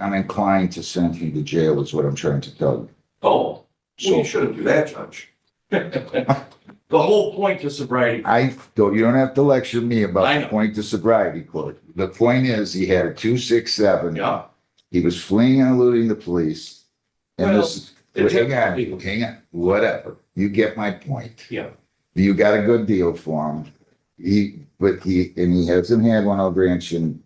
I'm inclined to send him to jail is what I'm trying to tell you. Oh, So- well, you shouldn't do that, Judge. The whole point to sobriety. You don't have to lecture me I about know. the point to sobriety court. The point is, he had a 267. Yeah. He was fleeing and eluding the police. And Well, this, it's hang illegal. whatever. You get my point. Yeah. You got a good deal for him. He hasn't had one, I'll grant you, in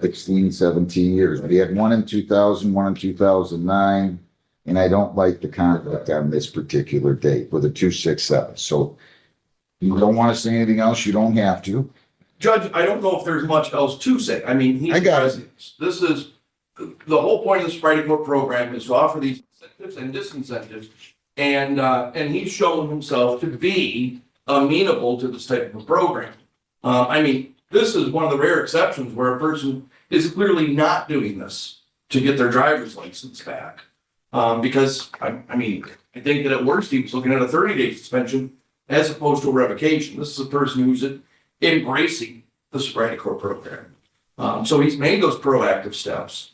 16, 17 years, but he had one in 2000, one in 2009. And I don't like the conduct on this particular date with a 267. So you don't want to say anything else, you don't have to. Judge, I don't know if there's much else to say. I mean, I got it. This is, the whole point of the sobriety court program is to offer these incentives and disincentives. And he's shown himself to be amenable to this type of a program. I mean, this is one of the rare exceptions where a person is clearly not doing this to get their driver's license back. Because, I mean, I think that at worst, he was looking at a 30-day suspension as opposed to a revocation. This is a person who's embracing the sobriety court program. So he's made those proactive steps.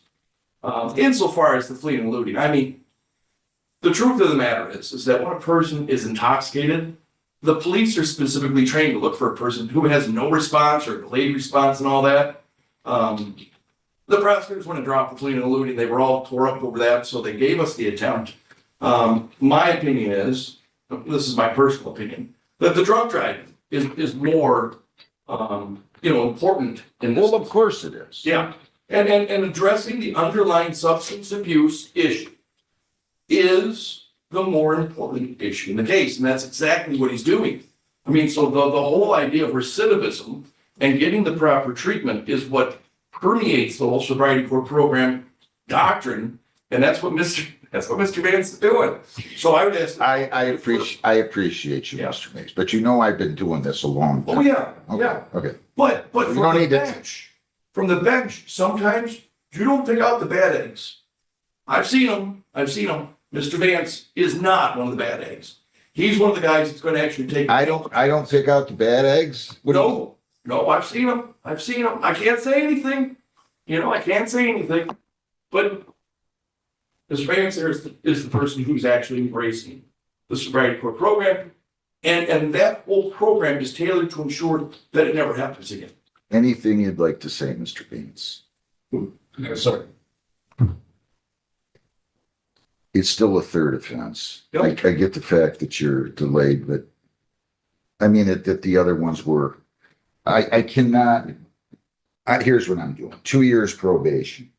Insofar as the fleeing and eluding, I mean, the truth of the matter is that when a person is intoxicated, the police are specifically trained to look for a person who has no response or delayed response and all that. The prosecutors, when it dropped the fleeing and eluding, they were all tore up over that, so they gave us the attempt. My opinion is, this is my personal opinion, that the drunk driving is more, important in this. Well, of course it is. Yeah, and addressing the underlying substance abuse issue is the more important issue in the case, and that's exactly what he's doing. I mean, so the whole idea of recidivism and getting the proper treatment is what permeates the whole sobriety court program doctrine, and that's what Mr. Vance is doing. So I would ask. I appreciate you, Yeah. Mr. Mays, but you know I've been doing this a long time. Oh, yeah, Okay, yeah. okay. But You from don't the need to- bench, sometimes you don't pick out the bad eggs. I've seen them. Mr. Vance is not one of the bad eggs. He's one of the guys that's going to actually take. I don't pick out the bad eggs. What do you- No, I've seen them. I can't say anything. I can't say anything. But Mr. Vance is the person who's actually embracing the sobriety court program. And that whole program is tailored to ensure that it never happens again. Anything you'd like to say, Mr. Beans? Sorry. It's still a third offense. Yep. I get the fact that you're delayed, but I mean that the other ones were. I cannot. Here's what I'm doing: 2 years probation.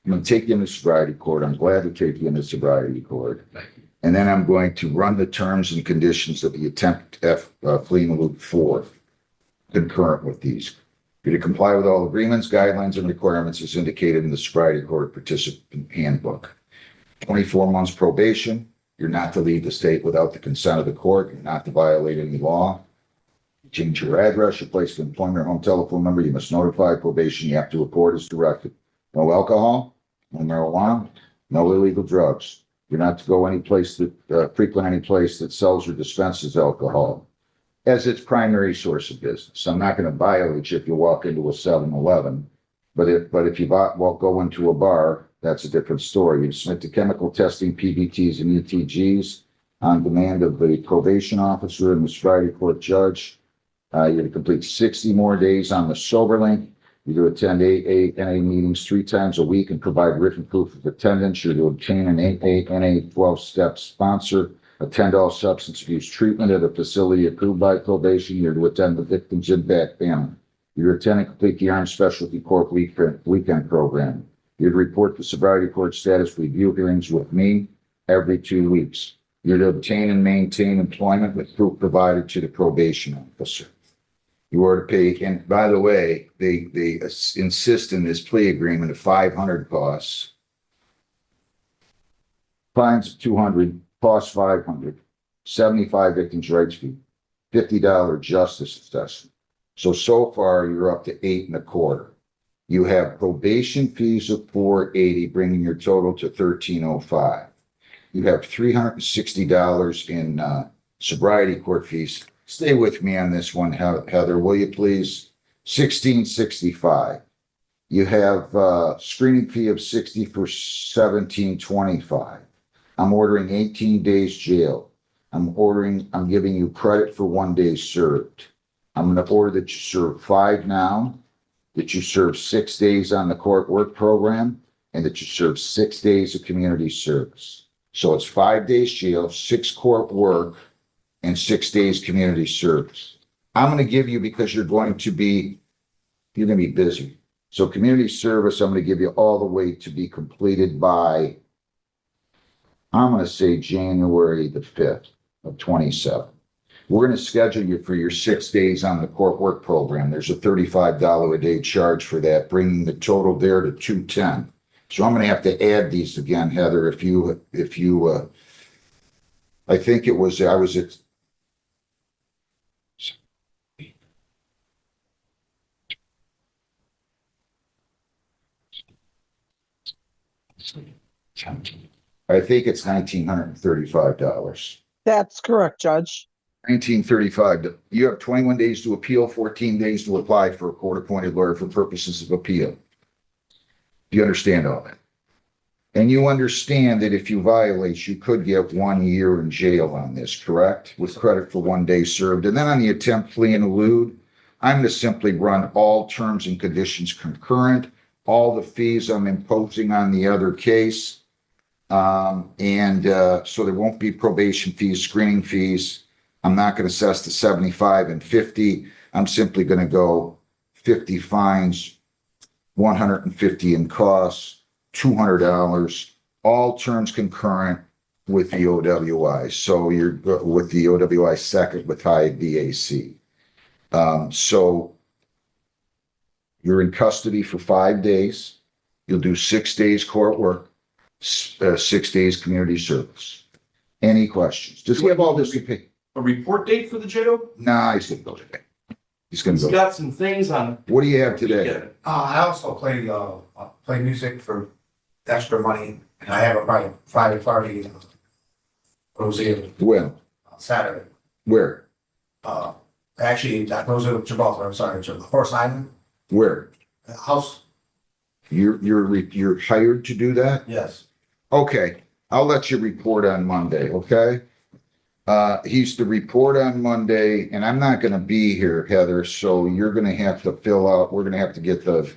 I'm going to take you into sobriety court. I'm glad to take you into sobriety court. And then I'm going to run the terms and conditions of the attempt fleeing and elude 4 concurrent with these. You're to comply with all agreements, guidelines, and requirements as indicated in the sobriety court participant handbook. 24 months probation. You're not to leave the state without the consent of the court. You're not to violate any law. Change your address, your place of employment, or home telephone number. You must notify probation. You have to report as directed. No alcohol, no marijuana, no illegal drugs. You're not to go any place that frequent any place that sells or dispenses alcohol as its primary source of business. I'm not going to violate you if you walk into a 7-Eleven, but if you go into a bar, that's a different story. You submit to chemical testing, PBTs and ETGs on demand of the probation officer and the sobriety court judge. You're to complete 60 more days on the sober link. You're to attend AA meetings 3 times a week and provide written proof of attendance. You're to obtain an AA 12-step sponsor, attend all substance abuse treatment at a facility approved by probation. You're to attend the Victims Impact Family. You're to attend and complete the Armed Specialty Court weekend program. You're to report the sobriety court status review hearings with me every 2 weeks. You're to obtain and maintain employment with proof provided to the probation officer. You are to pay, and by the way, they insist in this plea agreement of 500 costs. Fines of 200, costs 500, 75 victims' rights fee, $50 justice assessment. So far you're up to 8.25. You have probation fees of $480, bringing your total to $1,305. You have $360 in sobriety court fees. Stay with me on this one, Heather, will you please? $1,665. You have screening fee of 60 for 1725. I'm ordering 18 days jail. I'm giving you credit for 1 day served. I'm gonna order that you serve 5 now, that you serve 6 days on the court work program, and that you serve 6 days of community service. So it's 5 days jail, 6 court work, and 6 days community service. I'm gonna give you, because you're gonna be busy. So community service, I'm gonna give you all the way to be completed by, I'm gonna say January the 5th of 27. We're gonna schedule you for your 6 days on the court work program. There's a $35 a day charge for that, bringing the total there to 210. So I'm gonna have to add these again, Heather, I think I was at, I think it's $1,935. That's correct, Judge. 1935. You have 21 days to appeal, 14 days to apply for a court-appointed lawyer for purposes of appeal. Do you understand all that? And you understand that if you violate, you could get 1 year in jail on this, correct? With credit for 1 day served. And then on the attempt, flee, and elude, I'm going to simply run all terms and conditions concurrent, all the fees I'm imposing on the other case. So there won't be probation fees, screening fees. I'm not going to assess the 75 and 50. I'm simply going to go 50 fines, 150 in costs, $200, all terms concurrent with the OWI. So you're with the OWI second with high BAC. So you're in custody for 5 days. You'll do 6 days court work, 6 days community service. Any questions? Does he have all this to pay? A report date for the jail? Nah, he's gonna go today. He's gonna He's go. got some things on. What do you have today? weekend. I also play music for extra money, and I have a private party in Roseville When? on Saturday. Where? Actually, not Roseville, Gibraltar, I'm sorry, Horse Island, Where? house, You're hired to do that? yes. Okay, I'll let you report on Monday, okay? He's to report on Monday, and I'm not gonna be here, Heather, so you're gonna have to fill out, we're gonna have to get the,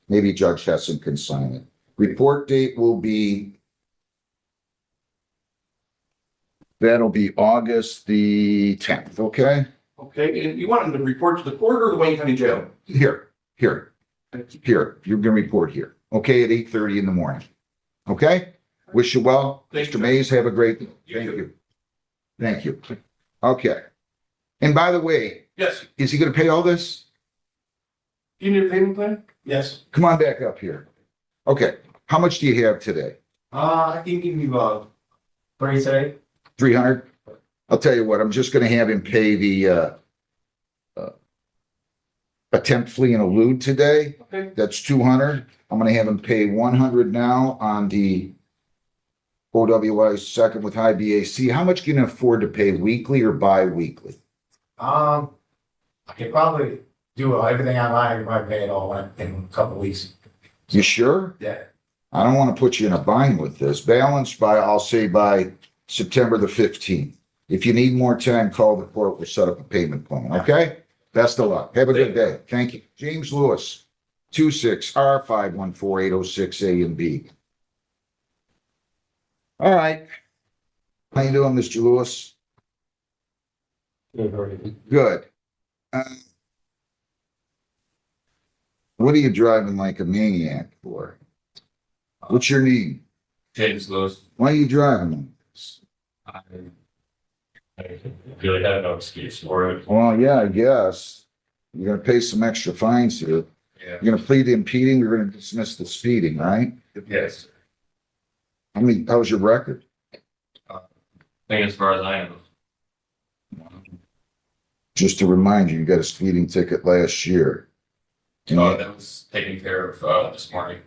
maybe Judge Hessen can sign it. Report date will be, that'll be August the 10th, okay? Okay, and you want him to report to the court or the Wayne County Jail? Here, you're gonna report here, okay, at 8:30 in the morning. Okay? Wish you well. Thank Mr. you. Mays, have a great, You thank too. you. Thank you. Okay. And by the way, Yes, is he gonna pay all this? you need a payment plan? Yes. Come on back up here. Okay, how much do you have today? I can give you, 30 today. 300? I'll tell you what, I'm just gonna have him pay the attempt, flee, and elude today. Okay. That's 200. I'm gonna have him pay 100 now on the OWI second with high BAC. How much can you afford to pay, weekly or bi-weekly? I can probably do everything online, if I pay it all in a couple of weeks. You sure? Yeah. I don't want to put you in a bind with this. Balanced by, I'll say by September the 15th. If you need more time, call the court. We'll set up a payment plan, okay? Best of luck. Have a good day. Thank you. James Lewis, 26R514806A and B. All right. How you doing, Mr. Lewis? Good. What are you driving like a maniac for? What's your name? James Lewis. Why are you driving like this? I really had no excuse for it. Well, yeah, I guess. You're gonna pay some extra fines here. Yeah. You're gonna plead to impeding, we're gonna dismiss the speeding, right? Yes. How's your record? I think as far as I know. Just to remind you, you got a speeding ticket last year. And That was taken care of this morning.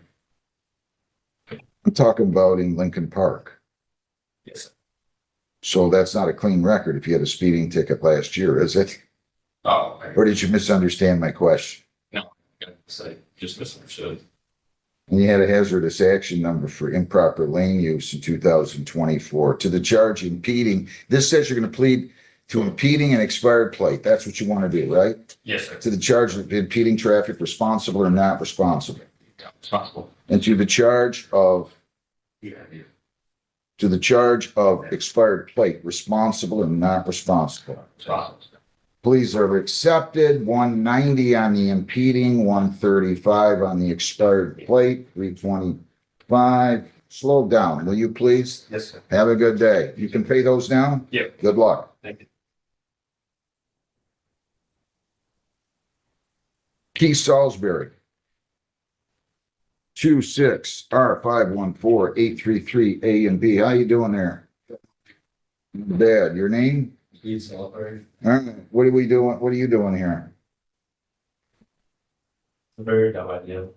I'm talking about in Lincoln Park. Yes. So that's not a clean record if you had a speeding ticket last year, is it? Oh, I Or did you misunderstand my question? got to say. just misunderstood. And you had a hazardous action number for improper lane use in 2024 to the charge impeding. This says you're going to plead to impeding an expired plate. That's what you want to do, right? Yes, sir. To the charge of impeding traffic, responsible or not responsible. Responsible. And to the charge of expired plate, responsible or not responsible. Responsible. Pleas are accepted, 190 on the impeding, 135 on the expired plate, 325. Slow down, will you please? Yes, sir. Have a good day. You can pay those now? Yep. Good luck. Thank you. Keith Salisbury. 26R514833 A and B. How you doing there? Bad. Your name? He's celebrating. All right. What are we doing? What are you doing here? A very dumb idea.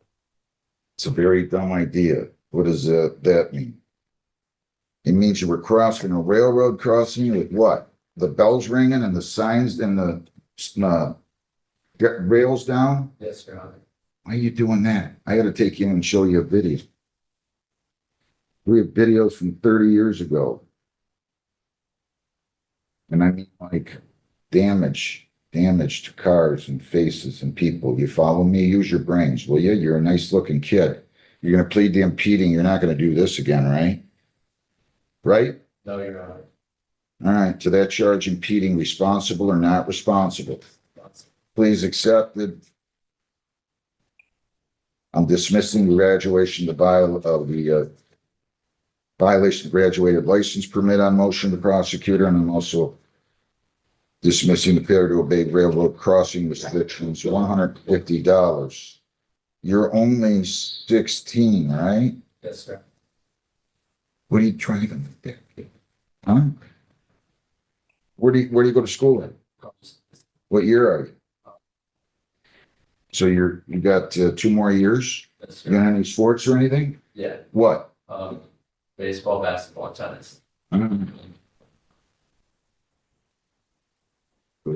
It's a very dumb idea. What does that mean? It means you were crossing a railroad crossing with what? The bells ringing and the signs and the rails down? Yes, Your Honor. Why are you doing that? I got to take you in and show you a video. We have videos from 30 years ago. And I mean like damage to cars and faces and people. You follow me? Use your brains, will you? You're a nice looking kid. You're going to plead the impeding. You're not going to do this again, right? Right? No, Your Honor. All right. To that charge, impeding, responsible or not responsible? Please accept it. I'm dismissing the graduation of the violation of graduated license permit on motion of the prosecutor, and I'm also dismissing the failure to obey railroad crossing restrictions, $150. You're only 16, right? Yes, sir. What are you driving? Huh? Where do you go to school at? What year are you? So you got 2 more years? Yes, You got any sports or anything? Yeah. What? Baseball, basketball, tennis. Go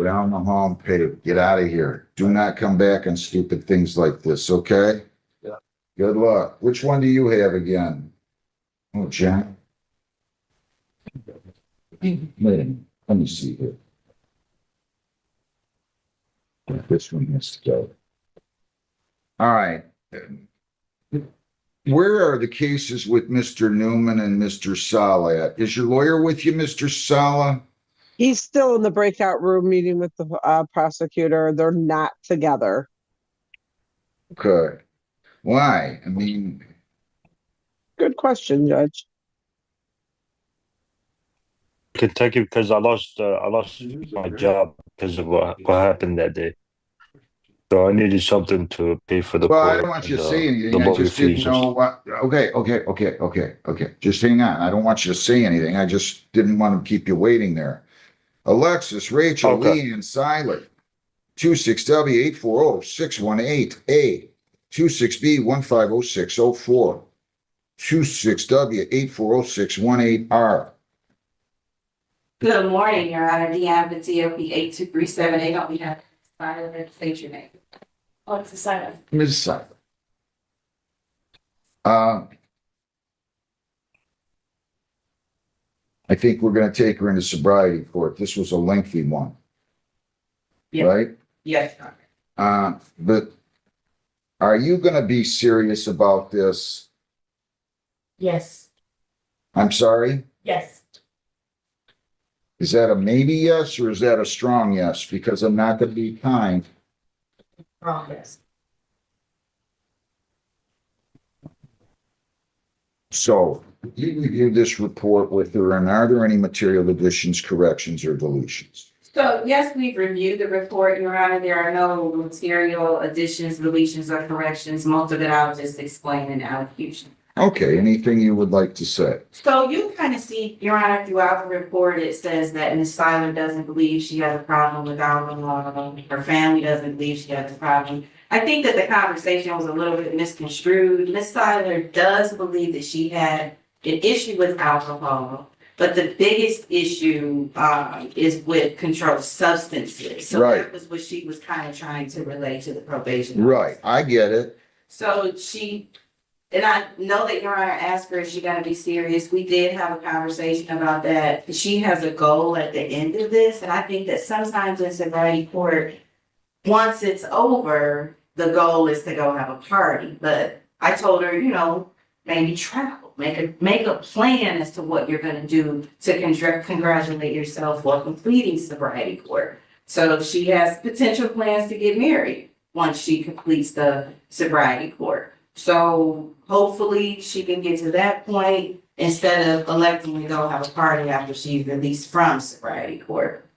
down the hall and pay. Get out of here. Do not come back on stupid things like this, okay? Yeah. Good luck. Which one do you have again? Oh, John. Wait a minute. Let me see here. This one has to go. All right. Where are the cases with Mr. Newman and Mr. Sala at? Is your lawyer with you, Mr. Sala? He's still in the breakout room meeting with the prosecutor. They're not together. Okay. Why? I mean, Good question, Judge. Kentucky because I lost my job because of what happened that day. So I needed something to pay for the well, I court don't want you to and, say the anything. I lawyer just didn't fees and know what. Okay. Just hang on. I don't want you to say anything. I just didn't want to keep you waiting there. Alexis, Rachel, Okay. Lee, and Siler. 26W840-618A. 26B150604. 26W840-618R. Good morning, Your Honor. Deanne with DLP 82378 on behalf of the Siler, state your name. Oh, it's the Siler. Ms. Siler. I think we're going to take her into sobriety court. This was a lengthy one. Yeah. Right? Yes, Your Honor. But are you going to be serious about this? Yes. I'm sorry? Yes. Is that a maybe yes or is that a strong yes? Because I'm not going to be kind. Wrong, yes. So you reviewed this report with her, and are there any material additions, corrections, or deletions? So, yes, we've reviewed the report, Your Honor. There are no material additions, deletions, or corrections. Most of it I'll just explain in allocution. Okay, anything you would like to say? So you kind of see, Your Honor, throughout the report, it says that Ms. Siler doesn't believe she has a problem with alcohol. Her family doesn't believe she has a problem. I think that the conversation was a little bit misconstrued. Ms. Siler does believe that she had an issue with alcohol, but the biggest issue is with controlled substances. So Right. that was what she was kind of trying to relate to the probation. Right, I get it. So and I know that Your Honor asked her, is she gonna be serious? We did have a conversation about that. She has a goal at the end of this, and I think that sometimes in sobriety court, once it's over, the goal is to go have a party. But I told her, maybe travel, make a plan as to what you're gonna do to congratulate yourself for completing sobriety court. So she has potential plans to get married once she completes the sobriety court. So hopefully she can get to that point instead of electing to go have a party after she's released from sobriety court.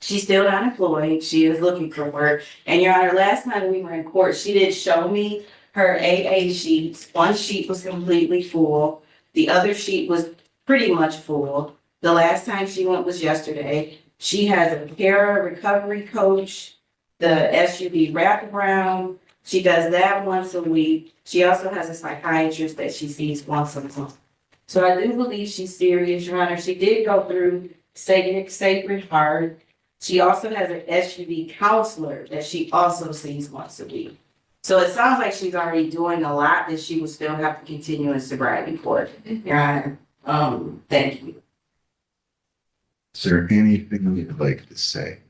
She's still not employed. She is looking for work. And Your Honor, last time we were in court, she did show me her AA sheets. One sheet was completely full. The other sheet was pretty much full. The last time she went was yesterday. She has a para recovery coach, the SUV wraparound. She does that once a week. She also has a psychiatrist that she sees once a month. So I do believe she's serious, Your Honor. She did go through Sacred Heart. She also has an SUV counselor that she also sees once a week. So it sounds like she's already doing a lot that she will still have to continue in sobriety court, Your Honor. Thank you. Is there anything you'd like to say?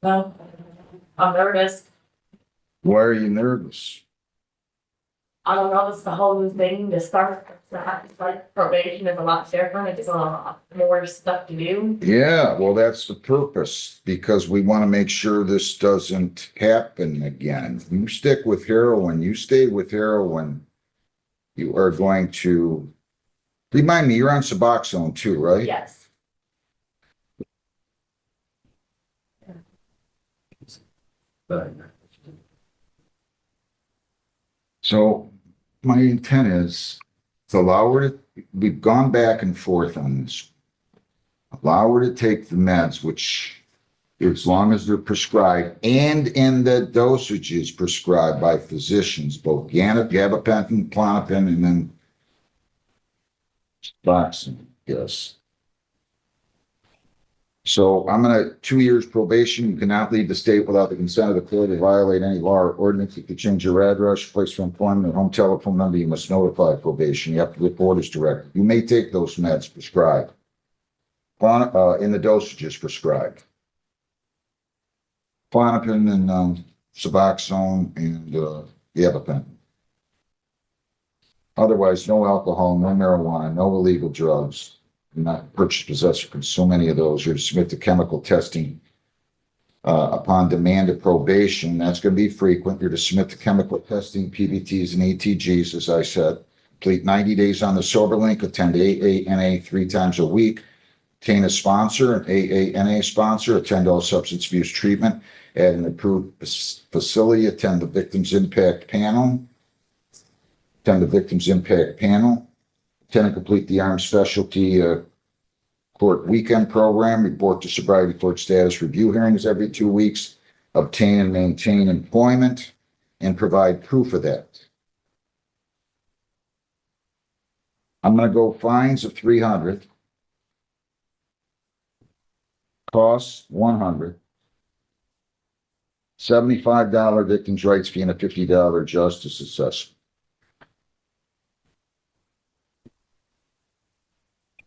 Well, I'm nervous. Why are you nervous? I don't know, it's the whole new thing to start. It's like probation is a lot different. It's a lot more stuff to do. Yeah, well, that's the purpose, because we want to make sure this doesn't happen again. You stick with heroin, you stay with heroin, you are going to, remind me, you're on Suboxone too, right? Yes. So my intent is to allow her to, we've gone back and forth on this. Allow her to take the meds, which as long as they're prescribed and in the dosages prescribed by physicians, both gabapentin, Klonopin, and then Suboxone, yes. So I'm gonna 2 years probation. You cannot leave the state without the consent of the court or violate any law or ordinance. You could change your address, place of employment, or home telephone number. You must notify probation. You have to report as directed. You may take those meds prescribed. In the dosages prescribed. Klonopin and Suboxone and gabapentin. Otherwise, no alcohol, no marijuana, no illegal drugs. Do not purchase, possess, or consume any of those. You're to submit to chemical testing upon demand of probation. That's going to be frequent. You're to submit to chemical testing, PBTs and ETGs, as I said. Complete 90 days on the sober link. Attend AANA 3 times a week. Obtain a sponsor, an AANA sponsor. Attend all substance abuse treatment at an approved facility. Attend the Victims Impact Panel. Attend and complete the Armed Specialty Court Weekend Program. Report to sobriety court status review hearings every 2 weeks. Obtain and maintain employment and provide proof of that. I'm going to go fines of $300. Costs $100. $75 victims' rights fee and a $50 justice assessment.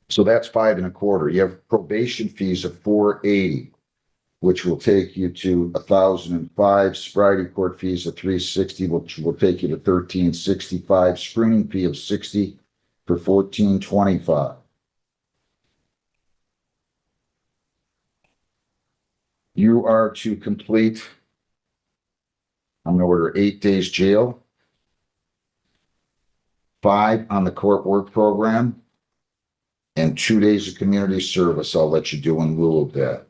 So that's $5 1/4. You have probation fees of $480, which will take you to $1,005. Sobriety court fees of $360, which will take you to $1,365. Screening fee of $60 for $1,425. You are to complete, I'm going to order 8 days jail, 5 on the court work program, and 2 days of community service. I'll let you do in lieu of that.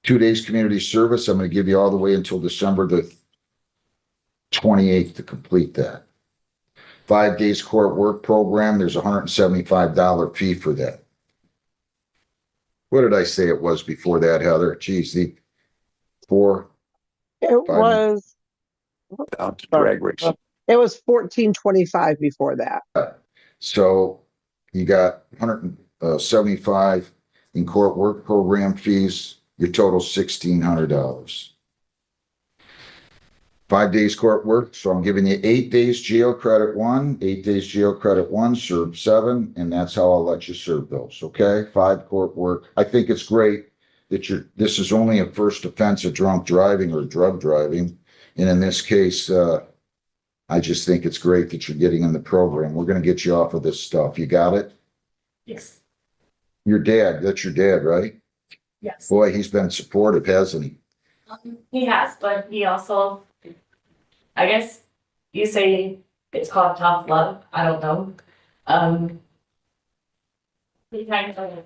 2 days community service. I'm going to give you all the way until December the 28th to complete that. 5 days court work program. There's a $175 fee for that. What did I say it was before that, Heather? Geez, the 4. It was, Down to Gregory's. it was 1425 before that. So you got 175 in court work program fees, Your total $1,600. 5 days court work, so I'm giving you 8 days jail credit one, 8 days jail credit one, serve 7, and that's how I'll let you serve those, okay? 5 court work. I think it's great that this is only a first offense of drunk driving or drug driving. And in this case, I just think it's great that you're getting in the program. We're gonna get you off of this stuff. You got it? Yes, Your dad, that's your dad, right? yes. Boy, he's been supportive, hasn't he? He has, but he also, I guess you say it's called tough love. I don't know. He kind of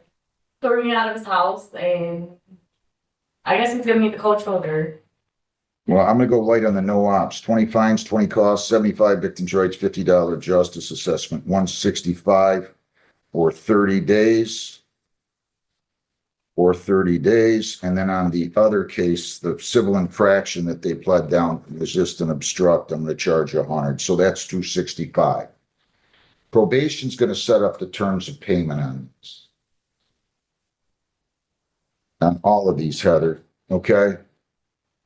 threw me out of his house, and I guess he's gonna be the coach folder. Well, I'm gonna go light on the no ops. 20 fines, 20 costs, 75 victims' rights, $50 justice assessment, 165 or 30 days. Or 30 days. And then on the other case, the civil infraction that they pled down, resist and obstruct, I'm gonna charge 100. So that's 265. Probation's gonna set up the terms of payment on this. On all of these, Heather, okay?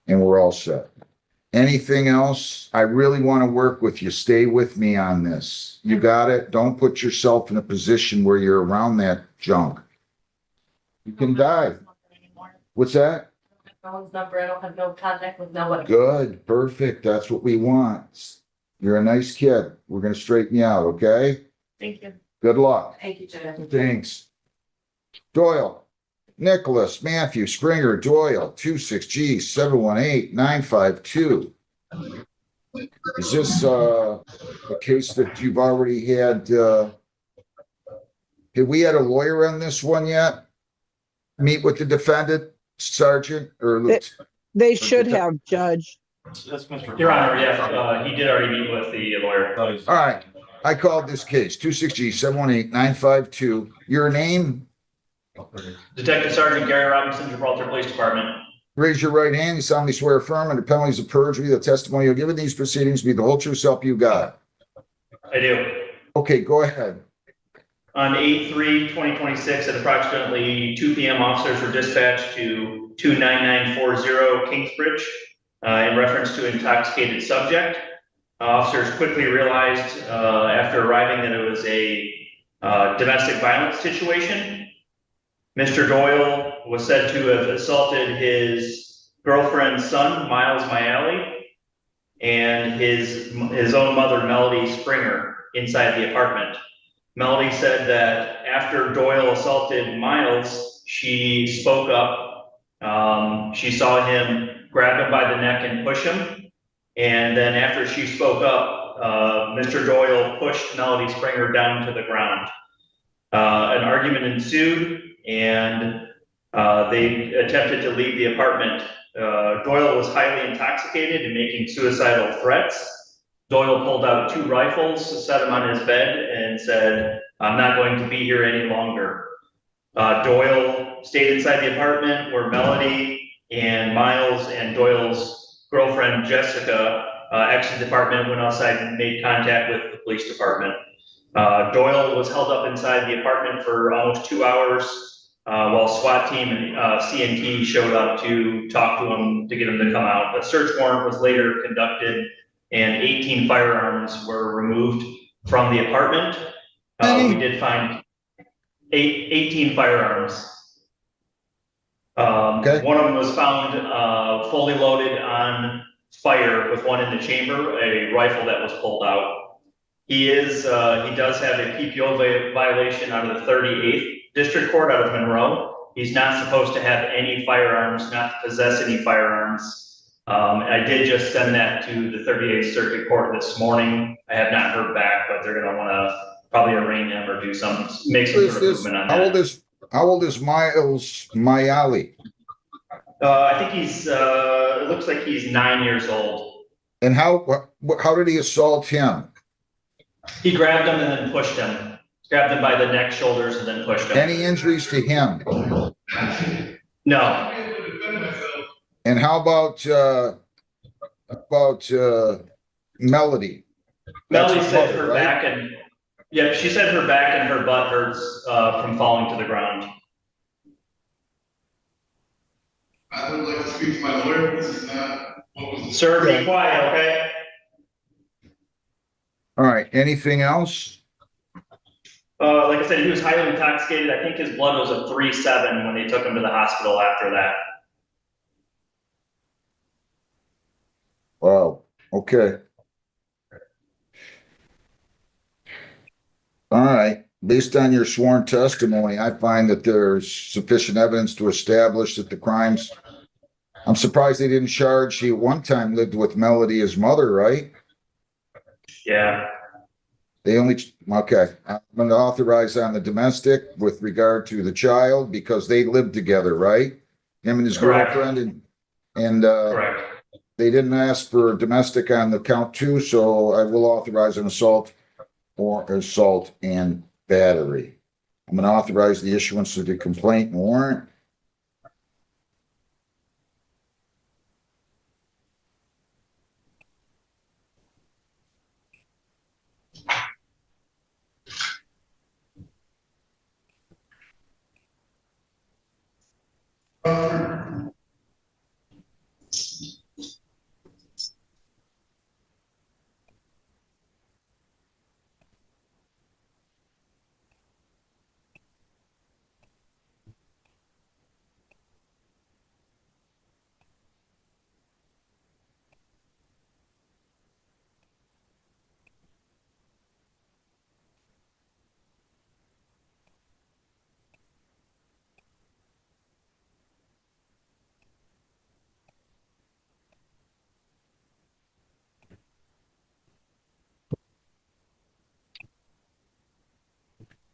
And we're all set. Anything else? I really want to work with you. Stay with me on this. You got it? Don't put yourself in a position where you're around that junk. You can die. What's that? No one's number. I don't have no contact with nobody. Good, perfect. That's what we want. You're a nice kid. We're gonna straighten you out, okay? Thank you. Good luck. Thank you, Judge. Thanks. Doyle, Nicholas, Matthew, Springer, Doyle, 26G718-952. Is this a case that you've already had? Have we had a lawyer on this one yet? Meet with the defendant, Sergeant, or They should have, Judge. Your Honor, yes, he did already meet with the lawyer. all right. I called this case 26G718-952. Your name? Detective Sergeant Gary Robinson, Gibraltar Police Department. Raise your right hand. You solemnly swear affirm under penalties of perjury the testimony you'll give in these proceedings be the whole true self you got. I do. Okay, go ahead. On 8/3/2026 at approximately 2 p.m., officers were dispatched to 29940 Kingsbridge in reference to intoxicated subject. Officers quickly realized after arriving that it was a domestic violence situation. Mr. Doyle was said to have assaulted his girlfriend's son, Miles Myalley, and his own mother, Melody Springer, inside the apartment. Melody said that after Doyle assaulted Miles, she spoke up. She saw him grab him by the neck and push him. And then after she spoke up, Mr. Doyle pushed Melody Springer down to the ground. An argument ensued, and they attempted to leave the apartment. Doyle was highly intoxicated and making suicidal threats. Doyle pulled out 2 rifles, set them on his bed, and said, "I'm not going to be here any longer." Doyle stayed inside the apartment where Melody and Miles and Doyle's girlfriend, Jessica, exited the apartment, went outside and made contact with the police department. Doyle was held up inside the apartment for almost 2 hours while SWAT team and CNT showed up to talk to him to get him to come out. A search warrant was later conducted and 18 firearms were removed from the apartment. We did find 18 firearms. Okay. One of them was found fully loaded on fire with one in the chamber, a rifle that was pulled out. He does have a PPO violation out of the 38th District Court out of Monroe. He's not supposed to have any firearms, not to possess any firearms. I did just send that to the 38th Circuit Court this morning. I have not heard back, but they're gonna wanna probably arraign him or make some sort of movement on that. How old is Miles Myalley? I think it looks like he's 9 years old. And how did he assault him? He grabbed him and then pushed him. Grabbed him by the neck, shoulders, and then pushed him. Any injuries to him? No. And how about Melody? Melody That's his said mother, her right? back and, yeah, she said her back and her butt hurts from falling to the ground. I would like to speak to my lawyer. This is not what was. Sir, be quiet, okay? All right, anything else? Like I said, he was highly intoxicated. I think his blood was a 3.7 when they took him to the hospital after that. Wow, okay. All right, based on your sworn testimony, I find that there's sufficient evidence to establish that the crimes. I'm surprised they didn't charge. He at one time lived with Melody, his mother, right? Yeah. They only, okay, I'm going to authorize on the domestic with regard to the child because they lived together, right? Him and his Correct. girlfriend and Correct. they didn't ask for domestic on the count two, so I will authorize an assault and battery. I'm going to authorize the issuance of the complaint and warrant.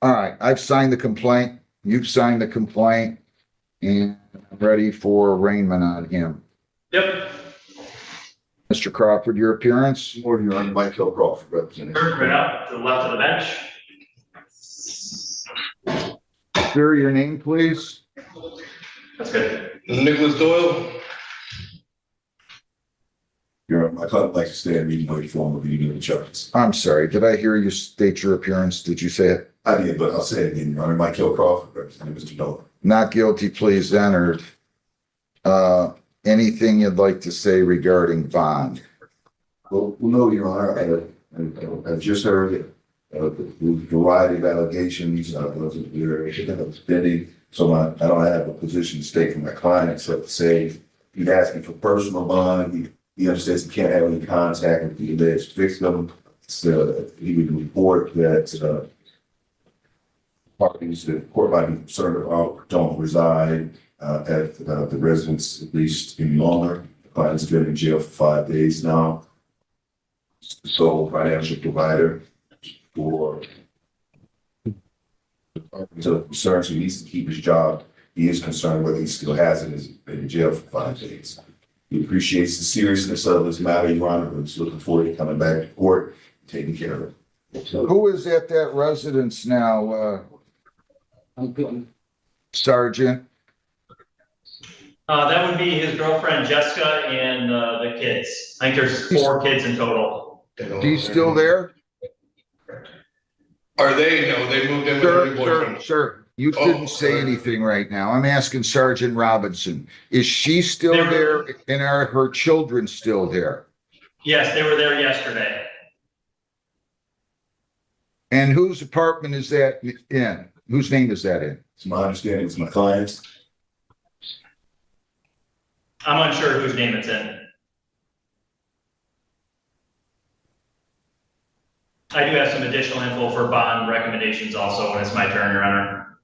All right, I've signed the complaint. You've signed the complaint and I'm ready for arraignment on him. Yep. Mr. Crawford, your appearance? Morning, Your Honor. Mike Hill Crawford, representing. Right up to the left of the bench. Sir, your name, please? That's good. Nicholas Doyle. Your Honor, my client would like to stay and read my form of reading of the charges. I'm sorry, did I hear you state your appearance? Did you say it? I did, but I'll say it again, Your Honor. Mike Hill Crawford, representing Mr. Doyle. Not guilty, pleas entered. Anything you'd like to say regarding bond? Well, no, Your Honor, I just heard the variety of allegations, was pending, so I don't have a position to state for my client except to say he's asking for personal bond. He understands he can't have any contact with the alleged victim. So he would report that parties the court might be concerned about don't reside at the residence at least any longer. The client's been in jail for 5 days now. Sole financial provider for so concerns he needs to keep his job. He is concerned whether he still has it. He's been in jail for 5 days. He appreciates the seriousness of this matter, Your Honor, and is looking forward to coming back to court, taking care of it. Who is at that residence now, Sergeant? That would be his girlfriend Jessica and the kids. I think there's 4 kids in total. He's still there? Are they? No, they moved in with their boyfriend. Sir, you didn't say anything right now. I'm asking Sergeant Robinson. Is she still there and are her children still there? Yes, they were there yesterday. And whose apartment is that in? Whose name is that in? It's my understanding, it's my client's. I'm unsure whose name it's in. I do have some additional info for bond recommendations also when it's my turn, Your Honor.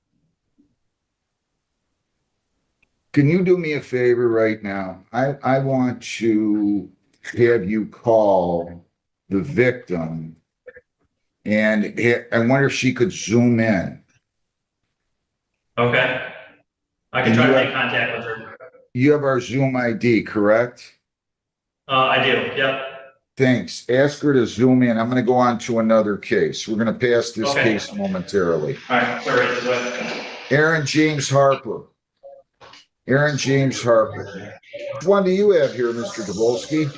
Can you do me a favor right now? I want to have you call the victim and I wonder if she could zoom in. Okay. I can try to make contact with her. You have our Zoom ID, correct? I do, yep. Thanks. Ask her to zoom in. I'm going to go on to another case. We're going to pass this case momentarily. All right, sorry. Aaron James Harper. Aaron James Harper. Which one do you have here, Mr. Davolsky?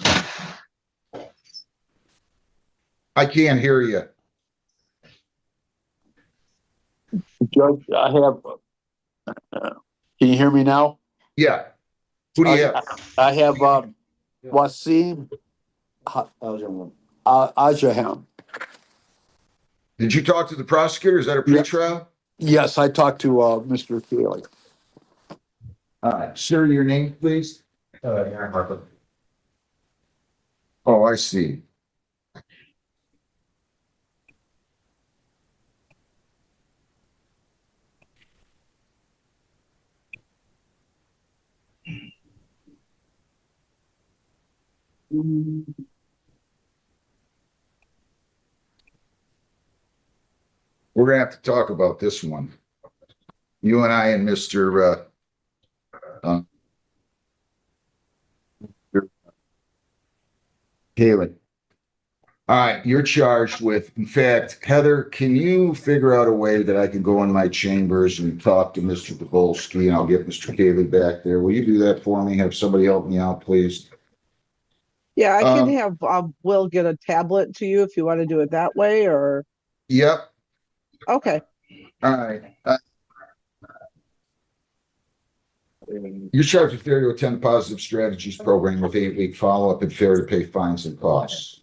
I can't hear you. Judge, I have, can you hear me now? Yeah. Who do you have? I have, Wasim, Ajahan. Did you talk to the prosecutor? Is that a pretrial? Yes, I talked to, Mr. Keely. All right, sir, your name, please? Aaron Harper. Oh, I see. We're gonna have to talk about this one. You and I and Mr. Haley. All right, you're charged with, in fact, Heather, can you figure out a way that I can go in my chambers and talk to Mr. Davolsky and I'll get Mr. Haley back there? Will you do that for me? Have somebody help me out, please? Yeah, I can Um, have Will get a tablet to you if you want to do it that way, or Yep. okay. All right. You're charged with failure to attend positive strategies program with 8-week follow-up and failure to pay fines and costs.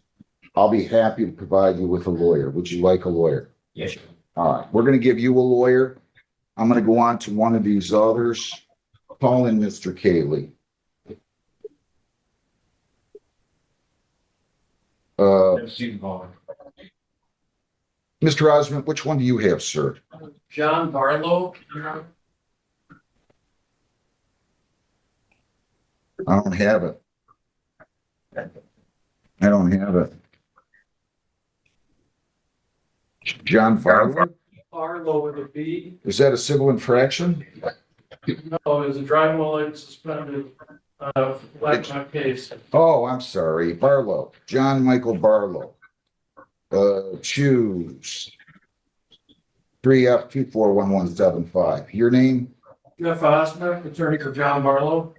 I'll be happy to provide you with a lawyer. Would you like a lawyer? Yes. All right, we're gonna give you a lawyer. I'm gonna go on to one of these others. Call in Mr. Cayley. Mr. Osmond, which one do you have, sir? John Barlow. I don't have it. I don't have it. John Farlow? Barlow with a B. Is that a civil infraction? No, it was a driving while it's suspended, laptop case. Oh, I'm sorry. Barlow, John Michael Barlow. Choose 3F241175. Your name? Jeff Osmer, attorney for John Barlow.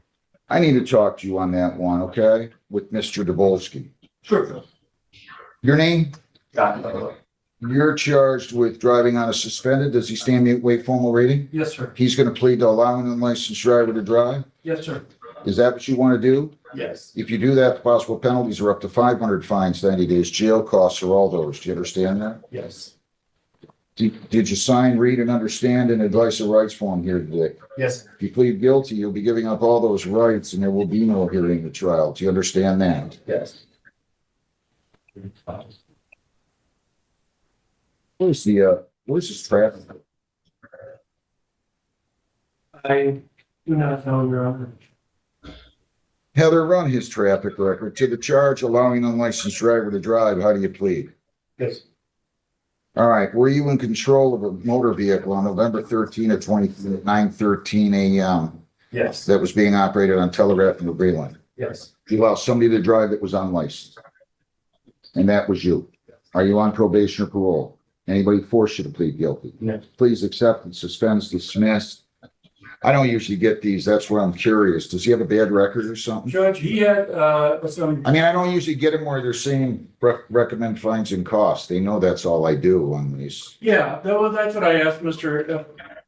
I need to talk to you on that one, okay? With Mr. Davolsky. Sure. Your name? John Barlow. You're charged with driving on a suspended. Does he stand to waive formal rating? Yes, sir. He's going to plead to allowing an unlicensed driver to drive. Yes, sir. Is that what you want to do? Yes. If you do that, the possible penalties are up to 500 fines, 90 days jail, costs are all those. Do you understand that? Yes. Did you sign, read, and understand an advice of rights form here today? Yes. If you plead guilty, you'll be giving up all those rights and there will be no hearing the trial. Do you understand that? Yes. Where's this traffic? I do not know, Your Honor. Heather, run his traffic record to the charge allowing an unlicensed driver to drive. How do you plead? Yes. All right. Were you in control of a motor vehicle on November 13 at 9:13 a.m. Yes. that was being operated on Telegraph and Breland? Yes. You allowed somebody to drive that was unlicensed. And that was you. Are you on probation or parole? Anybody force you to plead guilty? No. Please accept and suspend, dismissed. I don't usually get these. That's where I'm curious. Does he have a bad record or something? Judge, he had, some. I mean, I don't usually get them where they're saying recommend fines and costs. They know that's all I do on these. Yeah, that's what I asked Mr.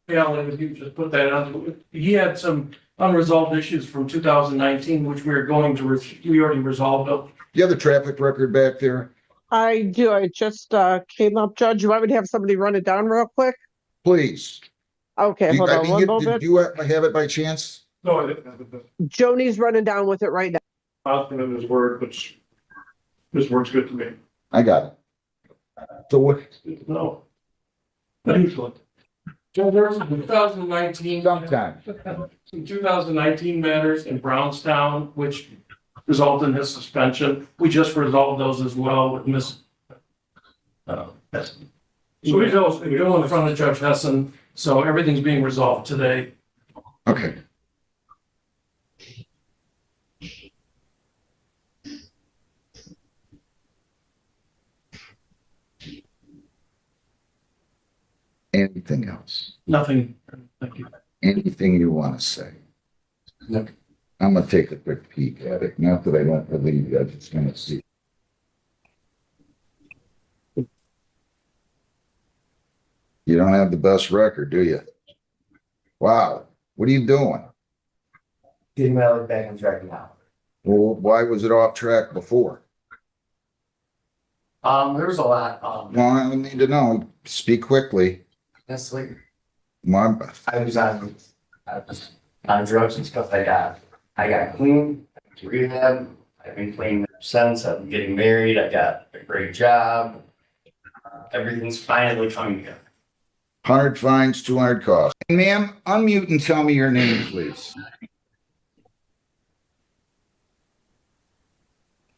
Allen, if you just put that on. He had some unresolved issues from 2019, which we already resolved them. Do you have the traffic record back there? I do. I just came up, Judge. You want me to have somebody run it down real quick? Please. Okay, hold on one Did moment. you have it by chance? No, I didn't have it. Joni's running down with it right now. Osmond and his word, which this works good to me. I got it. So what? No. Usually. So there's some 2019. Sometime. Some 2019 matters in Brownstown, which resulted in his suspension. We just resolved those as well with Miss. So we go in front of Judge Hessen, so everything's being resolved today. Okay. Anything else? Nothing. Thank you. Anything you want to say? No. I'm gonna take a quick peek at it. Not that I don't believe you, I'm just gonna see. You don't have the best record, do you? Wow, what are you doing? getting my life back on track now. Well, why was it off track before? There was a lot, Well, I need to know. Speak quickly. honestly, Mom, I was on drugs and stuff. I got clean, I went to rehab, I've been clean ever since, I'm getting married, I got a great job. Everything's finally coming together. 100 fines, 200 costs. Ma'am, unmute and tell me your name, please.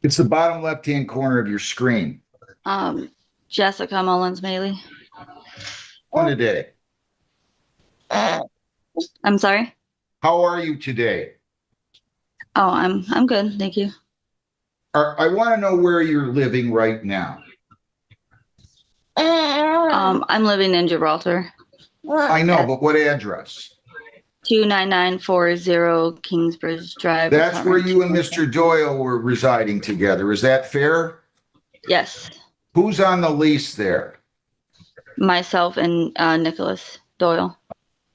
It's the bottom left-hand corner of your screen. Jessica Mullins Maley. On today. I'm sorry. How are you today? Oh, I'm good, thank you. I want to know where you're living right now. I'm living in Gibraltar. I know, but what address? 29940 Kingsbridge Drive. That's where apartment you and 2. Mr. Doyle were residing together. Is that fair? Yes, Who's on the lease there? myself and Nicholas Doyle.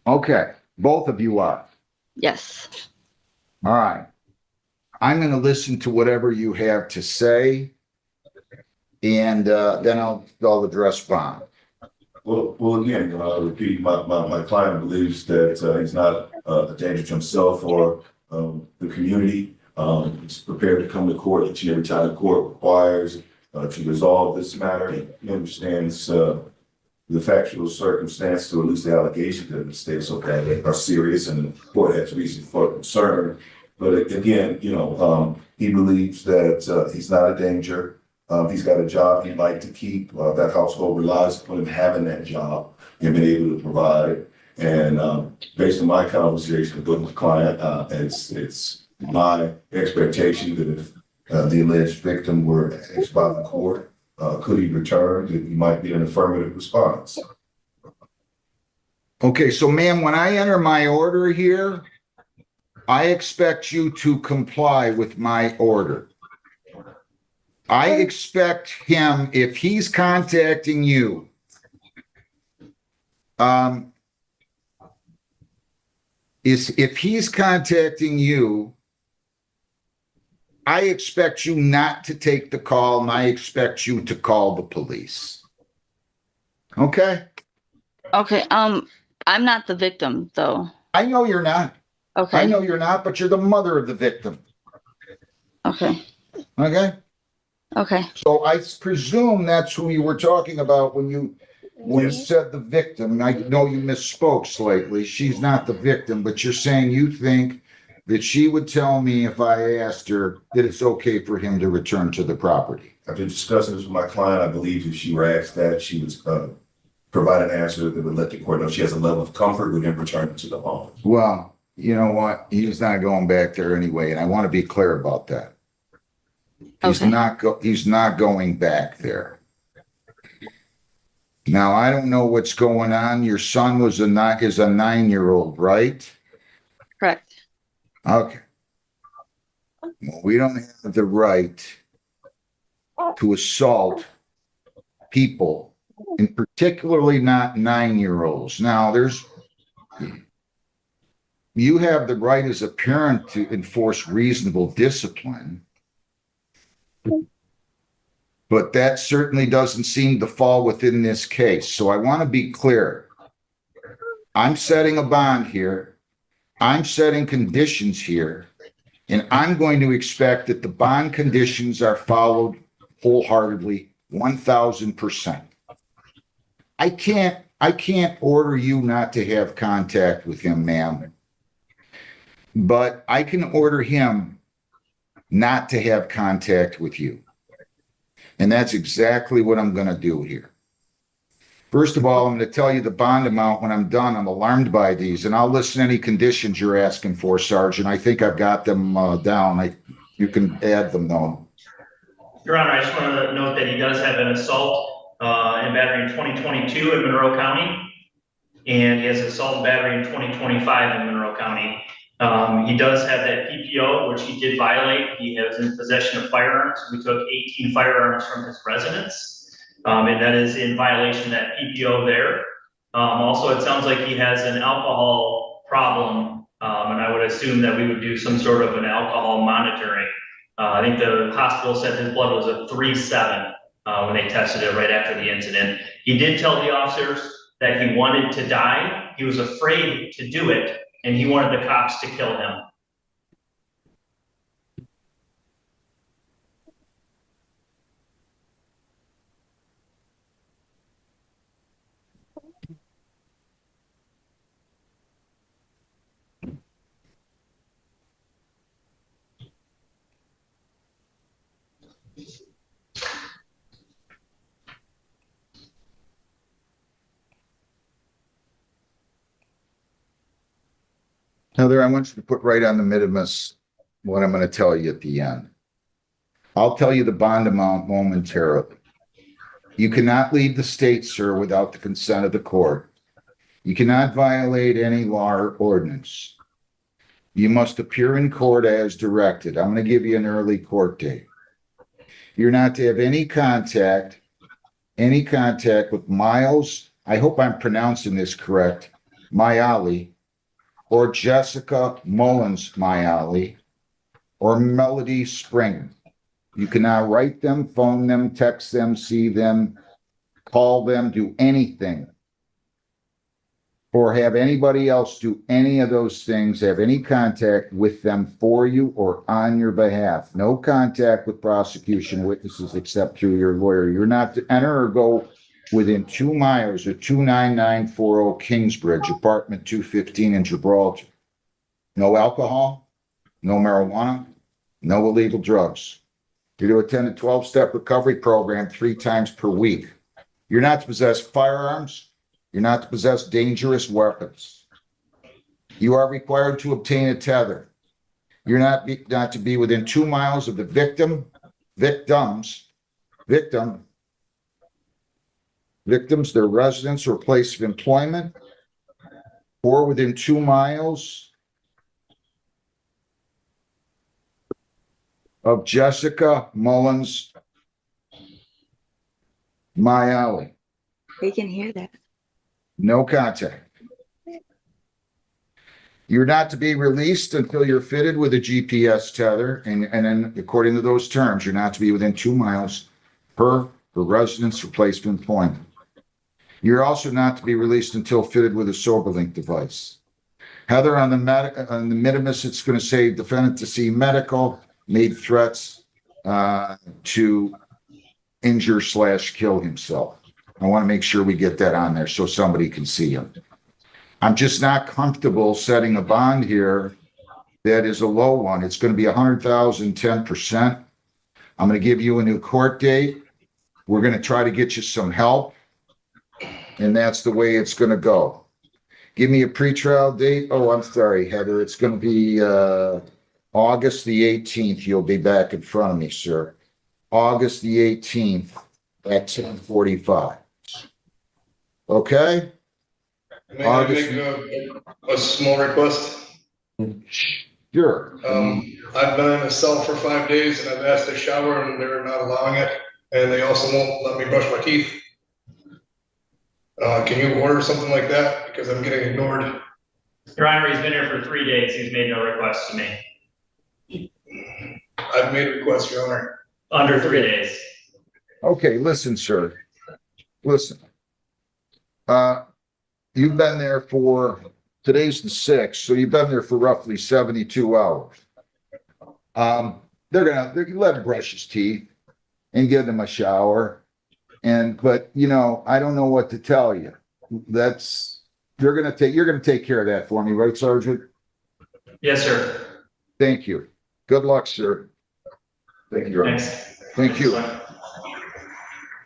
Okay, both of you are. Yes. All right. I'm going to listen to whatever you have to say, and then I'll address Bond. Well, again, repeat, my client believes that he's not a danger to himself or the community. He's prepared to come to court each and every time the court requires to resolve this matter. He understands the factual circumstances, or at least the allegations that the state so bad are serious, and the court has reason for concern. But again, he believes that he's not a danger. He's got a job he'd like to keep. That household relies upon him having that job and being able to provide. And based on my conversation with the client, it's my expectation that if the alleged victim were asked by the court, could he return, that he might be an affirmative response. Okay, so ma'am, when I enter my order here, I expect you to comply with my order. I expect him, if he's contacting you, if he's contacting you, I expect you not to take the call, and I expect you to call the police. Okay? Okay. I'm not the victim though. I know you're not. Okay. I know you're not, but you're the mother of the victim. Okay. Okay? Okay. So I presume that's who you were talking about when you said the victim. I know you misspoke slightly. She's not the victim, but you're saying you think that she would tell me if I asked her that it's okay for him to return to the property. After discussing this with my client, I believe if she were asked that, she would provide an answer that would let the court know she has a level of comfort with him returning to the home. Well, you know what? He's not going back there anyway, and I want to be clear about that. He's not going back there. Now, I don't know what's going on. Your son is a 9-year-old, right? Correct. Okay. Well, we don't have the right to assault people, and particularly not 9-year-olds. Now, you have the right as a parent to enforce reasonable discipline, but that certainly doesn't seem to fall within this case. So I want to be clear. I'm setting a bond here. I'm setting conditions here, and I'm going to expect that the bond conditions are followed wholeheartedly, 1,000%. I can't order you not to have contact with him, ma'am, but I can order him not to have contact with you. And that's exactly what I'm going to do here. First of all, I'm going to tell you the bond amount when I'm done. I'm alarmed by these, and I'll listen to any conditions you're asking for, Sergeant. I think I've got them down. You can add them, though. Your Honor, I just want to note that he does have an assault and battery in 2022 in Monroe County, and he has assault and battery in 2025 in Monroe County. He does have that PPO, which he did violate. He has in possession of firearms. We took 18 firearms from his residence, and that is in violation of that PPO there. Also, it sounds like he has an alcohol problem And I would assume that we would do some sort of an alcohol monitoring. I think the hospital said his blood was a 3.7 when they tested it right after the incident. He did tell the officers that he wanted to die. He was afraid to do it, and he wanted the cops to kill him. Heather, I want you to put right on the minimus what I'm going to tell you at the end. I'll tell you the bond amount momentarily. You cannot leave the state, sir, without the consent of the court. You cannot violate any law or ordinance. You must appear in court as directed. I'm going to give you an early court date. You're not to have any contact with Miles, I hope I'm pronouncing this correct, Mayali, or Jessica Mullins Mayali, or Melody Spring. You cannot write them, phone them, text them, see them, call them, do anything, or have anybody else do any of those things, have any contact with them for you or on your behalf. No contact with prosecution witnesses except through your lawyer. You're not to enter or go within 2 miles of 29940 Kingsbridge, apartment 215 in Gibraltar. No alcohol, no marijuana, no illegal drugs. You're to attend a 12-step recovery program 3 times per week. You're not to possess firearms. You're not to possess dangerous weapons. You are required to obtain a tether. You're not to be within 2 miles of the victims, their residence or place of employment, or within 2 miles of Jessica Mullins Mayali. We can hear that. No contact. You're not to be released until you're fitted with a GPS tether, and then according to those terms, you're not to be within 2 miles per the residence or place of employment. You're also not to be released until fitted with a SoberLink device. Heather, on the minimus, it's going to say defendant to see medical, made threats to injure/kill himself. I want to make sure we get that on there so somebody can see him. I'm just not comfortable setting a bond here that is a low one. It's going to be 100,000, 10%. I'm going to give you a new court date. We're going to try to get you some help. And that's the way it's going to go. Give me a pretrial date. Oh, I'm sorry, Heather. It's going to be August the 18th. You'll be back in front of me, sir. August the 18th at 10:45. Okay? May I make a small request? Sure. I've been in a cell for 5 days and I've asked to shower and they're not allowing it. And they also won't let me brush my teeth. Can you order something like that? Because I'm getting ignored. Your Honor, he's been here for 3 days. He's made no requests to me. I've made a request, Your Honor. Under 3 days. Okay, listen, sir. Listen. You've been there for, today's the 6th, so you've been there for roughly 72 hours. They're gonna let him brush his teeth and give him a shower. But you know, I don't know what to tell you. You're gonna take care of that for me, right, Sergeant? Yes, sir. Thank you. Good luck, sir. Thank you. Thanks. Thank you.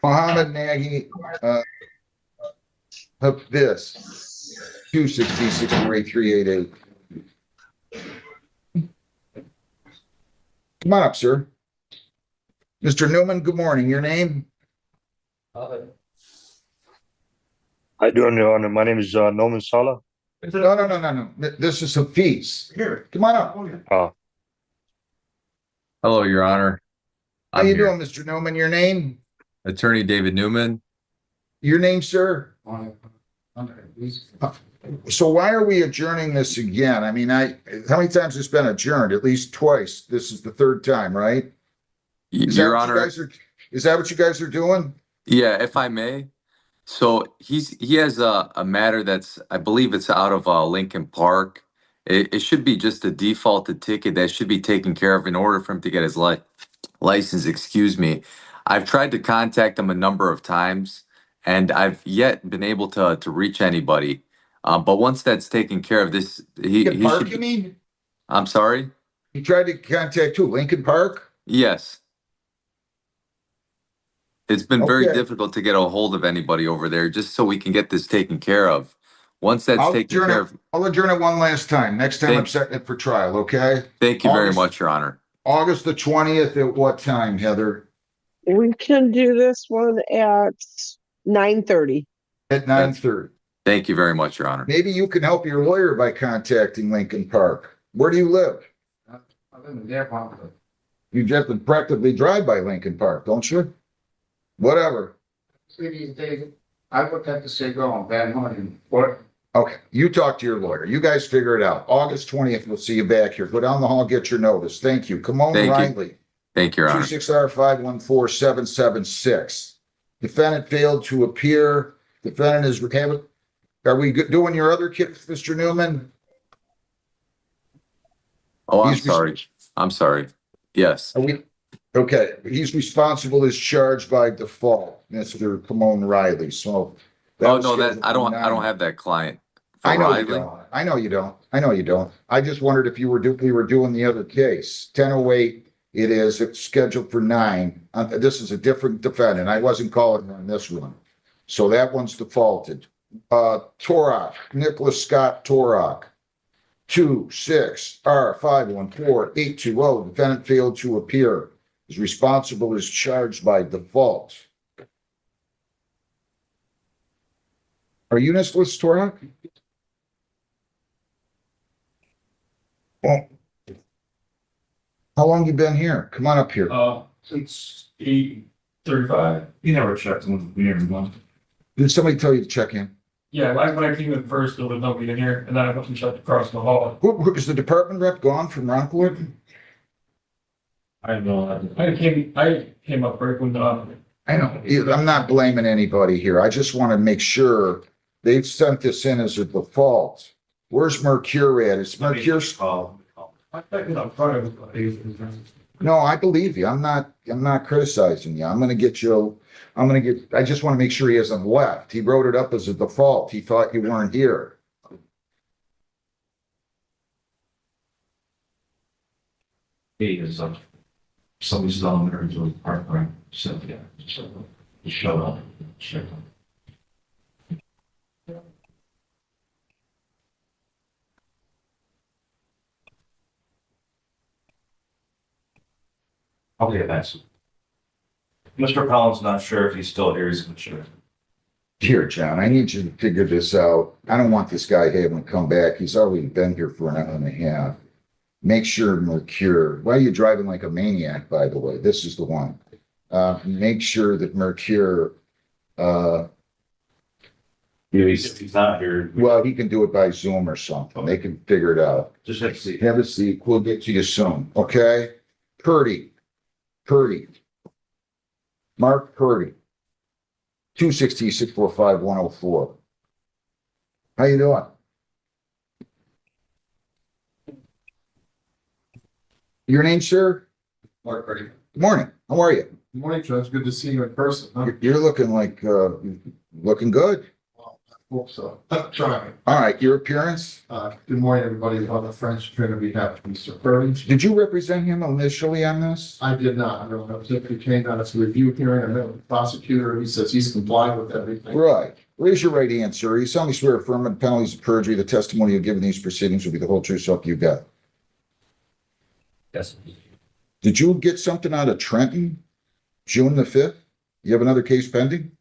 Mohammed Nagy, of this 266-388. Come on up, sir. Mr. Newman, good morning. Your name? How you doing, Your Honor? My name is Norman Sala. No. This is Hafiz. Here, come on up. Hello, Your Honor. How you doing, Mr. Newman? Your name? Attorney David Newman. Your name, sir? So why are we adjourning this again? I mean, how many times has it been adjourned? At least twice. This is the third time, right? Is that Your what you Honor, guys are, is that what you guys are doing? yeah, if I may. So he has a matter that's, I believe it's out of Lincoln Park. It should be just a defaulted ticket that should be taken care of in order for him to get his license, excuse me. I've tried to contact him a number of times and I've yet been able to reach anybody. But once that's taken care of, Lincoln he Park, should you be, mean? I'm sorry? You tried to contact who? Lincoln Park? Yes. It's been very Okay. difficult to get a hold of anybody over there just so we can get this taken care of. Once that's I'll taken adjourn care it. of, I'll adjourn it one last time. Next time I'm Thank- setting it for trial, okay? thank you very August- much, Your Honor. August the 20th at what time, Heather? We can do this one at 9:30. At 9:30. Thank you very much, Your Honor. Maybe you can help your lawyer by contacting Lincoln Park. Where do you live? I live in their property. You just practically drive by Lincoln Park, don't you? Whatever. These days, I would have to say go on bad money. What? Okay, you talk to your lawyer. You guys figure it out. August 20th, we'll see you back here. Go down the hall, get your notice. Thank you. Come on, Thank you. Riley. Thank you, Your Honor. 26R514776. Defendant failed to appear. Defendant is, are we doing your other case, Mr. Newman? Oh, I'm He's- sorry. I'm sorry. Yes. Are we, okay, he's responsible as charged by default, Mr. Camone Riley, so. Oh, was no, scheduled I for don't 9. have that client. for I know you Riley. don't. I know you don't. I know you don't. I just wondered if you were we were doing the other case. 10:08 it is. It's scheduled for 9. This is a different defendant. I wasn't calling on this one. So that one's defaulted. Torok, Nicholas Scott Torok. 26R514820. Defendant failed to appear. Is responsible as charged by default. Are you Nicholas Torok? Well, how long you been here? Come on up here. Since 8:35. You never checked in with me every month. Did somebody tell you to check in? Yeah, when I came in first, there was nobody in here, and then I went and checked across the hall. Who is the department rep gone from Rockwood? I have no idea. I came up right when, I know. I'm not blaming anybody here. I just want to make sure they've sent this in as a default. Where's Mercure at? Is Mercure? I think I'm front of it. No, I believe you. I'm not criticizing you. I just want to make sure he hasn't left. He wrote it up as a default. He thought you weren't here. He is, somebody's down there into the park, right? So, yeah, so, he showed up. Okay, thanks. Mr. Collins not sure if he's still here, he's not sure. Here, John, I need you to figure this out. I don't want this guy having to come back. He's already been here for an hour and a half. Make sure Mercure, why are you driving like a maniac, by the way? This is the one. Make sure that Mercure, He's not here. well, he can do it by Zoom or something. They can figure it out. Just have to see. Have a seat. We'll get to you soon, okay? Purdy. Mark Purdy. 260-645-104. How you doing? Your name, sir? Mark Purdy. Good morning. How are you? Good morning, Judge. Good to see you in person. Huh? You're looking like, looking good. Hope so. Trying. All right, your appearance? Good morning, everybody. On the French Trinity, behalf of Mr. Purdy. Did you represent him initially on this? I did not. I don't know. It came down to a review hearing. I met with the prosecutor. He says he's complied with everything. Right. Raise your right hand, sir. You solemnly swear affirm the penalties of perjury, the testimony you give in these proceedings will be the whole truth, so help you God. Yes. Did you get something out of Trenton, June the 5th? You have another case pending?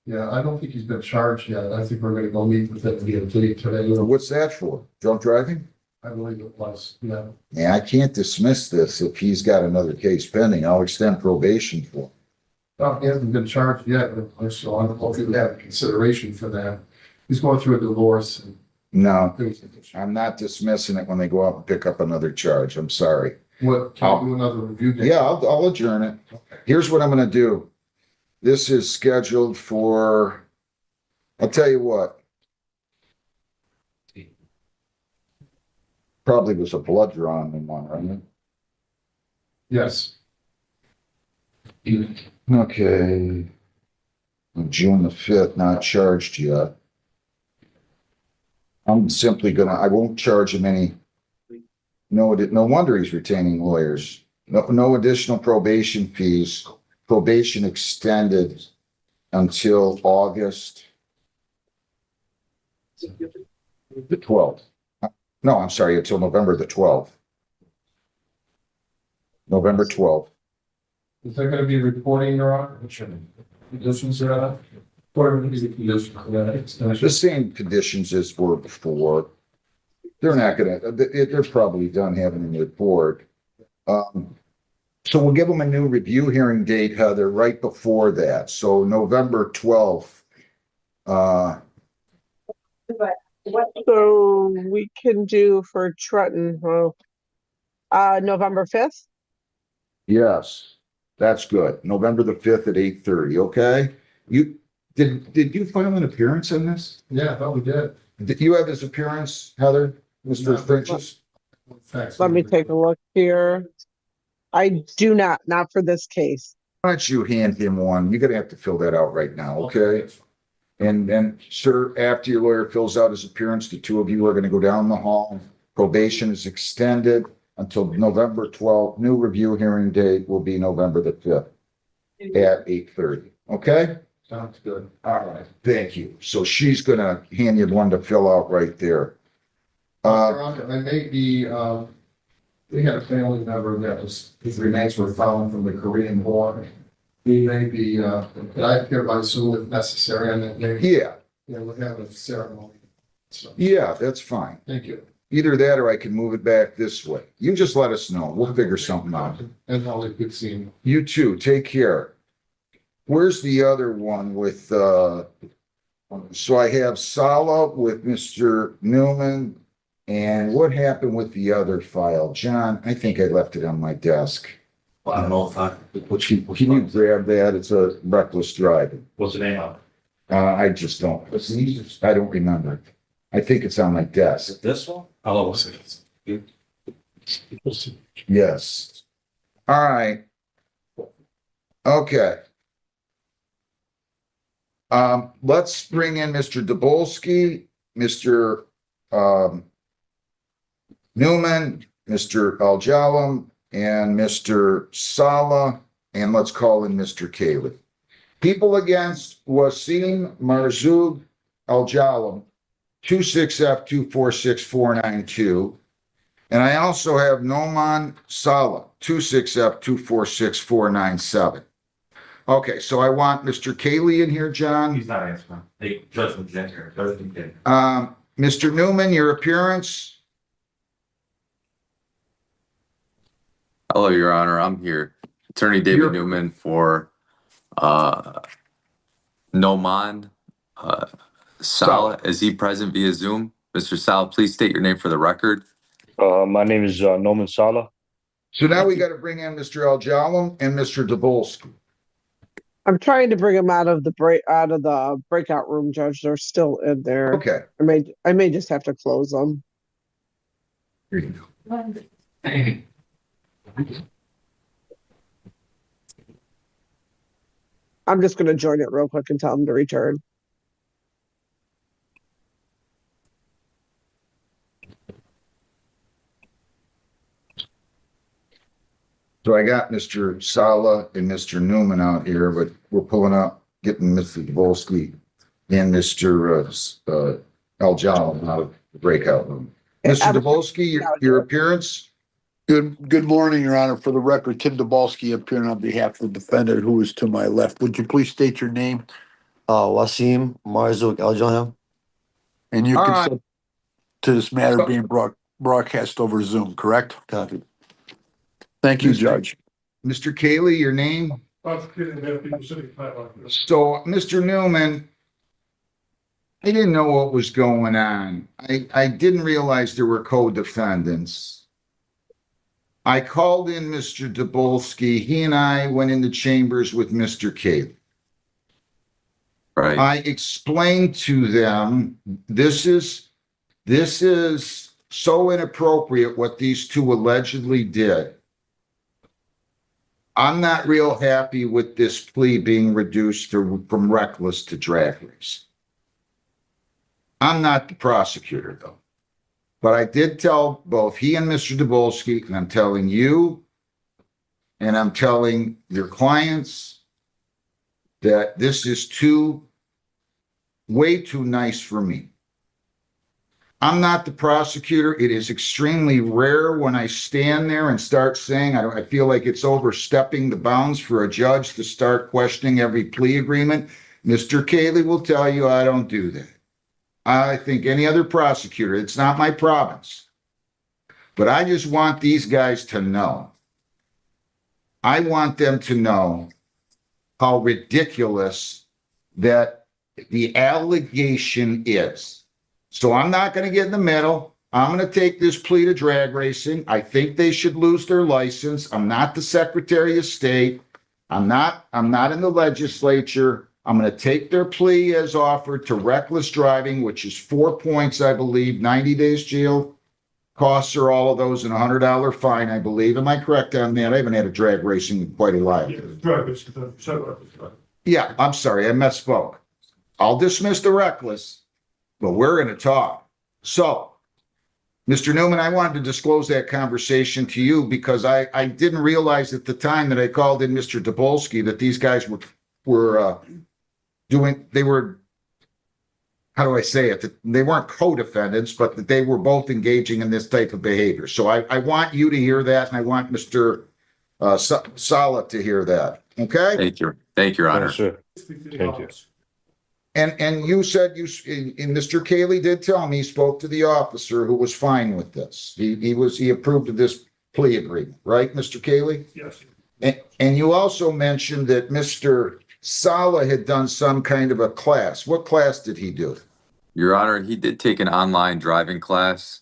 Yeah, I don't think he's been charged yet. I think we're gonna go meet with him and get a plea today. What's that for? Drunk driving? I believe it was, yeah. Yeah, I can't dismiss this if he's got another case pending. I'll extend probation for him. He hasn't been charged yet, so I don't know if he would have consideration for that. He's going through a divorce and No, I'm not dismissing it when they go out and pick up another charge. I'm sorry. What, can we do another review day? Yeah, I'll adjourn it. Here's what I'm gonna do. This is scheduled for, I'll tell you what. Probably was a blood draw on one, right? Yes. Okay. June the 5th, not charged yet. I'm simply gonna, I won't charge him any. No wonder he's retaining lawyers. No additional probation fees. Probation extended until August the 12th. No, I'm sorry, until November the 12th. November 12th. Is there gonna be reporting, Your Honor? Conditions are out? The same conditions as were before. They're not gonna, they're probably done having a report. So we'll give them a new review hearing date, Heather, right before that. So November 12th. So we can do for Trenton, November 5th? Yes, that's good. November the 5th at 8:30, okay? Did you file an appearance on this? Yeah, I thought we did. Did you have his appearance, Heather, Mr. French's? Let me take a look here. I do not for this case. Why don't you hand him one? You're gonna have to fill that out right now, okay? And then, sir, after your lawyer fills out his appearance, the two of you are gonna go down the hall. Probation is extended until November 12th. New review hearing date will be November the 5th at 8:30, okay? Sounds good. All right, thank you. So she's gonna hand you one to fill out right there. Your Honor, I may be, we had a family member that was, his remains were found from the Korean War. He may be, could I hereby sue if necessary on that day? Yeah, We'll have a ceremony. So, yeah, that's fine. thank you. Either that or I can move it back this way. You just let us know. We'll figure something out. And Holly, good seeing You too. Take care. Where's the other one with, so I have Sala with Mr. Newman. And what happened with the other file? John, I think I left it on my desk. Well, I don't know if I, Can you grab that? It's a reckless driving. what's the name of I just don't. I don't remember. I think it's on my desk. it? This one? Oh, what's it? Yes. All right. Okay. Let's bring in Mr. Dabolsky, Mr. Newman, Mr. Aljalam, and Mr. Sala, and let's call in Mr. Cayley. People against Wasim Marzoug Aljalam, 26F246492. And I also have Noman Sala, 26F246497. Okay, so I want Mr. Cayley in here, John. He's not answering. Hey, Judge McNally, Judge McNally. Mr. Newman, your appearance. Hello, Your Honor, I'm here. Attorney David You're- Newman for Noman Sala. Is he present via Zoom? Mr. Sala, please state your name for the record. My name is Norman Sala. So now we got to bring in Mr. Aljalam and Mr. Dabolsky. I'm trying to bring them out of the breakout room, Judge. They're still in there. Okay. I may just have to close them. Here you go. I'm just gonna join it real quick and tell them to return. So I got Mr. Sala and Mr. Newman out here, but we're pulling up, getting Mr. Dabolsky and Mr. Aljalam out of the breakout room. Mr. Dabolsky, your appearance? Good morning, Your Honor. For the record, Tim Dabalski appearing on behalf of the defendant who is to my left. Would you please state your name? Wasim Marzouk Aljalam. And you All consent to this matter being broadcast over Zoom, correct? Copy. Thank you, Judge. Mr. Cayley, your name? So, Mr. Newman, I didn't know what was going on. I didn't realize there were co-defendants. I called in Mr. Tobolski. He and I went into chambers with Mr. Cayley. Right. I explained to them, this is so inappropriate what these two allegedly did. I'm not real happy with this plea being reduced from reckless to drag race. I'm not the prosecutor, though. But I did tell both he and Mr. Tobolski, and I'm telling you, and I'm telling your clients, that this is way too nice for me. I'm not the prosecutor. It is extremely rare when I stand there and start saying, I feel like it's overstepping the bounds for a judge to start questioning every plea agreement. Mr. Cayley will tell you I don't do that. I think any other prosecutor, it's not my province. But I just want these guys to know. I want them to know how ridiculous that the allegation is. So I'm not going to get in the middle. I'm going to take this plea to drag racing. I think they should lose their license. I'm not the Secretary of State. I'm not in the legislature. I'm going to take their plea as offered to reckless driving, which is 4 points, I believe, 90 days jail. Costs are all of those and $100 fine, I believe. Am I correct on that? I haven't had a drag racing in quite a while. Yeah, I'm sorry, I misspoke. I'll dismiss the reckless, but we're going to talk. So, Mr. Newman, I wanted to disclose that conversation to you because I didn't realize at the time that I called in Mr. Tobolski that these guys were how do I say it? They weren't co-defendants, but that they were both engaging in this type of behavior. So I want you to hear that, and I want Mr. Sala to hear that. Okay? Thank you. Thank you, Your Honor. Yes, sir. Thank you. And you said and Mr. Cayley did tell me he spoke to the officer who was fine with this. He approved of this plea agreement, right, Mr. Cayley? Yes. And you also mentioned that Mr. Sala had done some kind of a class. What class did he do? Your Honor, he did take an online driving class.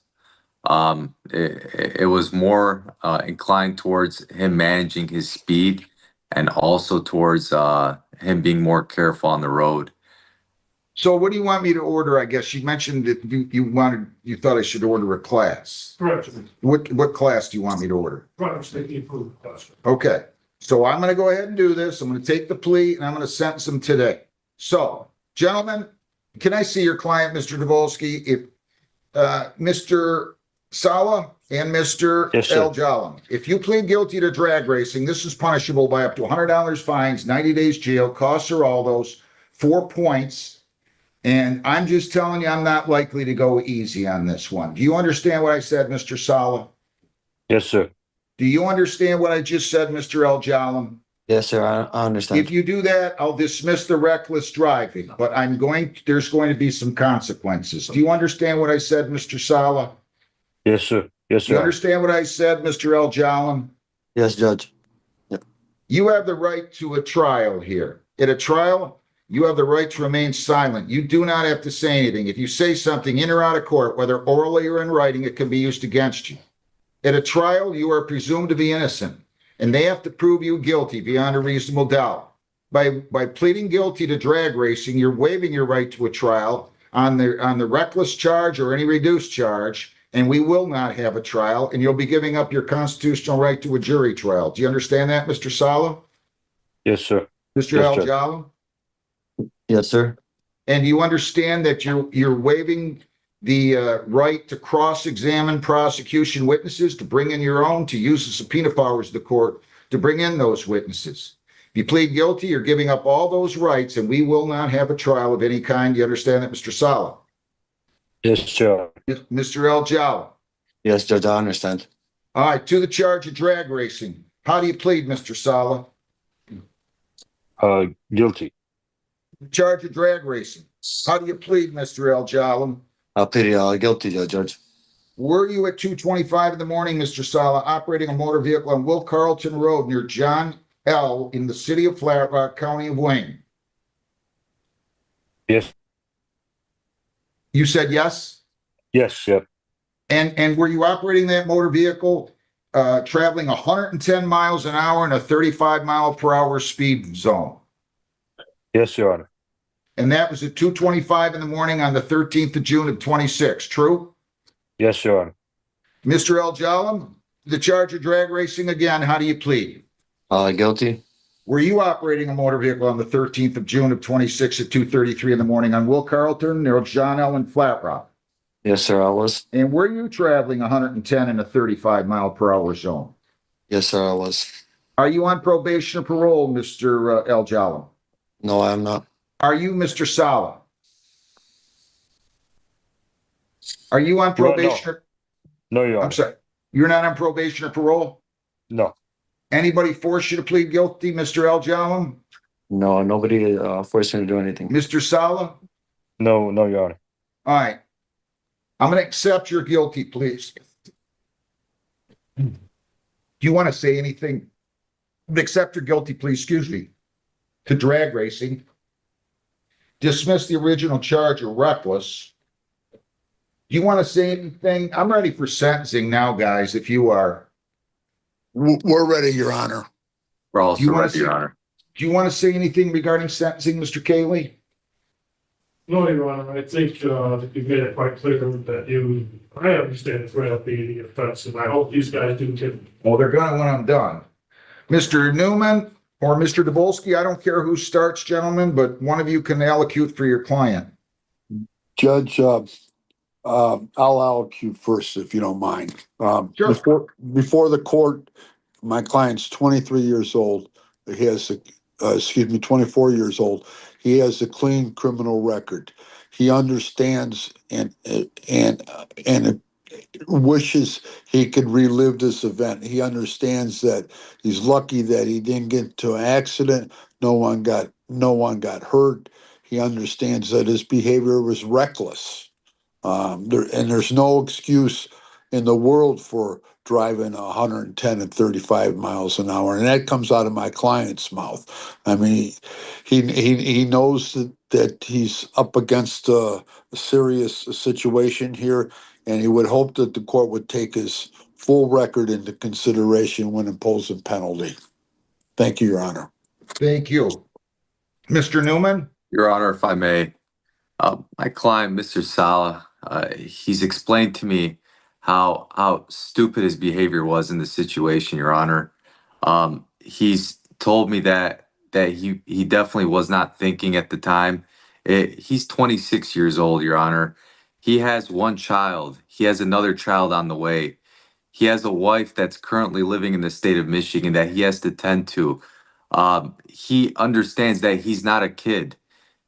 It was more inclined towards him managing his speed and also towards him being more careful on the road. So what do you want me to order? I guess you mentioned that you thought I should order a class. Correct. What class do you want me to order? Right, state approved class. Okay, so I'm going to go ahead and do this. I'm going to take the plea and I'm going to sentence him today. So, gentlemen, can I see your client, Mr. Tobolski? If Mr. Sala and Mr. Yes, sir. El Jalam, if you plead guilty to drag racing, this is punishable by up to $100 fines, 90 days jail, costs are all those, 4 points. And I'm just telling you, I'm not likely to go easy on this one. Do you understand what I said, Mr. Sala? Yes, sir. Do you understand what I just said, Mr. El Jalam? Yes, sir. I understand. If you do that, I'll dismiss the reckless driving, but there's going to be some consequences. Do you understand what I said, Mr. Sala? Yes, sir. Yes, Do you sir. understand what I said, Mr. El Jalam? Yes, Judge. You have the right to a trial here. At a trial, you have the right to remain silent. You do not have to say anything. If you say something in or out of court, whether orally or in writing, it can be used against you. At a trial, you are presumed to be innocent, and they have to prove you guilty beyond a reasonable doubt. By pleading guilty to drag racing, you're waiving your right to a trial on the reckless charge or any reduced charge, and we will not have a trial, and you'll be giving up your constitutional right to a jury trial. Do you understand that, Mr. Sala? Yes, sir. Mr. Yes, El sir. Jalam? Yes, sir. And you understand that you're waiving the right to cross-examine prosecution witnesses, to bring in your own, to use the subpoena powers of the court to bring in those witnesses. If you plead guilty, you're giving up all those rights, and we will not have a trial of any kind. Do you understand that, Mr. Sala? Yes, sir. Mr. El Jalam? Yes, Judge. I understand. All right, to the charge of drag racing. How do you plead, Mr. Sala? Guilty. Charge of drag racing. How do you plead, Mr. El Jalam? I'll plead guilty, Judge. Were you at 2:25 in the morning, Mr. Sala, operating a motor vehicle on Will Carlton Road near John L. in the city of Flat Rock, County of Wayne? Yes. You said yes? Yes, yep. And were you operating that motor vehicle, traveling 110 miles an hour in a 35 mile per hour speed zone? Yes, Your Honor. And that was at 2:25 in the morning on the 13th of June of 26, true? Yes, Your Honor. Mr. El Jalam, the charge of drag racing again, how do you plead? Guilty. Were you operating a motor vehicle on the 13th of June of 26 at 2:33 in the morning on Will Carlton or John Ellen Flat Rock? Yes, sir, I was. And were you traveling 110 in a 35 mile per hour zone? Yes, sir, I was. Are you on probation or parole, Mr. El Jalam? No, I am not. Are you Mr. Sala? Are you on probation? No, Your Honor. I'm sorry. You're not on probation or parole? No. Anybody force you to plead guilty, Mr. El Jalam? No, nobody forced me to do anything. Mr. Sala? No, Your Honor. All right. I'm going to accept your guilty pleas. Do you want to say anything? Accept your guilty plea, excuse me, to drag racing. Dismiss the original charge of reckless. Do you want to say anything? I'm ready for sentencing now, guys, if you are. We're ready, Your Honor. We're also Do you wanna ready, say- Your Honor. Do you want to say anything regarding sentencing, Mr. Cayley? No, Your Honor, I think you made it quite clear that I understand the gravity of the offense, and I hope these guys do too. Well, they're going to when I'm done. Mr. Newman or Mr. Dabolsky, I don't care who starts, gentlemen, but one of you can allocute for your client. Judge, I'll allocute first, if you don't mind. Sure. Before the court, my client's 23 years old. He has, 24 years old. He has a clean criminal record. He understands and wishes he could relive this event. He understands that he's lucky that he didn't get into an accident. No one got hurt. He understands that his behavior was reckless. There's no excuse in the world for driving 110 and 35 miles an hour, and that comes out of my client's mouth. I mean, he knows that he's up against a serious situation here, and he would hope that the court would take his full record into consideration when imposing penalty. Thank you, Your Honor. Thank you. Mr. Newman? Your Honor, if I may, my client, Mr. Sala, he's explained to me how stupid his behavior was in the situation, Your Honor. He's told me that he definitely was not thinking at the time. He's 26 years old, Your Honor. He has one child. He has another child on the way. He has a wife that's currently living in the state of Michigan that he has to tend to. He understands that he's not a kid.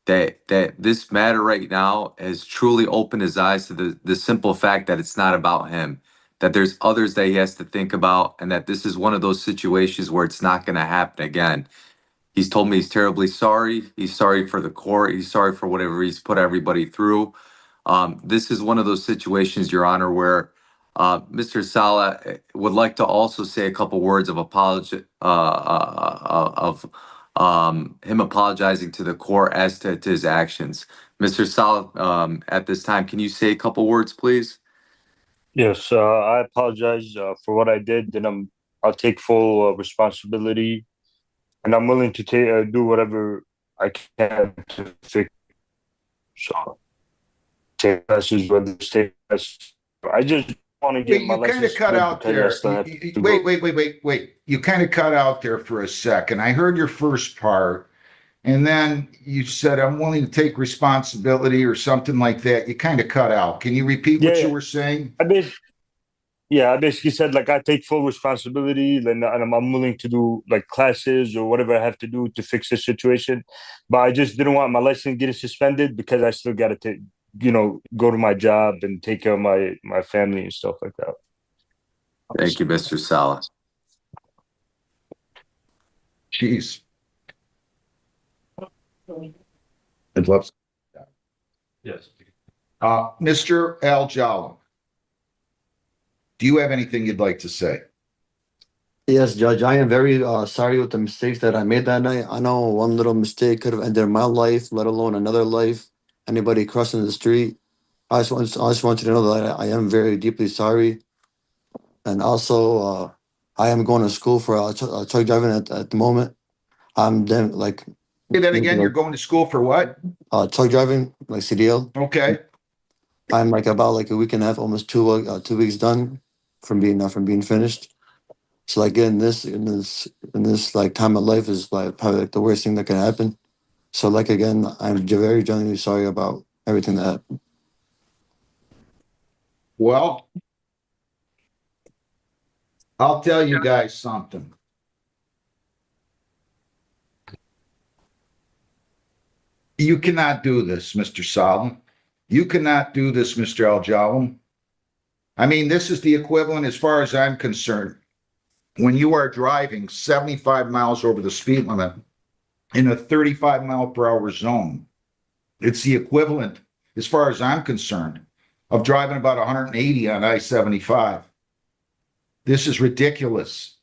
That this matter right now has truly opened his eyes to the simple fact that it's not about him, that there's others that he has to think about, and that this is one of those situations where it's not going to happen again. He's told me he's terribly sorry. He's sorry for the court. He's sorry for whatever he's put everybody through. This is one of those situations, Your Honor, where Mr. Sala would like to also say a couple words of apology, him apologizing to the court as to his actions. Mr. Sala, at this time, can you say a couple words, please? Yes, I apologize for what I did, and I'll take full responsibility, and I'm willing to do whatever I can to fix. So, take classes, whether it's take classes. I just want to get Wait, my you kind of license cut good out because there. I still have to Wait. You kind of cut out there for a second. I heard your first part, and then you said, I'm willing to take responsibility or something like that. You kind of cut out. Can you repeat what you were saying? I basically said, like, I take full responsibility, and I'm willing to do like classes or whatever I have to do to fix the situation. But I just didn't want my license getting suspended because I still got to go to my job and take care of my family and stuff like that. Thank you, Mr. Sala. Jeez. I'd love. Yes. Mr. Al Jalam, do you have anything you'd like to say? Yes, Judge, I am very sorry with the mistakes that I made that night. I know one little mistake could have ended my life, let alone another life. Anybody crossing the street. I just want you to know that I am very deeply sorry. And also, I am going to school for truck driving at the moment. I'm then like. Say that again, you're going to school for what? Truck driving, like CDL. Okay. I'm like about like a week and a half, almost 2 weeks done from being finished. So like in this like time of life is like probably like the worst thing that can happen. So like again, I'm very genuinely sorry about everything that happened. Well, I'll tell you guys something. You cannot do this, Mr. Solemn. You cannot do this, Mr. Al-Jalam. I mean, this is the equivalent, as far as I'm concerned, when you are driving 75 miles over the speed limit in a 35 mile per hour zone. It's the equivalent, as far as I'm concerned, of driving about 180 on I-75. This is ridiculous.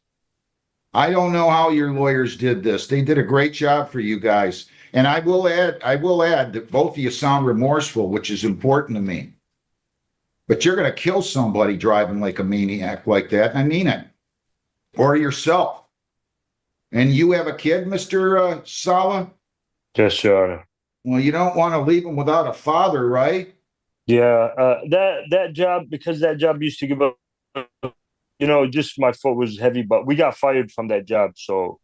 I don't know how your lawyers did this. They did a great job for you guys. And I will add that both of you sound remorseful, which is important to me. But you're going to kill somebody driving like a maniac like that. And I mean it. Or yourself. And you have a kid, Mr. Sala? Yes, Your Honor. Well, you don't want to leave him without a father, right? Yeah, that job, because that job used to give up, just my foot was heavy, but we got fired from that job. So,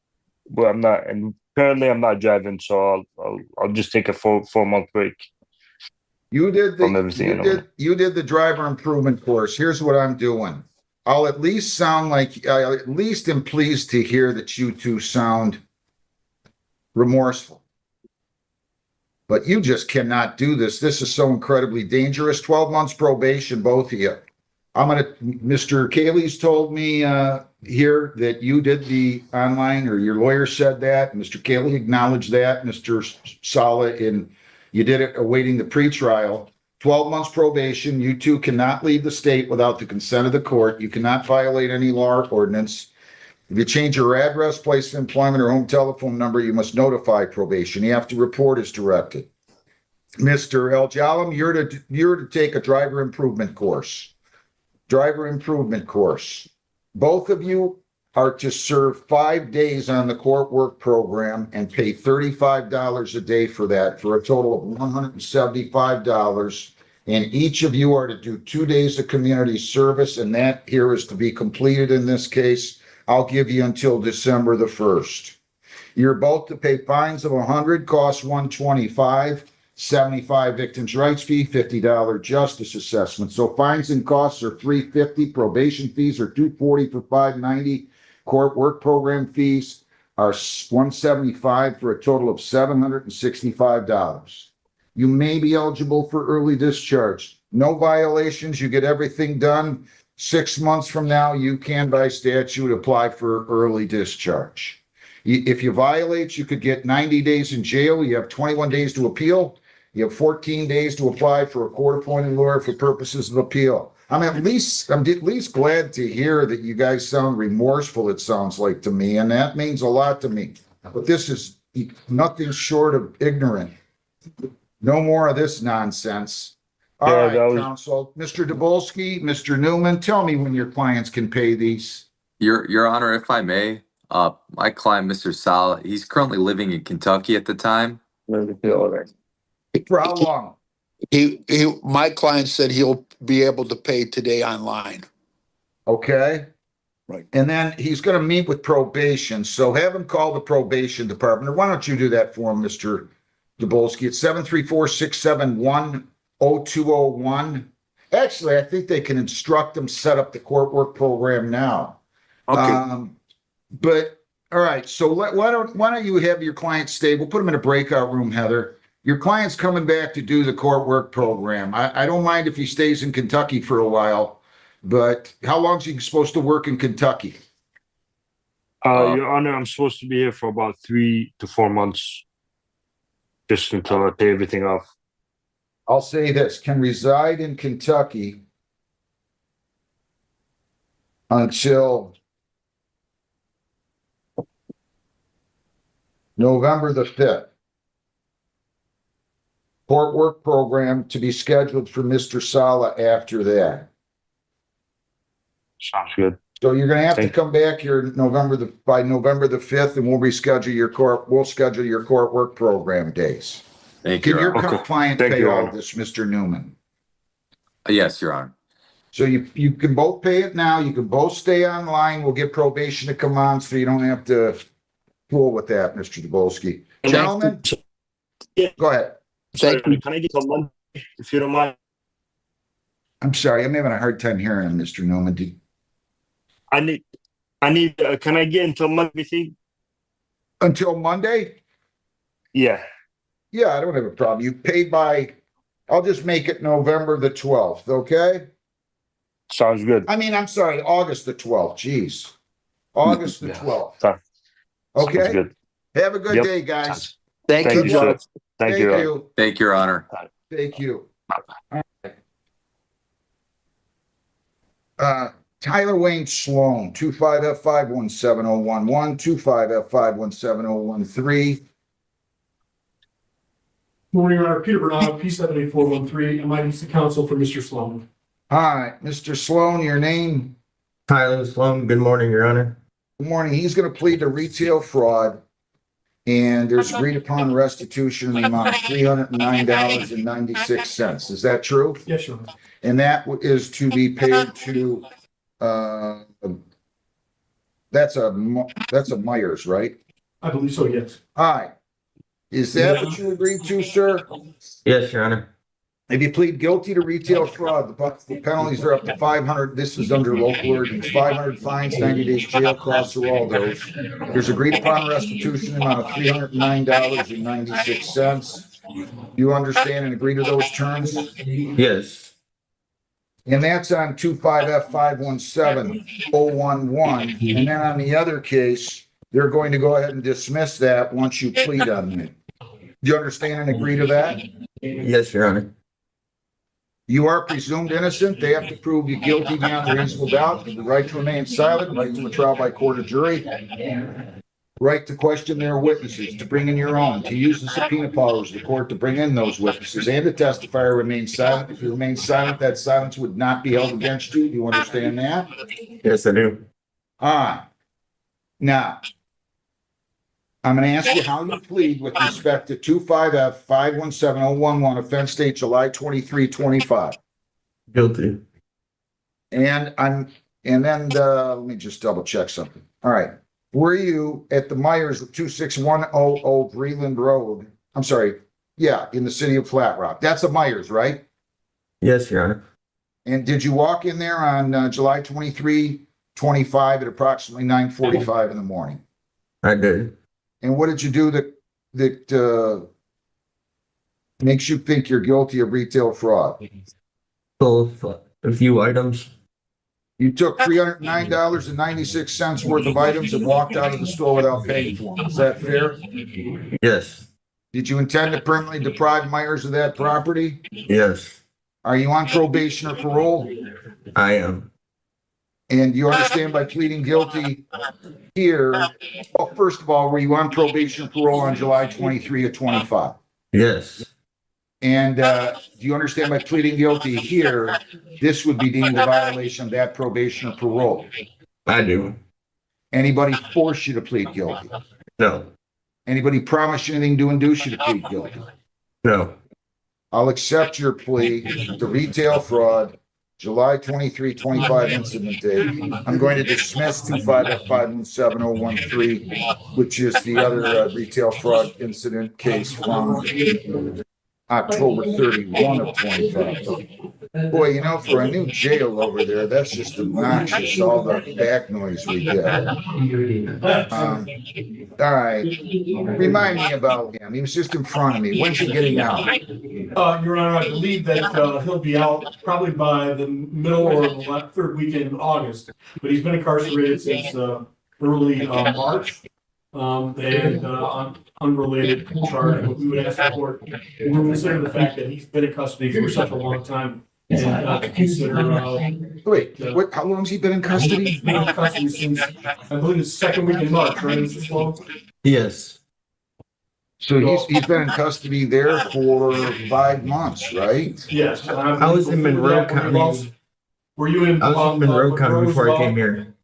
well, I'm not, and currently I'm not driving, so I'll just take a 4 month break. You did from everything. You did the driver improvement course. Here's what I'm doing. I'll at least sound like, I at least am pleased to hear that you two sound remorseful. But you just cannot do this. This is so incredibly dangerous. 12 months probation, both of you. Mr. Cayley's told me here that you did the online, or your lawyer said that. Mr. Cayley acknowledged that. Mr. Sala, and you did it awaiting the pretrial. 12 months probation. You two cannot leave the state without the consent of the court. You cannot violate any law or ordinance. If you change your address, place of employment, or home telephone number, you must notify probation. You have to report as directed. Mr. El-Jalam, you're to take a driver improvement course. Driver improvement course. Both of you are to serve 5 days on the court work program and pay $35 a day for that, for a total of $175. And each of you are to do 2 days of community service, and that here is to be completed in this case. I'll give you until December the 1st. You're both to pay fines of 100, costs 125, 75 victims' rights fee, $50 justice assessment. So fines and costs are $350, probation fees are $240 for 590, court work program fees are $175 for a total of $765. You may be eligible for early discharge. No violations, you get everything done. 6 months from now, you can, by statute, apply for early discharge. If you violate, you could get 90 days in jail. You have 21 days to appeal. You have 14 days to apply for a court-appointed lawyer for purposes of appeal. I'm at least glad to hear that you guys sound remorseful, it sounds like to me, and that means a lot to me. But this is nothing short of ignorant. No more of this nonsense. All right, counsel. Mr. Dabolsky, Mr. Newman, tell me when your clients can pay these. Your Honor, if I may, my client, Mr. Sala, he's currently living in Kentucky at the time. For how long? My client said he'll be able to pay today online. Okay. Right. And then he's going to meet with probation. So have him call the probation department. Or why don't you do that for him, Mr. Dabolsky? It's 734-671-0201. Actually, I think they can instruct them set up the court work program now. Okay. But all right. So why don't you have your client stay? We'll put him in a breakout room, Heather. Your client's coming back to do the court work program. I don't mind if he stays in Kentucky for a while, but how long is he supposed to work in Kentucky? Your Honor, I'm supposed to be here for about 3 to 4 months, just until I pay everything off. I'll say this, can reside in Kentucky until November the 5th. court work program to be scheduled for Mr. Sala after that. Sounds good. So you're gonna have to Thank- come back here by November the 5th, and we'll schedule your court work program days. Thank you, Can Your your Honor. client Thank pay you, Your all Honor. this, Mr. Newman? Yes, Your Honor. So you can both pay it now, you can both stay online, we'll get probation to come on, so you don't have to fool with that, Mr. Dabolsky. Gentlemen, go ahead. Sorry, can I get till Monday, if you don't mind? I'm sorry, I'm having a hard time hearing him, Mr. Newman. Can I get until Monday, think? Until Monday? Yeah, Yeah, I don't have a problem. You paid I'll just make it November the 12th, okay? sounds good. I mean, I'm sorry, August the 12th, geez. August the Yeah. 12th. Sounds Okay? good. Have a good Yep. day, guys. Thank Thank you. you, Good luck. sir. Thank you. Your Honor. Thank you, Your Honor. Thank you. Tyler Wayne Sloan, 25F5170111, 25F5170113. Morning, Your Honor. Peter Bernard, P78413, emergency counsel for Mr. Sloan. Hi, Mr. Sloan, your name? Tyler Sloan, good morning, Your Honor. Good morning. He's going to plead to retail fraud, and there's agreed upon restitution in the amount of $309.96. Is that true? Yes, Your Honor. And that is to be paid to, that's a Myers, right? I believe so, yes. Hi. Is that what you agreed to, sir? Yes, Your Honor. If you plead guilty to retail fraud, the penalties are up to 500. This is under local ordinance, 500 fines, 90 days jail, costs are all those. There's agreed upon restitution amount of $309.96. You understand and agree to those terms? Yes. And that's on 25F517011. And then on the other case, they're going to go ahead and dismiss that once you plead on it. Do you understand and agree to that? Yes, Your Honor. You are presumed innocent. They have to prove you guilty beyond a reasonable doubt. The right to remain silent, right to a trial by court or jury, right to question their witnesses, to bring in your own, to use the subpoena powers of the court to bring in those witnesses, and to testify or remain silent. If you remain silent, that silence would not be held against you. Do you understand that? Yes, I do. Now, I'm going to ask you how you plead with respect to 25F517011, offense date July 23/25. Guilty. And then let me just double check something. All right. Were you at the Myers 26100 Breland Road? I'm sorry. Yeah, in the city of Flat Rock. That's a Myers, right? Yes, Your Honor. And did you walk in there on July 23/25 at approximately 9:45 in the morning? I did. And what did you do that makes you think you're guilty of retail fraud? Both a few items. You took $309.96 worth of items and walked out of the store without paying for them. Is that fair? Yes. Did you intend to permanently deprive Myers of that property? Yes, Are you on probation or parole? I am. And you understand by pleading guilty here, well, first of all, were you on probation or parole on July 23 of 25? Yes. And do you understand by pleading guilty here, this would be deemed a violation of that probation or parole? I do. Anybody force you to plead guilty? No. Anybody promise you anything to induce you to plead guilty? No. I'll accept your plea to retail fraud, July 23/25 incident date. I'm going to dismiss 25F517013, which is the other retail fraud incident case from October 31 of 25. Boy, you know, for a new jail over there, that's just obnoxious, all the back noise we get. All right. Remind me about him. He was just in front of me. When's he getting out? Your Honor, I believe that he'll be out probably by the middle or the third weekend in August, but he's been incarcerated since early March. And unrelated charge, but we would ask the court to consider the fact that he's been in custody for such a long time. And consider Wait, how long has he been in custody? He's been in custody since, I believe, it's second week in March, right, Mr. Sloan? Yes. So he's been in custody there for 5 months, right? Yes. and I was in believe Monroe that when you lost- County. Were you in? I was in Monroe County as before I well? came here.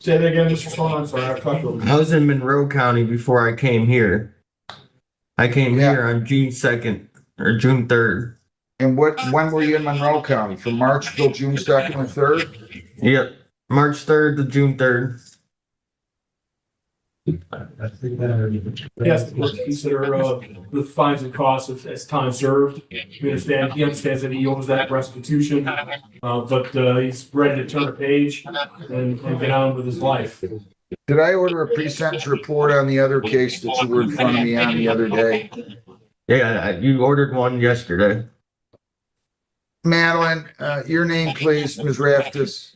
Say that again, Mr. Sloan, I'm sorry, I talked over you. I was in Monroe County before I came here. I came Yeah. here on June 2nd or June 3rd. And when were you in Monroe County? From March till June 2nd or 3rd? Yep. March 3rd to June 3rd. Yes, the court to consider, the fines and costs as time served. He understands that he owes that restitution, but, he's ready to turn a page and get on with his life. Did I order a pre-sentence report on the other case that you were in front of me on the other day? Yeah, you ordered one yesterday. Madeline, your name, please, Ms. Raftis.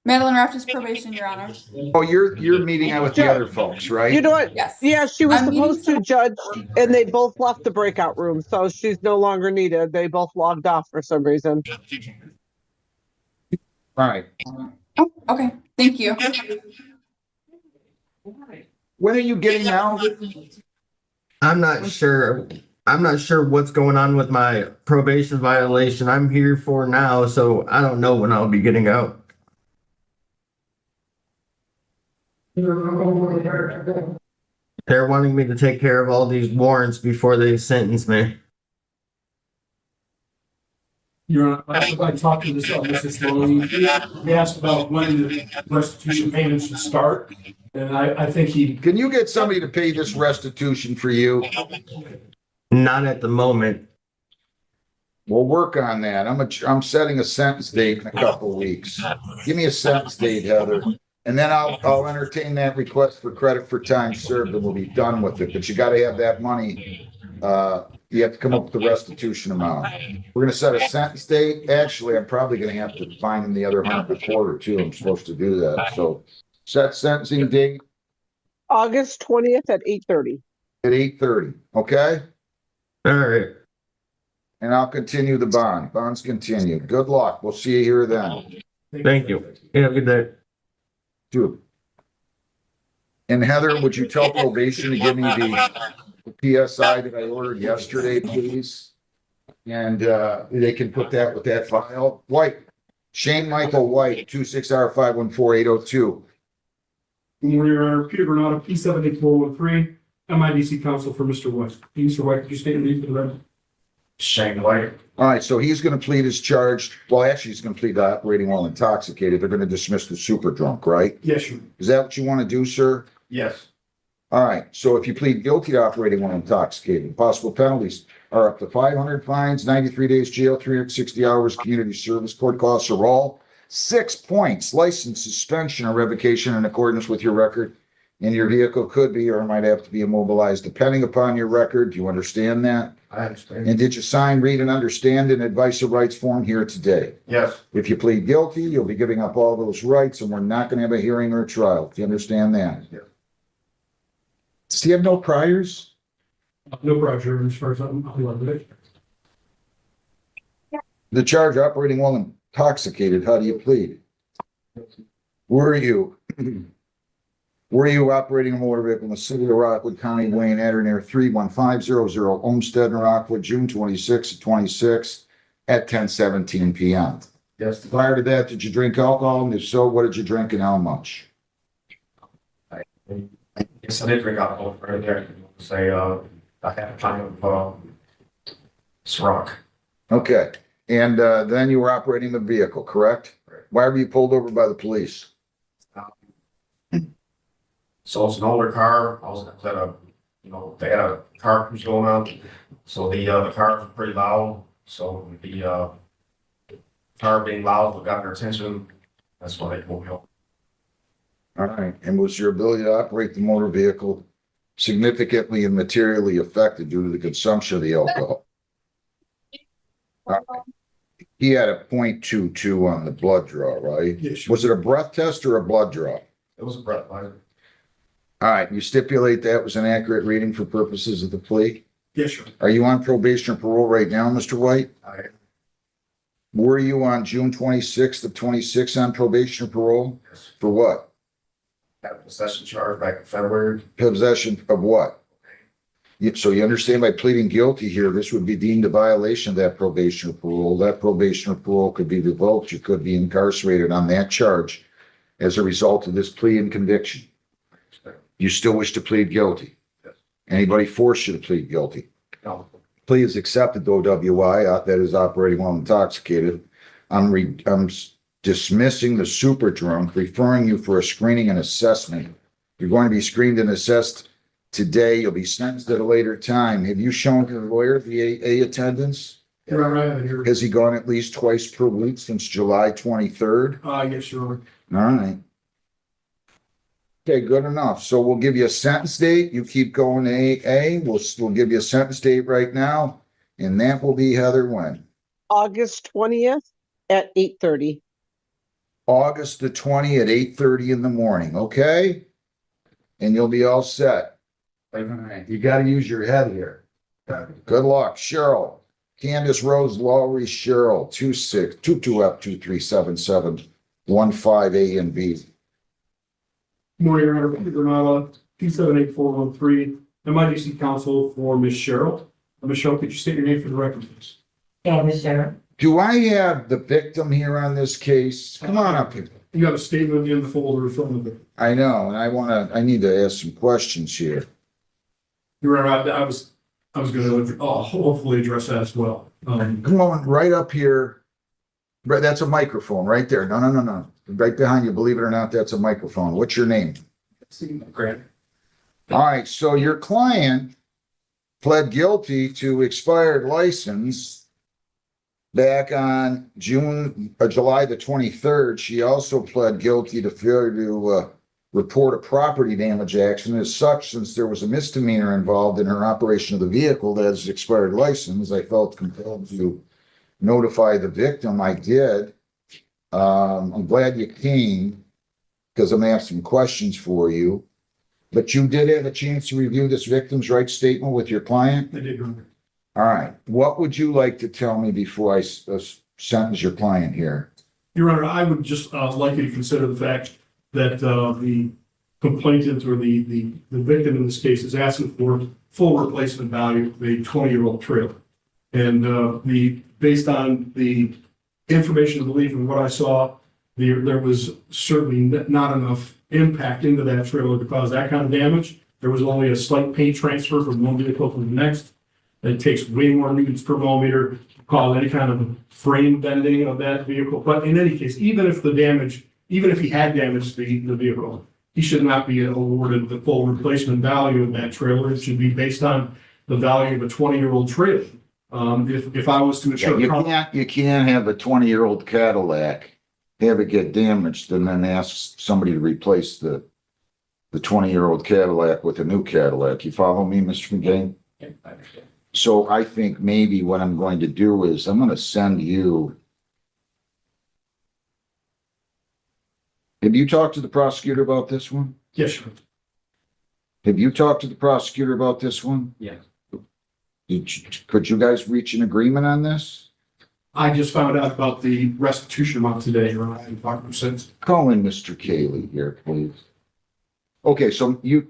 Madeline Raftis probation, Your Honor. Oh, you're meeting out with the other folks, right? You know what? Yes. Yeah, she was I'm meeting supposed to judge, and they both left the breakout room, so she's no longer needed. They both logged off for some reason. All right. Oh, okay. Thank you. When are you getting out? I'm not sure. I'm not sure what's going on with my probation violation. I'm here for now, so I don't know when I'll be getting out. They're wanting me to take care of all these warrants before they sentence me. Your Honor, I talked to this, Mr. Sloan, he asked about when the restitution payments should start, and I think he. Can you get somebody to pay this restitution for you? Not at the moment. We'll work on that. I'm setting a sentence date in a couple of weeks. Give me a sentence date, Heather. And then I'll entertain that request for credit for time served and we'll be done with it. But you gotta have that money. You have to come up with the restitution amount. We're gonna set a sentence date. Actually, I'm probably gonna have to fine him the other $100 too. I'm supposed to do that. So set sentencing date August 20th at 8:30. at 8:30, okay? All right. And I'll continue the bond. Bonds continue. Good luck. We'll see you here then. Thank you. You have a good day. Dude. And Heather, would you tell probation to give me the PSI that I ordered yesterday, please? And they can put that with that file. White, Shane Michael White, 26R514802. Your Honor, Peter Bernardo, P78413, MIDC counsel for Mr. White. Mr. White, could you state your name for the record? Shane White. All right, so he's going to plead his charge. Well, actually, he's going to plead to operating while intoxicated. They're going to dismiss the super drunk, right? Yes, Your Honor. Is that what you want to do, sir? Yes. All right, so if you plead guilty to operating while intoxicated, possible penalties are up to 500 fines, 93 days jail, 360 hours community service. Court costs are all 6 points, license suspension or revocation in accordance with your record. And your vehicle could be or might have to be immobilized depending upon your record. Do you understand that? I understand. And did you sign, read, and understand an advice of rights form here today? Yes. If you plead guilty, you'll be giving up all those rights and we're not going to have a hearing or a trial. Do you understand that? Yes. Does he have no priors? No pressure, as far as I'm aware. The charge operating while intoxicated, how do you plead? Were you operating a motor vehicle in the city of Rockwood County, Wayne, Air 31500 Olmsted, Rockwood, June 26 at 10:17 p.m.? Yes. Prior to that, did you drink alcohol? And if so, what did you drink and how much? Yes, I did drink alcohol earlier. Say, I had a pint of Ciroc. Okay, and then you were operating the vehicle, correct? Right. Why were you pulled over by the police? So it's an older car. I was at a, they had a car cruise going on. So the car was pretty loud. So the car being loud got their attention. That's why they pulled me over. All right, and was your ability to operate the motor vehicle significantly and materially affected due to the consumption of the alcohol? He had a .22 on the blood draw, right? Yes. Was it a breath test or a blood draw? It was a breathalyzer. All right, you stipulate that was an accurate reading for purposes of the plea? Yes, sir. Are you on probation or parole right now, Mr. White? I Were you on June 26th of 26 on probation or parole? Yes. For what? Had a possession charge back in February. Possession of what? So you understand by pleading guilty here, this would be deemed a violation of that probation or parole. That probation or parole could be revoked. You could be incarcerated on that charge as a result of this plea and conviction. You still wish to plead guilty? Yes. Anybody force you to plead guilty? No. Plea is accepted, though, WI, that is operating while intoxicated. I'm dismissing the super drunk, referring you for a screening and assessment. You're going to be screened and assessed today. You'll be sentenced at a later time. Have you shown your lawyer the AA attendance? Right. Has he gone at least twice per week since July 23rd? Yes, Your Honor. All right. Okay, good enough. So we'll give you a sentence date. You keep going to AA. We'll give you a sentence date right now. And that will be, Heather, when? August 20th at 8:30. August the 20th at 8:30 in the morning, okay? And you'll be all set. You gotta use your head here. Good luck. Cheryl. Candace Rose Lowry Cheryl, 22F237715 A and B. Morning, Your Honor. Peter Granata, 278-413, MIDC counsel for Ms. Cheryl. Ms. Cheryl, could you state your name for the record, please? Yeah, Ms. Cheryl. Do I have the victim here on this case? Come on up here. You have a statement in the folder from the. I know, and I need to ask some questions here. Your Honor, I was going to hopefully address that as well. Come on, right up here. Right, that's a microphone right there. No. Right behind you, believe it or not, that's a microphone. What's your name? Grant. All right, so your client pled guilty to expired license back on July the 23rd. She also pled guilty to failure to report a property damage action. As such, since there was a misdemeanor involved in her operation of the vehicle that has expired license, I felt compelled to notify the victim. I did. I'm glad you came because I'm gonna have some questions for you. But you did have a chance to review this victim's rights statement with your client? I did, Your Honor. All right. What would you like to tell me before I sentence your client here? Your Honor, I would just like you to consider the fact that the complainant or the victim in this case is asking for full replacement value of a 20-year-old trailer. And based on the information to believe and what I saw, there was certainly not enough impact into that trailer to cause that kind of damage. There was only a slight paint transfer from one vehicle to the next. It takes way more newtons per millimeter to cause any kind of frame bending of that vehicle. But in any case, even if he had damaged the vehicle, he should not be awarded the full replacement value of that trailer. It should be based on the value of a 20-year-old trailer. If I was to insure, you can't have a 20-year-old Cadillac, have it get damaged, and then ask somebody to replace the 20-year-old Cadillac with a new Cadillac. You follow me, Mr. McGinn? Yeah, I understand. So I think maybe what I'm going to do is I'm going to send you. Have you talked to the prosecutor about this one? yes, sir. Have you talked to the prosecutor about this one? Yeah. Could you guys reach an agreement on this? I just found out about the restitution amount today, Your Honor. I haven't talked to him since. Call in Mr. Cayley here, please. Okay, so you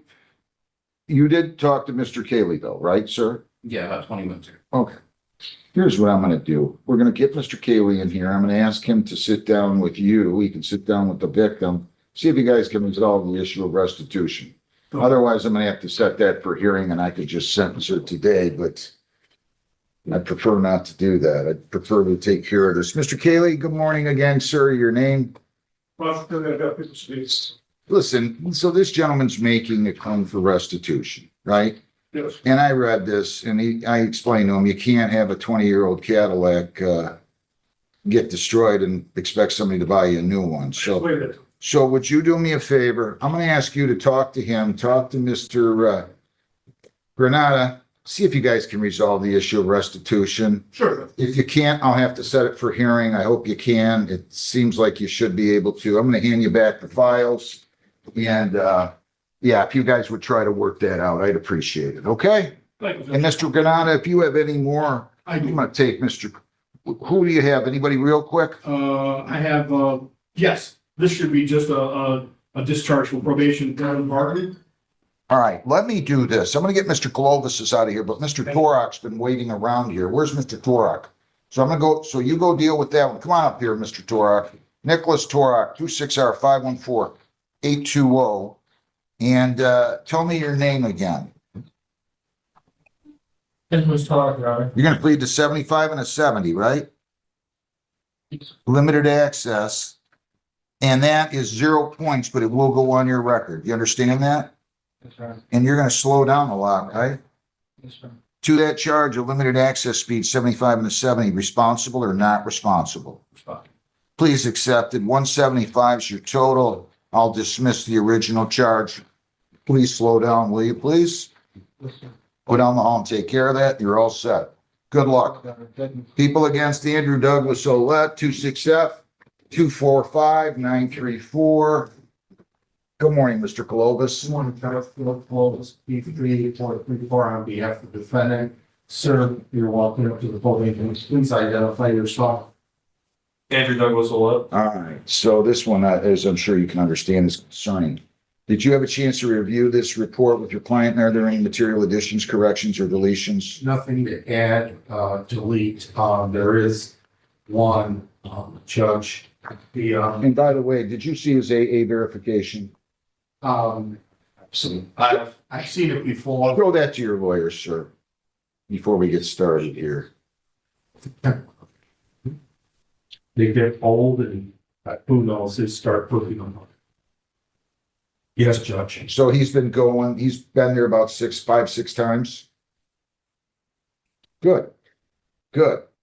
did talk to Mr. Cayley though, right, sir? Yeah, about 20 minutes ago. Okay. Here's what I'm gonna do. We're gonna get Mr. Cayley in here. I'm gonna ask him to sit down with you. He can sit down with the victim, see if you guys can resolve the issue of restitution. Otherwise, I'm gonna have to set that for hearing and I could just sentence her today, but I prefer not to do that. I prefer to take care of this. Mr. Cayley, good morning again, sir. Your name? Listen, so this gentleman's making a claim for restitution, right? Yes. And I read this and I explained to him, you can't have a 20-year-old Cadillac get destroyed and expect somebody to buy you a new one. So would you do me a favor? I'm going to ask you to talk to him, talk to Mr. Granata, see if you guys can resolve the issue of restitution. Sure. If you can't, I'll have to set it for hearing. I hope you can. It seems like you should be able to. I'm going to hand you back the files. And yeah, if you guys would try to work that out, I'd appreciate it. Okay? Thank you. And Mr. Granata, if you have any more, I'm going to take Mr. Who do you have? Anybody real quick? I have, yes, this should be just a a discharge from probation down bargaining. All right, let me do this. I'm gonna get Mr. Clovis out of here, but Mr. Torok's been waiting around here. Where's Mr. Torok? So I'm gonna go, so you go deal with that one. Come on up here, Mr. Torok. Nicholas Torok, 26R514-820. And tell me your name again. Nicholas Torok, Your Honor. You're gonna plead to 75 and a 70, right? Limited access. And that is 0 points, but it will go on your record. You understand that? Yes, sir. And you're gonna slow down a lot, right? Yes, sir. To that charge of limited access speed, 75 and a 70, responsible or not responsible? Please accepted. 175 is your total. I'll dismiss the original charge. Please slow down, will you please? Yes, sir. Go down the hall and take care of that. You're all set. Good luck. People against Andrew Douglas Olet, 26F, 245-934. Good morning, Mr. Clovis. Good morning, Charles Philip Clovis, P38434 on behalf of the defendant. Sir, you're welcome to the podium. Please identify yourself. Andrew Douglas Olet. All right, so this one, as I'm sure you can understand, is concerning. Did you have a chance to review this report with your client? And are there any material additions, corrections, or deletions? Nothing to add, delete. There is one, Judge. And by the way, did you see his AA verification? I've seen it before. Throw that to your lawyer, sir, before we get started here. They get old and who knows, they start putting them on. Yes, Judge. So he's been there about 5, 6 times? Good.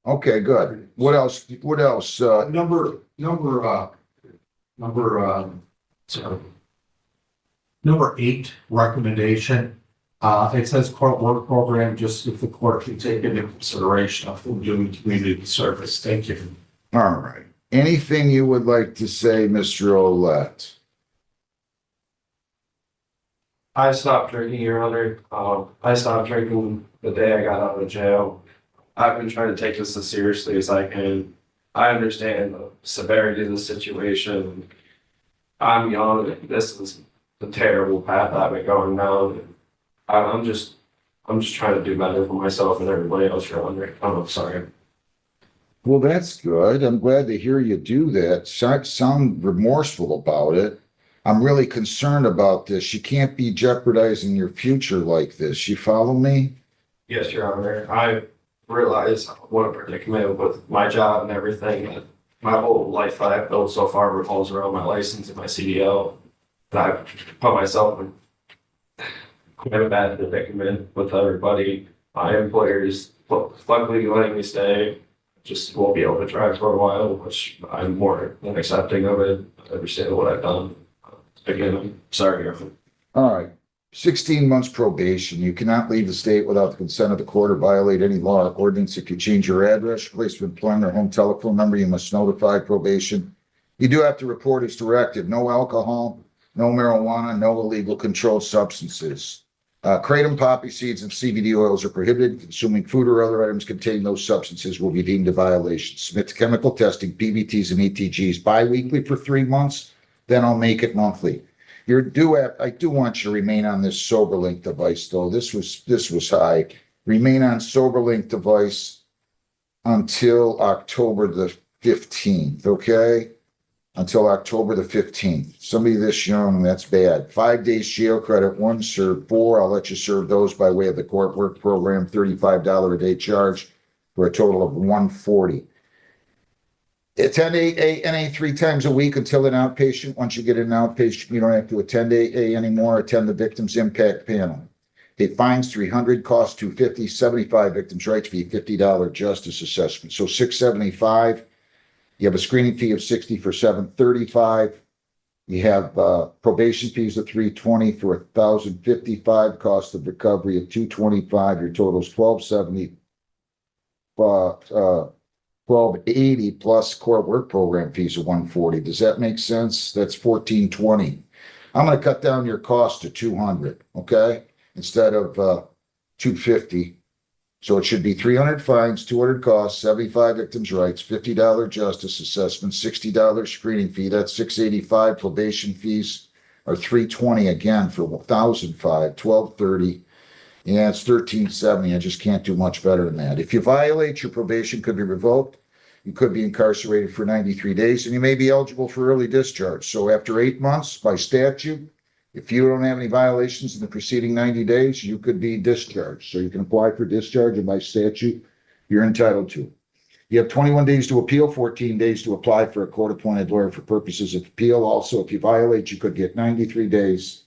Okay, good. What else? Number 8 recommendation. It says court work program, just if the court can take into consideration of doing community service. Thank you. All right. Anything you would like to say, Mr. Olet? I stopped drinking, Your Honor. I stopped drinking the day I got out of jail. I've been trying to take this as seriously as I can. I understand the severity of the situation. I'm young. This is the terrible path I've been going down. I'm just trying to do better for myself and everybody else, Your Honor. I'm sorry. Well, that's good. I'm glad to hear you do that. Sound remorseful about it. I'm really concerned about this. You can't be jeopardizing your future like this. You follow me? Yes, Your Honor. I realize what a predicament with my job and everything. My whole life I've built so far revolves around my license and my CDL. And I've put myself in quite a bad predicament with everybody. My employers luckily letting me stay. Just won't be able to drive for a while, which I'm more than accepting of it. I understand what I've done. Again, I'm sorry, Your Honor. All right. 16 months probation. You cannot leave the state without the consent of the court or violate any law or ordinance. If you change your address, place of employment, or home telephone number, you must notify probation. You do have to report as directed. No alcohol, no marijuana, no illegal controlled substances. Kratom poppy seeds and CBD oils are prohibited. Consuming food or other items containing those substances will be deemed a violation. Submit to chemical testing, PBTs and ETGs bi-weekly for 3 months. Then I'll make it monthly. I do want you to remain on this SoberLink device, though. This was high. Remain on SoberLink device until October the 15th, okay? Until October the 15th. Somebody this young, that's bad. 5 days jail credit, 1 serve 4. I'll let you serve those by way of the court work program, $35 a day charge for a total of $140. Attend NA 3 times a week until an outpatient. Once you get an outpatient, you don't have to attend AA anymore. Attend the Victims Impact Panel. It fines $300, costs $250, 75 victims' rights fee, $50 justice assessment. So $675. You have a screening fee of $60 for $735. You have probation fees of $320 for $1,055. Cost of recovery of $225. Your total is $1,270. $1,280 plus court work program fees of $140. Does that make sense? That's $1,420. I'm going to cut down your cost to $200, okay? Instead of $250. So it should be $300 fines, $200 costs, 75 victims' rights, $50 justice assessment, $60 screening fee. That's $685 probation fees, are 320 again for 1,005, 1230. Yeah, it's 1370. I just can't do much better than that. If you violate, your probation could be revoked. You could be incarcerated for 93 days, and you may be eligible for early discharge. So after 8 months, by statute, if you don't have any violations in the preceding 90 days, you could be discharged. So you can apply for discharge, and by statute, you're entitled to it. You have 21 days to appeal, 14 days to apply for a court-appointed lawyer for purposes of appeal. Also, if you violate, you could get 93 days.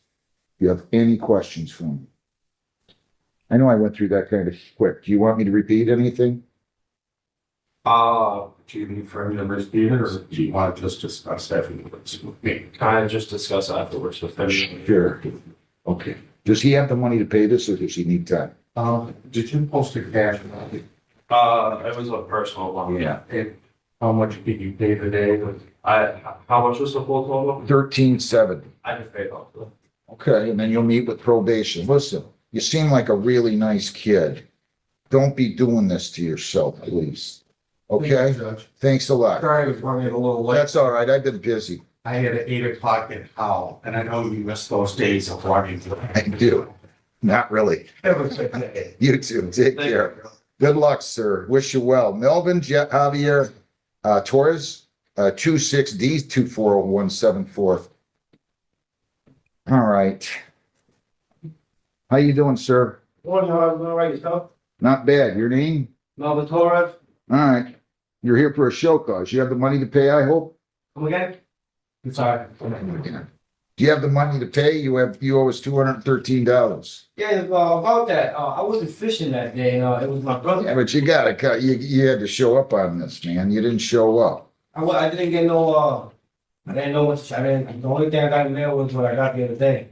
If you have any questions for me? I know I went through that kind of quick. Do you want me to repeat anything? Do you need for him to repeat it, or do you want to just discuss that with me? Can I just discuss afterwards with him? Sure. Okay. Does he have the money to pay this, or does he need time? Did you post a cash? It was a personal one. Yeah. How much did you pay today? How much was the full total? 1370. I just paid off. Okay, and then you'll meet with probation. Listen, you seem like a really nice kid. Don't be doing this to yourself, please. Okay? Thanks a lot. Sorry, I was running a little late. That's all right. I've been busy. I had an 8 o'clock at Howell, and I know you missed those days of running. I do. Not really. Have a good day. You too. Take care. Good luck, sir. Wish you well. Melvin Javier Torres, 26D24017. All right. How you doing, sir? Morning, all right, yourself? Not bad. Your name? Melvin Torres. All right. You're here for a show cause. You have the money to pay, I hope? Come again? I'm sorry. Do you have the money to pay? You owe us $213. Yeah, about that, I wasn't fishing that day, it was my brother. Yeah, but you gotta cut. You had to show up on this, man. You didn't show up. I didn't get no, I didn't know what, the only thing I got in there was what I got the other day.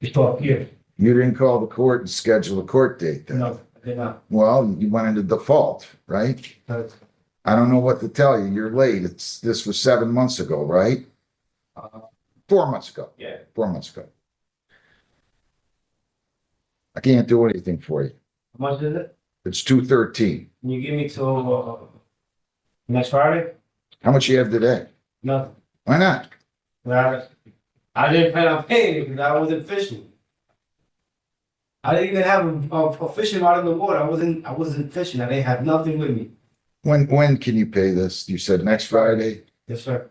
Just talk here. You didn't call the court and schedule a court date then? No, I did not. Well, you went into default, right? I don't know what to tell you. You're late. This was 7 months ago, right? 4 months ago. Yeah. 4 months ago. I can't do anything for you. How much is it? It's 213. Can you give me till, next Friday? How much you have today? Nothing. Why not? I didn't plan on paying it because I wasn't fishing. I didn't even have a fishing rod in the water. I wasn't fishing. I didn't have nothing with me. When can you pay this? You said next Friday? Yes, sir.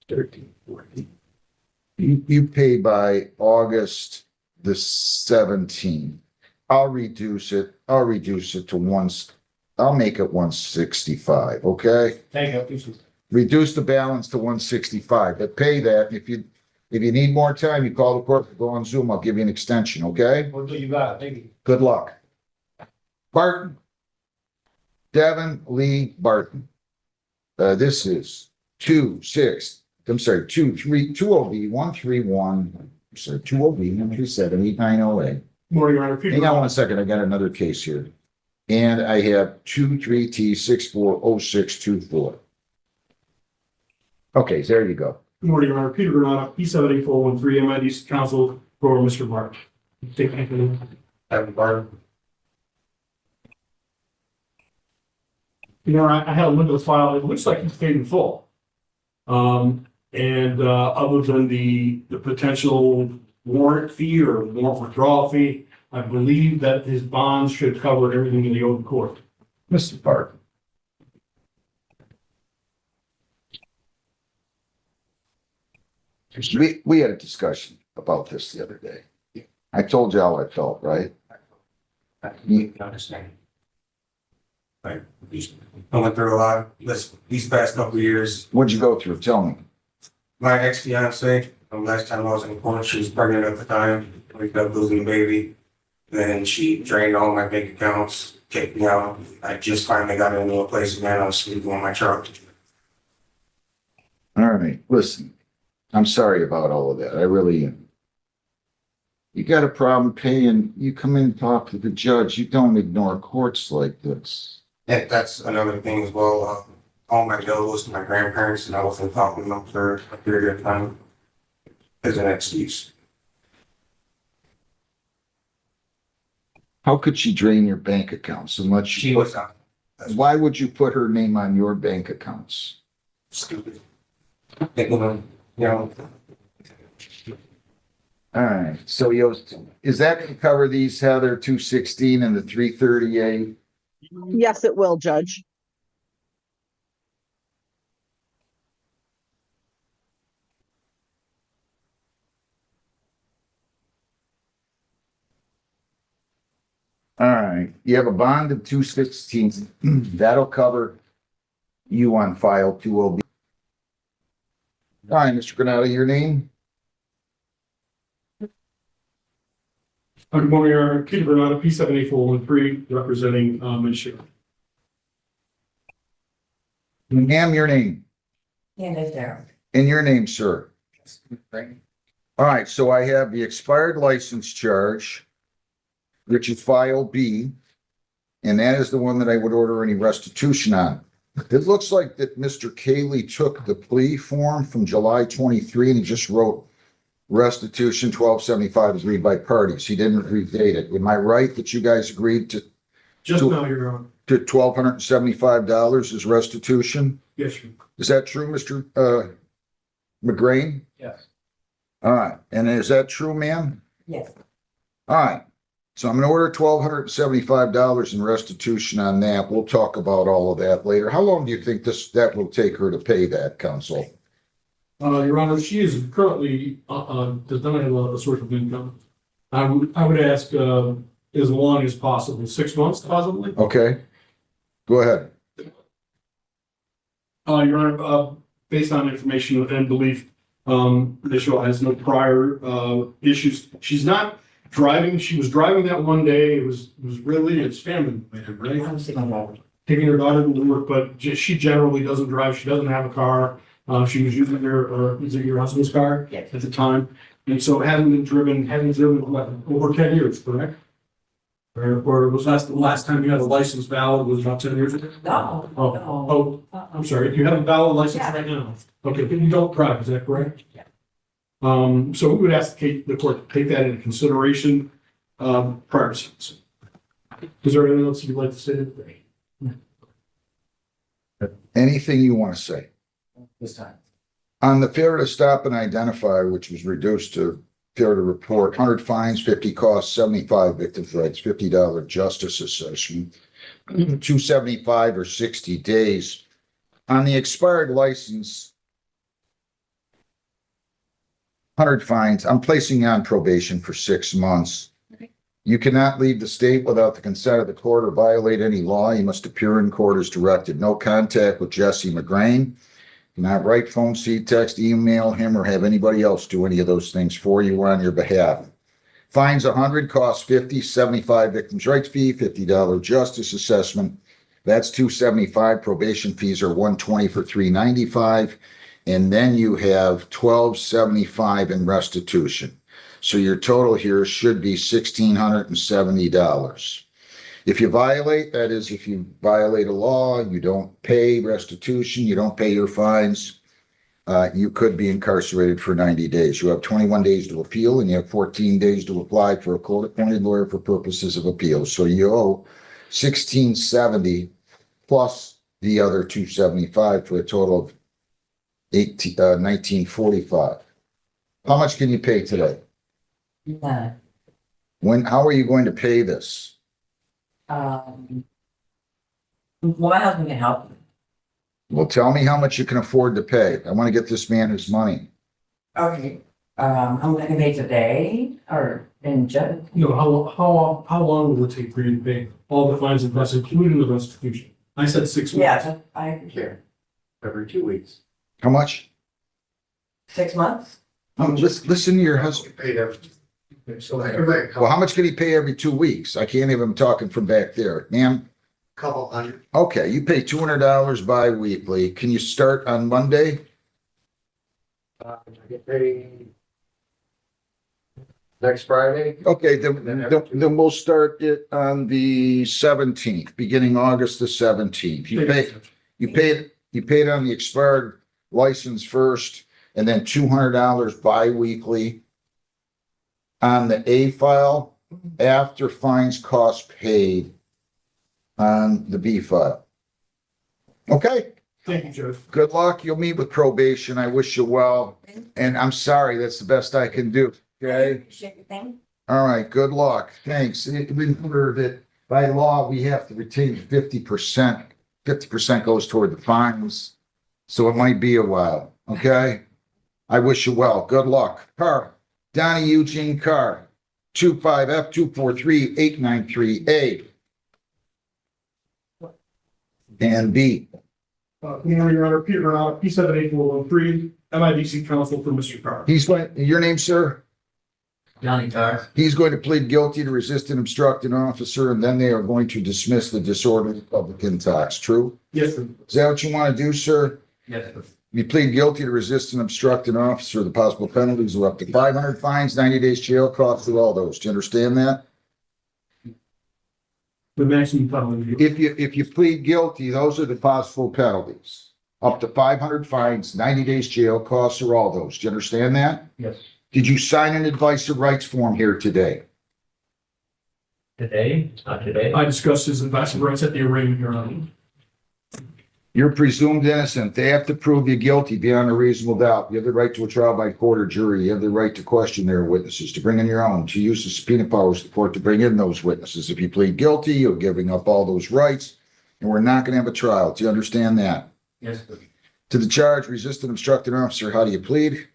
1340. You pay by August the 17th. I'll reduce it to I'll make it 165, okay? Thank you. I appreciate it. Reduce the balance to 165, but pay that. If you need more time, you call the court, go on Zoom, I'll give you an extension, okay? What do you got? Thank you. Good luck. Barton. Devin Lee Barton. This is 2OB1378908. Morning, Your Honor. Peter Hang on Brown. 1 second, I got another case here. And I have 23T640624. Okay, there you go. Good morning, Your Honor. Peter Granata, P78413, MID's counsel for Mr. Mark. Thank you. You know, I had a look at the file. It looks like he's paid in full. And other than the potential warrant fee or warrant withdrawal fee, I believe that his bonds should cover everything in the open court. Mr. Barton. We had a discussion about this the other day. I told you how I felt, right? You understand. I went through a lot these past couple of years. What'd you go through? Tell me. My ex-fiance, the last time I was in court, she was pregnant at the time. We ended up losing the baby. Then she drained all my bank accounts, kicked me out. I just finally got into a place again. I was sleeping on my truck. All right, listen, I'm sorry about all of that. I really am. You got a problem paying, you come in and talk to the judge. You don't ignore courts like this. And that's another thing as well. All my bill was to my grandparents, and I wasn't talking to them for a period of time as an excuse. How could she drain your bank accounts unless She was why would you put her name on your bank accounts? stupid. You know, All right, so is that gonna cover these, Heather, 216 and the 338? Yes, it will, Judge. All right, you have a bond of 216, that'll cover you on file 2OB. All right, Mr. Granata, your name? Good morning, Your Honor. Peter Bernardo, P78413, representing, Ms. Schiff. Ma'am, your name? Candace Darrow. And your name, sir? All right, so I have the expired license charge, which is file B, and that is the one that I would order any restitution on. It looks like that Mr. Cayley took the plea form from July 23 and he just wrote restitution 1275 agreed by parties. He didn't redate it. Am I right that you guys agreed to Just now, Your Honor. to $1,275 as restitution? Yes, sir. Is that true, Mr. McGrain? Yes. All right, and is that true, ma'am? Yes. All right, so I'm gonna order $1,275 in restitution on that. We'll talk about all of that later. How long do you think that will take her to pay that, counsel? Your Honor, she is currently, does not have a source of income. I would ask, as long as possible, 6 months possibly. Okay, go ahead. Your Honor, based on information and belief, Bishop has no prior, issues. She's not driving. She was driving that one day. It was really, it's family related, right? Taking her daughter to work, but she generally doesn't drive. She doesn't have a car. She was using is it your husband's car? Yes. At the time. And so hadn't driven what, over 10 years, correct? Or was the last time you had a license valid was about 10 years ago? No. I'm sorry. You have a valid license Yeah. right now? Okay, but you don't drive, is that correct? Yeah. So we would ask the court to take that into consideration, prior to sentencing. Is there anything else you'd like to say today? Anything you want to say? This time. On the failure to stop and identify, which was reduced to failure to report, 100 fines, 50 costs, 75 victims' rights, $50 justice assessment, 275 or 60 days. On the expired license, 100 fines, I'm placing you on probation for 6 months. You cannot leave the state without the consent of the court or violate any law. You must appear in court as directed. No contact with Jesse McGrain. Do not write, phone, see, text, email him, or have anybody else do any of those things for you or on your behalf. Fines 100, costs 50, 75 victims' rights fee, $50 justice assessment. That's 275. Probation fees are 120 for 395. And then you have 1275 in restitution. So your total here should be $1,670. If you violate, that is, if you violate a law, you don't pay restitution, you don't pay your fines, you could be incarcerated for 90 days. You have 21 days to appeal and you have 14 days to apply for a court-appointed lawyer for purposes of appeal. So you owe $1,670 plus the other $275 for a total of $1,945. How much can you pay today? None. How are you going to pay this? Well, my husband can help me. Well, tell me how much you can afford to pay. I want to get this man his money. Okay. How much I can pay today or in just? No, how long will it take for you to pay all the fines and costs, including the restitution? I said 6 months. Yeah, I hear. Every 2 weeks. How much? 6 months? Listen to your husband. Paid everything. Well, how much can he pay every 2 weeks? I can't even talking from back there. Ma'am? Couple hundred. Okay, you pay $200 bi-weekly. Can you start on Monday? I get paid next Friday. Okay, then we'll start it on the 17th, beginning August the 17th. You paid on the expired license first, and then $200 bi-weekly on the A file after fines costs paid on the B file. Okay, Thank you, Judge. good luck. You'll meet with probation. I wish you well. And I'm sorry, that's the best I can do. Okay? Appreciate the thing. All right, good luck. Thanks. Remember that by law, we have to retain 50%. 50% goes toward the fines. So it might be a while, okay? I wish you well. Good luck. Carr, Donnie Eugene Carr, 25F243-893A. And B. Good morning, Your Honor. Peter Renata, P78413, MIDC counsel for Mr. Carr. Your name, sir? Johnny Carr. He's going to plead guilty to resist and obstruct an officer, and then they are going to dismiss the disorderly public intox. True? Yes, sir. Is that what you want to do, sir? Yes, sir. You plead guilty to resist and obstruct an officer. The possible penalties are up to 500 fines, 90 days jail, costs through all those. Do you understand that? The maximum penalty. If you plead guilty, those are the possible penalties. Up to 500 fines, 90 days jail, costs through all those. Do you understand that? Yes. Did you sign an advice of rights form here today? Today? Not today. I discussed his advice and rights at the arraignment, Your Honor. You're presumed innocent. They have to prove you guilty beyond a reasonable doubt. You have the right to a trial by court or jury. You have the right to question their witnesses, to bring in your own, to use the subpoena powers of the court to bring in those witnesses. If you plead guilty, you're giving up all those rights, and we're not going to have a trial. Do you understand that? Yes, sir. To the charge, resist and obstruct an officer, how do you plead?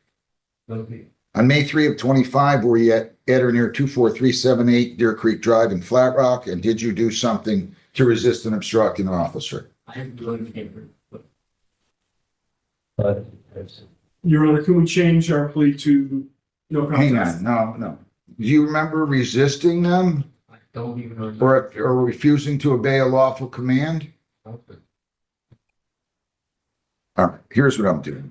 Guilty. On May 3 of 25, were you at or near 24378 Deer Creek Drive in Flat Rock, and did you do something to resist and obstruct an officer? I am doing it. Your Honor, can we change our plea to no Hang contest? on, no. Do you remember resisting them I don't even know. or refusing to obey a lawful command? All right, here's what I'm doing.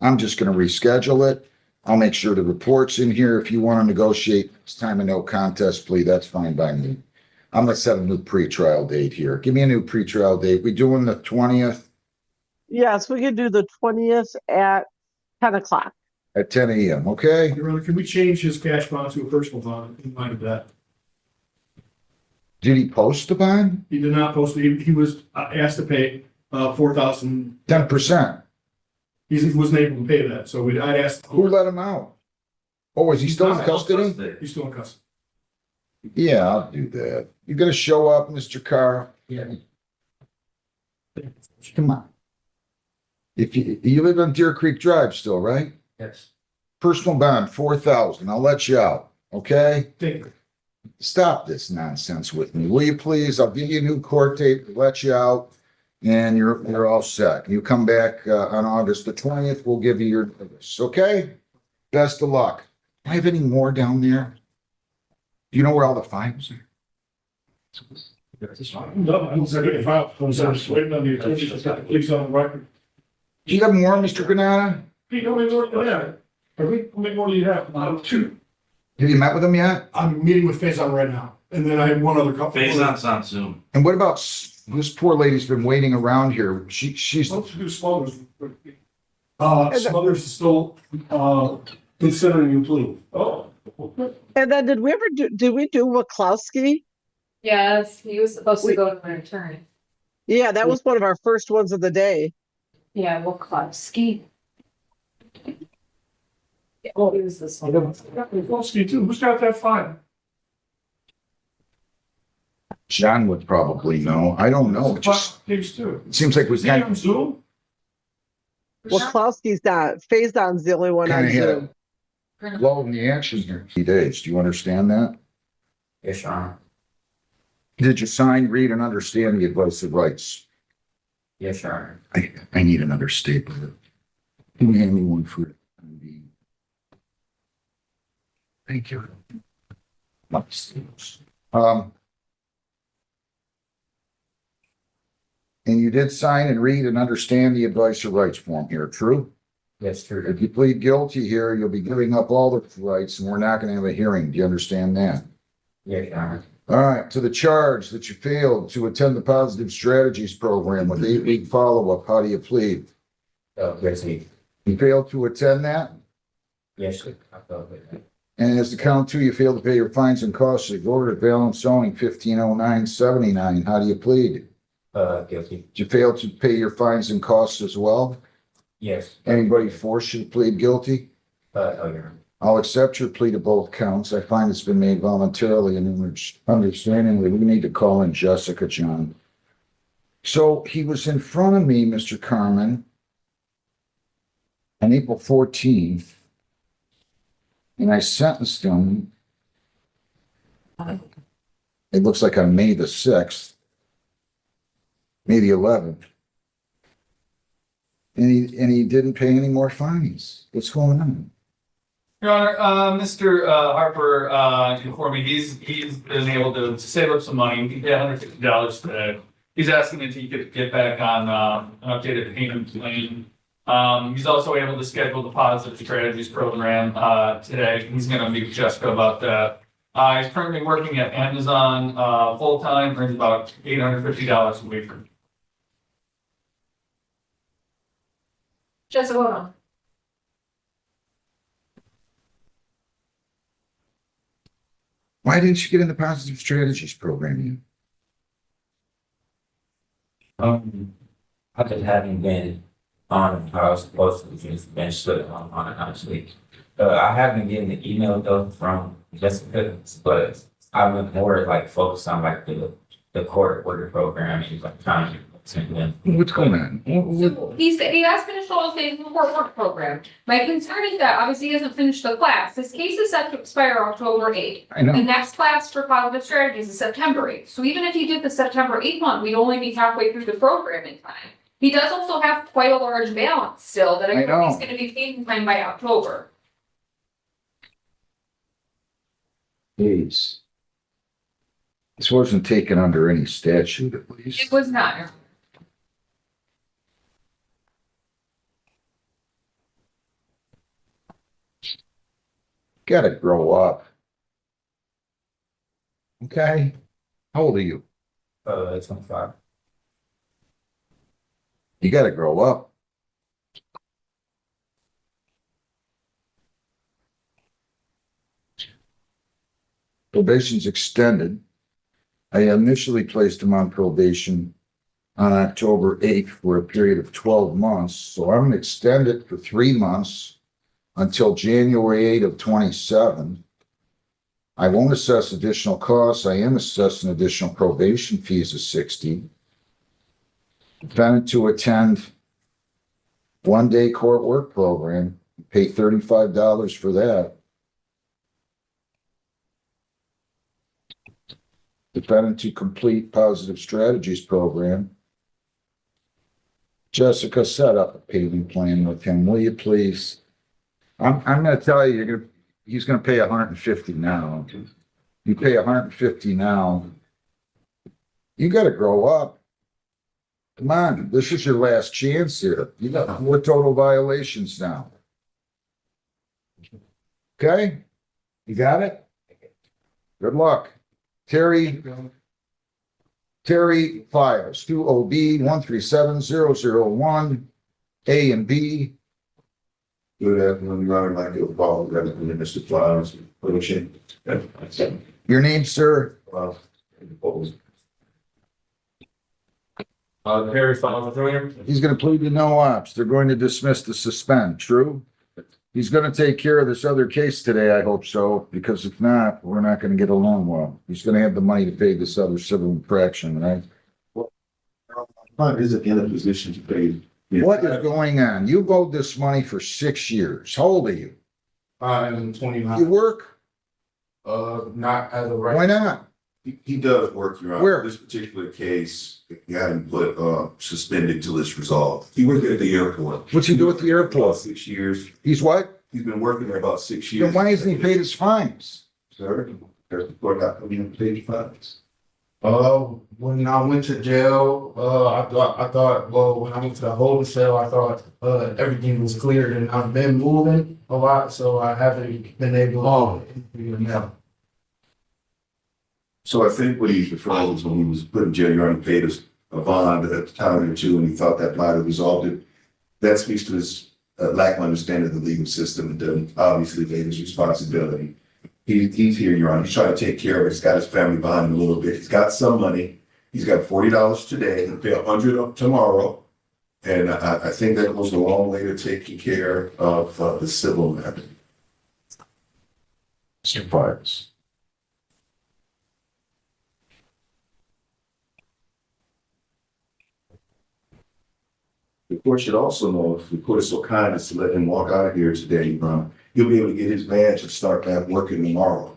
I'm just gonna reschedule it. I'll make sure the report's in here. If you want to negotiate this time a no contest plea, that's fine by me. I'm gonna set a new pretrial date here. Give me a new pretrial date. We doing the 20th Yes, we could do the 20th at 10 o'clock. at 10 a.m., okay? Your Honor, can we change his cash bond to a personal bond in light of that? Did he post the bond? He did not post, he was asked to pay, 4,000. 10%. He wasn't able to pay that, so I asked. Who let him out? Oh, is he still in custody? He's still in custody. Yeah, I'll do that. You gonna show up, Mr. Carr? Yeah. Come on. If you live on Deer Creek Drive still, right? Yes. Personal bond, 4,000. I'll let you out, okay? Thank you. Stop this nonsense with me, will you please? I'll give you a new court date, let you out, and you're all set. You come back on August the 20th, we'll give you your notice, okay? Best of luck. Do I have any more down there? Do you know where all the files are? No, I was waiting on the attorney to get the police on the record. Do you have more, Mr. Granata? Pete, how many more do you have? How many more do you have? Two. Have you met with them yet? I'm meeting with Faison right now, and then I have one other couple. Faison's on Zoom. And what about this poor lady's been waiting around here? She's Supposed to do Smothers. Smothers is still, considering you plea. Oh. And then did we do Wachowski? Yes, he was supposed to go to an attorney. Yeah, that was one of our first ones of the day. Yeah, Wachowski. Oh, he was this one. Wachowski too. Who's got that file? John would probably know. I don't know. It just Page two. seems like we Is he on kind Zoom? Wachowski's not. Faison's the only one on of had Zoom. a lull in the action here. 3 days. Do you understand that? Yes, Your Honor. Did you sign, read, and understand the advice of rights? Yes, Your Honor. I need another stapler. Can you hand me one for it? Thank you. And you did sign and read and understand the advice of rights form here, true? Yes, true. If you plead guilty here, you'll be giving up all the rights and we're not going to have a hearing. Do you understand that? Yes, Your Honor. All right, to the charge that you failed to attend the Positive Strategies Program with 8-week follow-up, how do you plead? Guilty. You failed to attend that? Yes, I felt it. And as the count two, you failed to pay your fines and costs of order balance owing 1509.79. How do you plead? Guilty. Did you fail to pay your fines and costs as well? Yes. Anybody force you to plead guilty? Oh, Your Honor. I'll accept your plea to both counts. I find it's been made voluntarily and understandingly. We need to call in Jessica, John. So he was in front of me, Mr. Carmen, on April 14th, and I sentenced him. It looks like on May the 6th, May the 11th. And he didn't pay any more fines. What's going on? Your Honor, Mr. Harper, informed me he's been able to save up some money. He paid $150 today. He's asking if he could get back on an updated payment plan. He's also able to schedule the positive strategies program today. He's going to meet with Jessica about that. He's currently working at Amazon full time, earns about $850 a week. Jessica, hold on. Why didn't you get in the positive strategies program? I just haven't been on how I was supposed to just been stood on it, honestly. I have been getting the email though from Jessica, but I've been more like focused on like the court order program and like trying to send them. What's going on? He said he has finished all of his court work program. My concern is that obviously he hasn't finished the class. This case is set to expire October 8th. I know. The next class for positive strategies is September 8th. So even if he did the September 8th one, we'd only be halfway through the programming time. He does also have quite a large balance still that I know he's going to be paid in time by October. Please. This wasn't taken under any statute, at least. It was not. Gotta grow up. Okay? How old are you? 25. You gotta grow up. Probation's extended. I initially placed him on probation on October 8th for a period of 12 months. So I'm gonna extend it for 3 months until January 8th of 27. I won't assess additional costs. I am assessing additional probation fees of 60. Defendant to attend one-day court work program, pay $35 for that. Defendant to complete positive strategies program. Jessica, set up a payment plan with him, will you please? I'm gonna tell you, he's gonna pay $150 now. You pay $150 now. You gotta grow up. Come on, this is your last chance here. You got 4 total violations now. Okay? You got it? Good luck. Terry Files, 2OB 137001, A and B. Good afternoon, Your Honor. I'd like to apologize to Mr. Flowers. Your name, sir? Harry Files. He's gonna plead to no ops. They're going to dismiss the suspend, true? He's gonna take care of this other case today, I hope so, because if not, we're not gonna get along well. He's gonna have the money to pay this other civil infraction, right? Client isn't in a position to pay. What is going on? You've owed this money for 6 years. How old are you? I'm 29. You work? Not as of right. Why not? He does work, Your Honor. Where? This particular case, he had him put suspended till it's resolved. He worked at the airport. What's he do at the airport? 6 years. He's what? He's been working there about 6 years. Then why hasn't he paid his fines? Sir, there's the court not coming in to pay the fines. When I went to jail, I thought, well, when I went to the holding cell, I thought, everything was cleared and I've been moving a lot, so I haven't been able to. So I think what he's referring to is when he was put in jail, Your Honor, paid us a bond at the time or two, and he thought that might have resolved it. That speaks to his lack of understanding of the legal system and doesn't obviously take his responsibility. He's here, Your Honor. He's trying to take care of it. He's got his family behind him a little bit. He's got some money. He's got $40 today. He'll pay $100 tomorrow. And I think that goes a long way to taking care of the civil matter. Mr. Fires. The court should also know, if the court is so kind as to let him walk out of here today, he'll be able to get his badge and start back working tomorrow.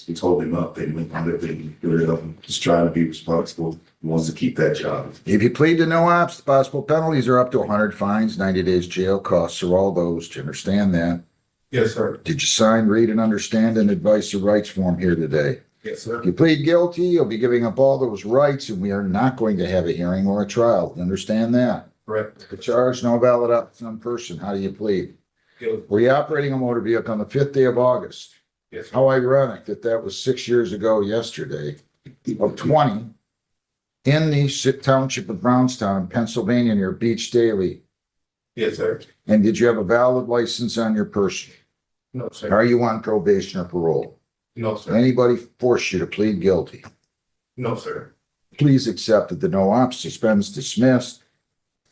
He told him up, they went on it, they get rid of him, just trying to be responsible. He wants to keep that job. If you plead to no ops, the possible penalties are up to 100 fines, 90 days jail, costs are all those. Do you understand that? Yes, sir. Did you sign, read, and understand an advice or rights form here today? Yes, sir. If you plead guilty, you'll be giving up all those rights, and we are not going to have a hearing or a trial. You understand that? Correct. The charge, no valid up some person. How do you plead? Guilty. Were you operating a motor vehicle on the 5th day of August? Yes, sir. How ironic that that was 6 years ago yesterday of 20 in the township of Brownstown, Pennsylvania, near Beach Daily. Yes, sir. And did you have a valid license on your person? No, sir. Are you on probation or parole? No, sir. Anybody force you to plead guilty? No, sir. Please accept that the no ops suspends dismissed.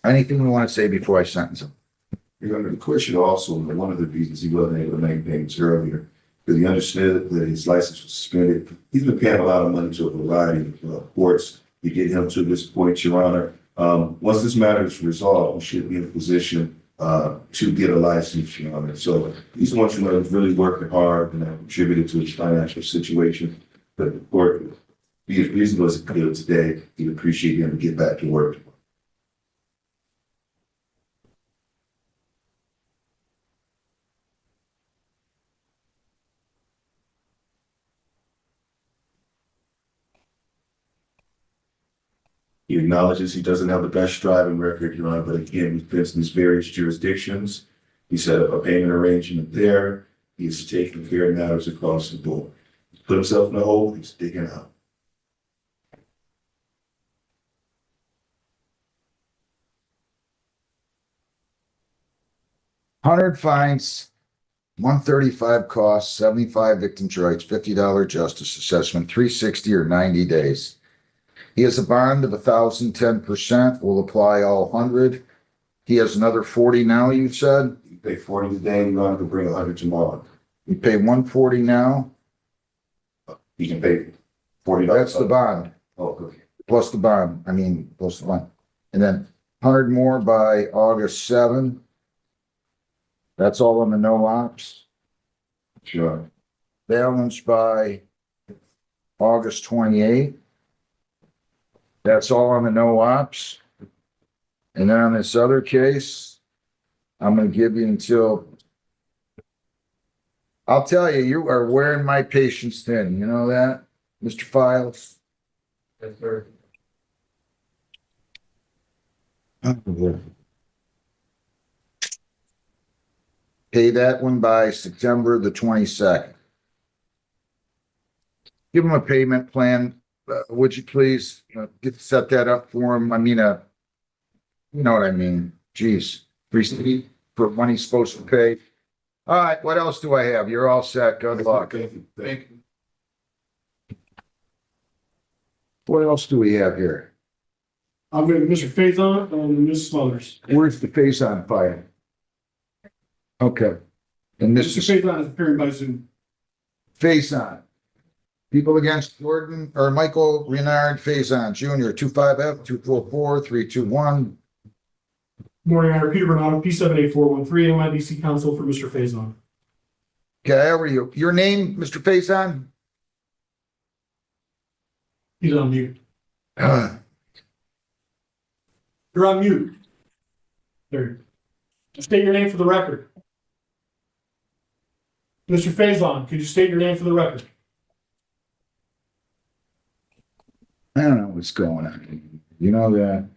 Anything you want to say before I sentence him? Your Honor, the court should also, one of the reasons he wasn't able to make payments earlier, because he understood that his license was suspended. He's been paying a lot of money to a variety of courts to get him to this point, Your Honor. Once this matter is resolved, we should be in a position to get a license, Your Honor. So he's one who's really working hard and contributed to his financial situation. But the court, be as reasonable as it could today, he'd appreciate him to get back to work. He acknowledges he doesn't have the best driving record, Your Honor, but again, he's been in these various jurisdictions. He set up a payment arrangement there. He's taking care of matters across the board. He's put himself in a hole, he's digging out. $100 fines, $135 costs, $75 victims' rights, $50 justice assessment, $360 or 90 days. He has a bond of 1,010%, will apply all 100. He has another 40 now, you said? You pay 40 today, Your Honor, to bring 100 tomorrow. You pay 140 now? He can pay $40. That's the bond, Oh, okay. plus the bond, plus the bond. And then 100 more by August 7. That's all on the no ops. Sure. Balance by August 28. That's all on the no ops. And then on this other case, I'm gonna give you until, I'll tell you, you are wearing my patience thin, you know that, Mr. Files? Yes, sir. Pay that one by September the 22nd. Give him a payment plan, would you please, set that up for him, you know what I mean, geez, receipt for when he's supposed to pay. All right, what else do I have? You're all set, good luck. Thank you. Thank you. What else do we have here? I'm going to Mr. Faison and Ms. Smothers. Where's the face on fire? Okay. And Mr. Mr. Faison is appearing by Zoom. Face on. People against Gordon or Michael Renard Faison Jr., 25F 244-321. Morning, Honor. Peter Bernardo, P78413, MIDC counsel for Mr. Faison. Okay, how are you? Your name, Mr. Faison? He's on mute. You're on mute. There. State your name for the record. Mr. Faison, could you state your name for the record? I don't know what's going on. You know that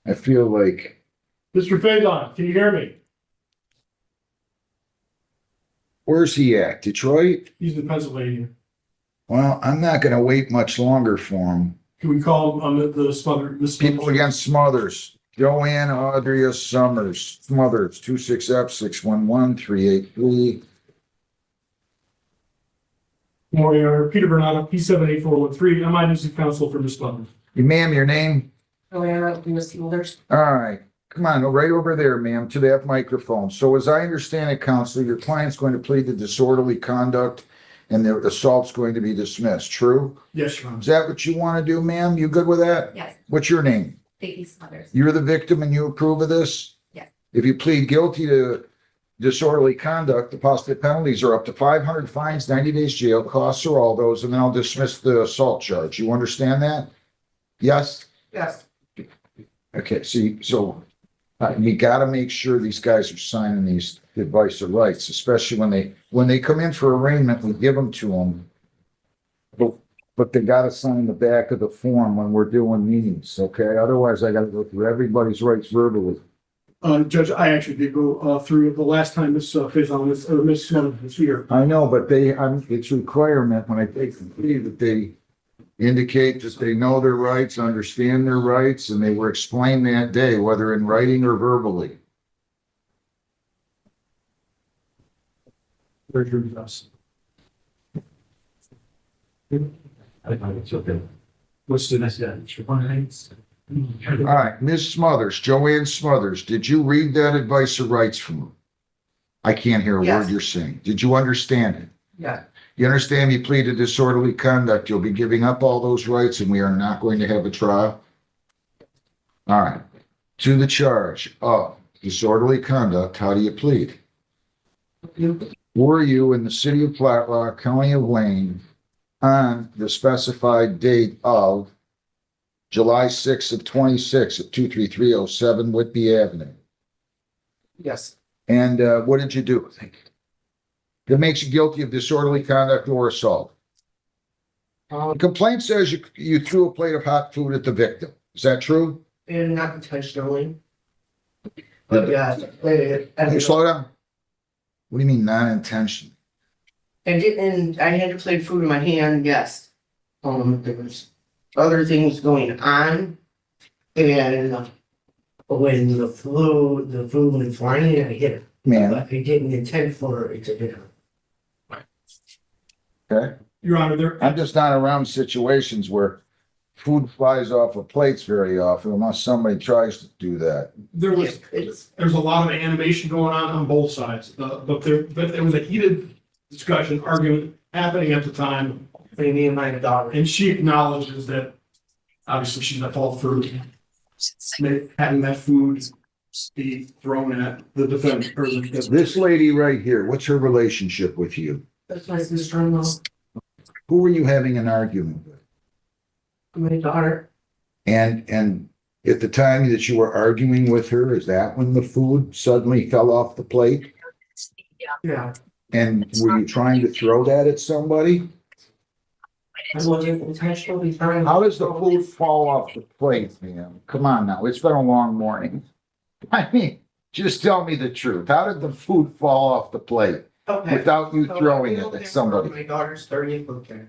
I feel like Mr. Faison, can you hear me? where's he at? Detroit? He's in Pennsylvania. Well, I'm not gonna wait much longer for him. Can we call the Smothers? People against Smothers. Joanne Audria Summers, Smothers, 26F 611-383. Morning, Honor. Peter Bernardo, P78413, MIDC counsel for Ms. Smothers. Ma'am, your name? Joanna Lewis Smothers. All right. come on, right over there, ma'am, to that microphone. So as I understand it, Counselor, your client's going to plead to disorderly conduct and the assault's going to be dismissed, true? Yes, Your Honor. Is that what you want to do, ma'am? You good with that? Yes. What's your name? Baby Smothers. You're the victim and you approve of this? Yes. If you plead guilty to disorderly conduct, the possible penalties are up to 500 fines, 90 days jail, costs are all those, and then I'll dismiss the assault charge. You understand that? Yes? Yes. Okay, see, so we gotta make sure these guys are signing these advice of rights, especially when they come in for arraignment, we give them to them. But they gotta sign the back of the form when we're doing meetings, okay? Otherwise, I gotta go through everybody's rights verbally. Judge, I actually did go through it the last time Miss Faison or Miss Smothers was here. I know, but it's requirement when I take the plea that they indicate that they know their rights, understand their rights, and they were explained that day, whether in writing or verbally. Where's your address? What's the next one? All right, Ms. Smothers, Joanne Smothers, did you read that advice of rights from her? I can't hear a Yes. word you're saying. Did you understand it? Yeah. You understand you pleaded disorderly conduct, you'll be giving up all those rights and we are not going to have a trial? All right, to the charge of disorderly conduct, how do you plead? Were you in the city of Flat Rock, County of Wayne, on the specified date of July 6th of 26 at 23307 Whitby Avenue? Yes. And what did you do? That makes you guilty of disorderly conduct or assault. The complaint says you threw a plate of hot food at the victim. Is that true? And not intentionally. But yeah. Can you slow down? What do you mean non-intentional? And I had to plate food in my hand, yes. There was other things going on. And when the food went flying, I hit it. Man. But I didn't intend for it to hit her. Okay. Your Honor, I'm just not around situations where food flies off of plates very often unless somebody tries to do that. there's a lot of animation going on both sides, but there was a heated discussion, argument happening at the time. Between me and my daughter. And she acknowledges that obviously she's at fault for having that food be thrown at the defendant. Or This lady right here, what's her relationship with you? That's my sister-in-law. Who were you having an argument with? My daughter. And at the time that you were arguing with her, is that when the food suddenly fell off the plate? Yeah. And were you trying to throw that at somebody? I wasn't intentionally trying. How does the food fall off the plate, man? Come on now, it's been a long morning. I mean, just tell me the truth. How did the food fall off the plate? Okay. Without you So throwing I it went at there somebody? for My daughter's 30th birthday.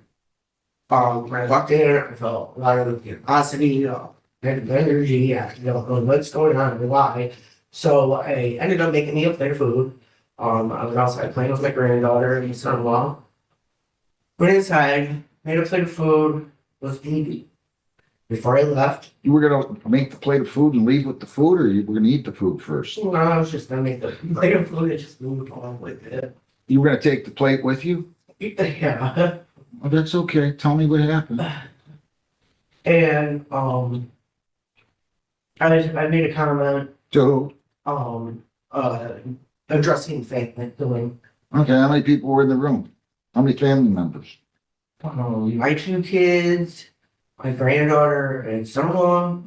When I walked in, I felt a lot of animosity, and energy, what's going on and why. So I ended up making me a plate of food. I was outside playing with my granddaughter and son-in-law. Went inside, made a plate of food, was eating. Before I left, You were gonna make the plate of food and leave with the food, or you were gonna eat the food first? I was just gonna make the plate of food and just move on with it. You were gonna take the plate with you? Yeah. Well, that's okay. Tell me what happened. And I made a comment To who? addressing family doing Okay, how many people were in the room? How many family members? my two kids, my granddaughter and son-in-law,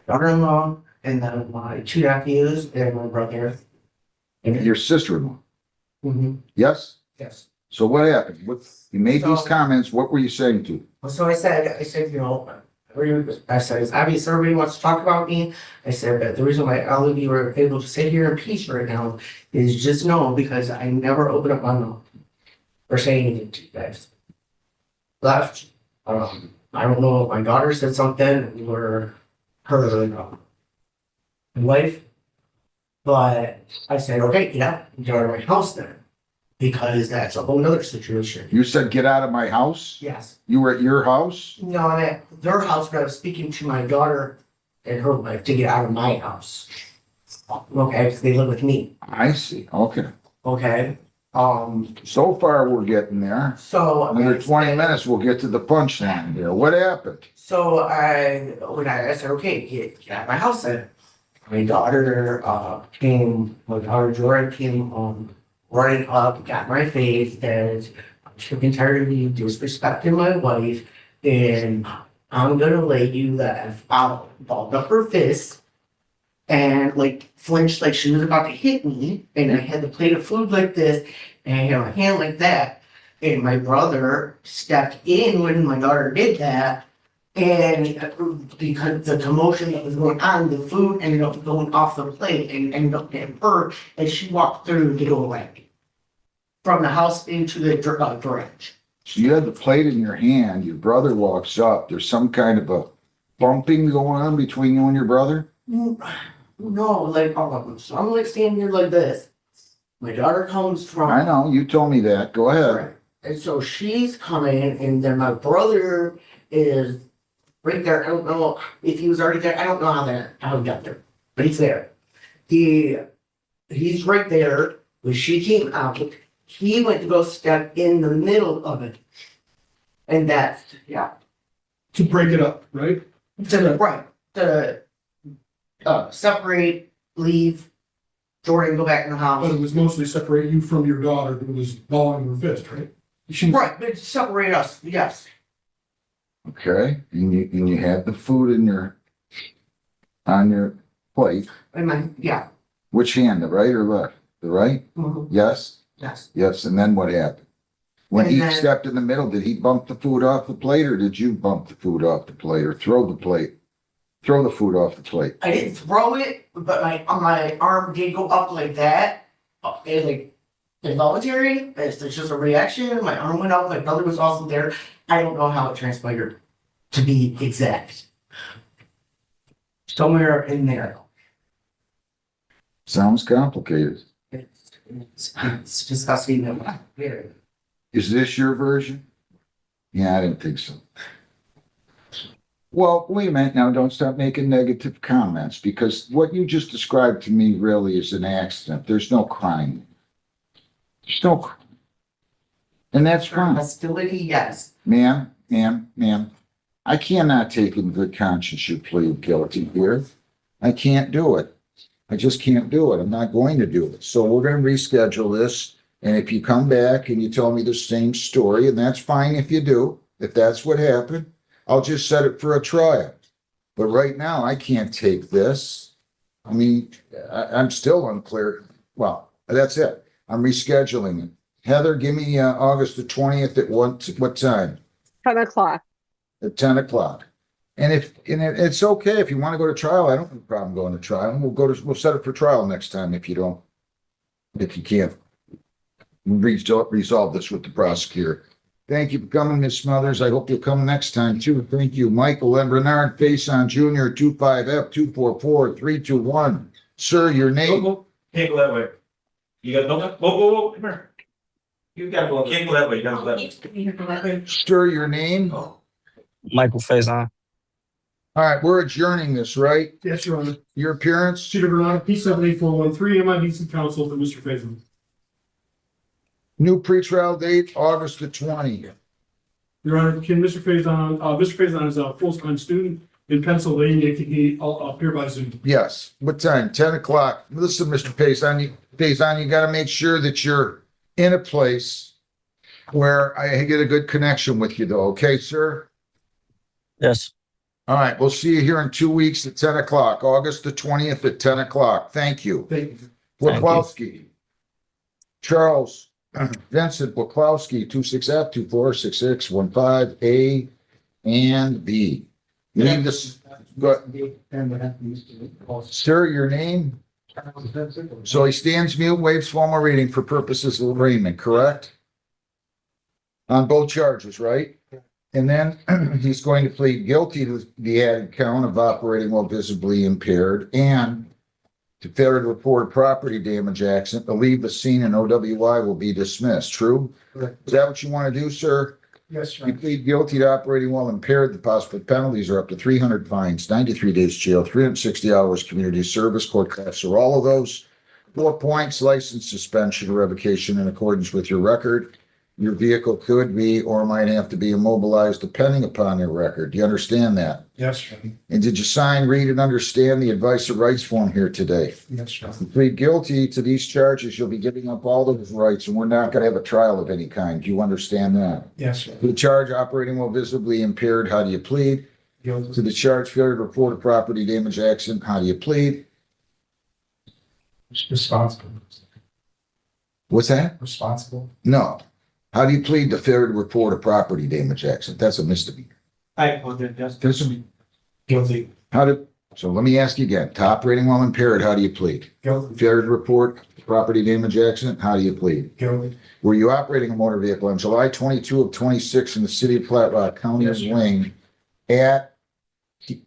daughter-in-law, and then my two nephews and my brother. And your sister-in-law? Mm-hmm. Yes? Yes. So what happened? You made these So- comments. What were you saying to? So I said, I said, it's obvious everybody wants to talk about me. I said, but the reason why all of you are able to sit here in peace right now is just know because I never opened up my mouth or say anything to you guys. Left. I don't know if my daughter said something or her wife, but I said, okay, get out of my house then. Because that's a whole nother situation. You said, get out of my house? Yes. You were at your house? No, I'm at their house, but I was speaking to my daughter and her wife to get out of my house. Okay, because they live with me. I see, okay. Okay, So far, we're getting there. so. Another 20 minutes, we'll get to the punchline here. What happened? So when I said, okay, get out of my house, then my daughter, my daughter Jordan came, running up, got in my face, and sick and tired of you disrespecting my wife, and I'm gonna lay you the F out, balled up her fist, and like flinched like she was about to hit me, and I had the plate of food like this, and I had my hand like that, and my brother stepped in when my daughter did that, and because the commotion that was going on, the food ended up going off the plate and ended up getting her as she walked through to go away from the house into the garage. So you had the plate in your hand, your brother walks up, there's some kind of a bumping going on between you and your brother? No, like, so I'm like standing here like this. My daughter comes from. I know, you told me that, go ahead. Right. And so she's coming, and then my brother is right there. I don't know if he was already there. I don't know how he got there, but he's there. He's right there. When she came out, he went to go step in the middle of it, and that's To break it up, right? to separate, leave, Jordan go back in the house. But it was mostly separate you from your daughter who was balling her fist, right? Right, but separate us, yes. Okay, and you had the food on your plate. Yeah. Which hand, the right or left? The right? Mhm. Yes? Yes. Yes, and then what happened? When And he then- stepped in the middle, did he bump the food off the plate or did you bump the food off the plate or throw the food off the plate? I didn't throw it, but my arm did go up like that. It like involuntary. It's just a reaction. My arm went up. My brother was also there. I don't know how it transpired, to be exact. Somewhere in there. Sounds complicated. It's disgusting. Very. Is this your version? Yeah, I didn't think so. Well, wait a minute now, don't stop making negative comments because what you just described to me really is an accident. There's no crime. There's no crime. And that's fine. Hostility, yes. Ma'am, I cannot take in good conscience you plead guilty here. I can't do it. I just can't do it. I'm not going to do it. So we're going to reschedule this. And if you come back and you tell me the same story, and that's fine if you do, if that's what happened, I'll just set it for a trial. But right now, I can't take this. I mean, I'm still unclear. Well, that's it. I'm rescheduling it. Heather, give me August the 20th at what time? 10 o'clock. At 10 o'clock. And it's okay if you want to go to trial. I don't have a problem going to trial. We'll set it for trial next time if you can't resolve this with the prosecutor. Thank you for coming, Ms. Smothers. I hope you'll come next time too. Thank you. Michael and Bernard Faison Jr., 25F244321. Sir, your name? Can't go that way. You gotta, no, whoa, come here. You gotta go, can't go that way, you gotta go that way. Sir, your name? Michael Faison. All right, we're adjourning this, right? Yes, Your Honor. Your appearance? Seat of Your Honor, P78413, MIDC counsel for Mr. Faison. New pretrial date, August the 20th. Your Honor, can Mr. Faison is a full-time student in Pennsylvania. Can he appear by Zoom? Yes. What time? 10 o'clock. Listen, Mr. Faison, you got to make sure that you're in a place where I get a good connection with you though. Okay, sir? Yes. All right. We'll see you here in 2 weeks at 10 o'clock, August the 20th at 10 o'clock. Thank you. Thank you. Wachowski. Charles Vincent Wachowski, 26F246615A and B. You need this. Sir, your name? So he stands mute, waives formal reading for purposes of arraignment, correct? On both charges, right? And then he's going to plead guilty to the added count of operating while visibly impaired and to failure to report a property damage accident, to leave the scene and OWI will be dismissed. True? Is that what you want to do, sir? Yes, You plead guilty to operating while impaired. The possible penalties are up to 300 fines, 93 days jail, 360 hours community service. Court costs are all of those. 4 points, license suspension or revocation in accordance with your record. Your vehicle could be or might have to be immobilized depending upon your record. Do you understand that? Yes, sir. And did you sign, read, and understand the advice of rights form here today? Yes, sir. If you plead guilty to these charges, you'll be giving up all those rights, and we're not going to have a trial of any kind. Do you understand that? Yes, sir. The charge operating while visibly impaired, how do you plead? Guilty. To the charge failure to report a property damage accident, how do you plead? Responsible. What's that? Responsible. No. How do you plead to failure to report a property damage accident? That's a misdemeanor. I voted just This will be- guilty. So let me ask you again. To operating while impaired, how do you plead? Guilty. Failure to report property damage accident, how do you plead? Guilty. Were you operating a motor vehicle on July 22 of 26 in the city of Flat Rock, County of Wayne at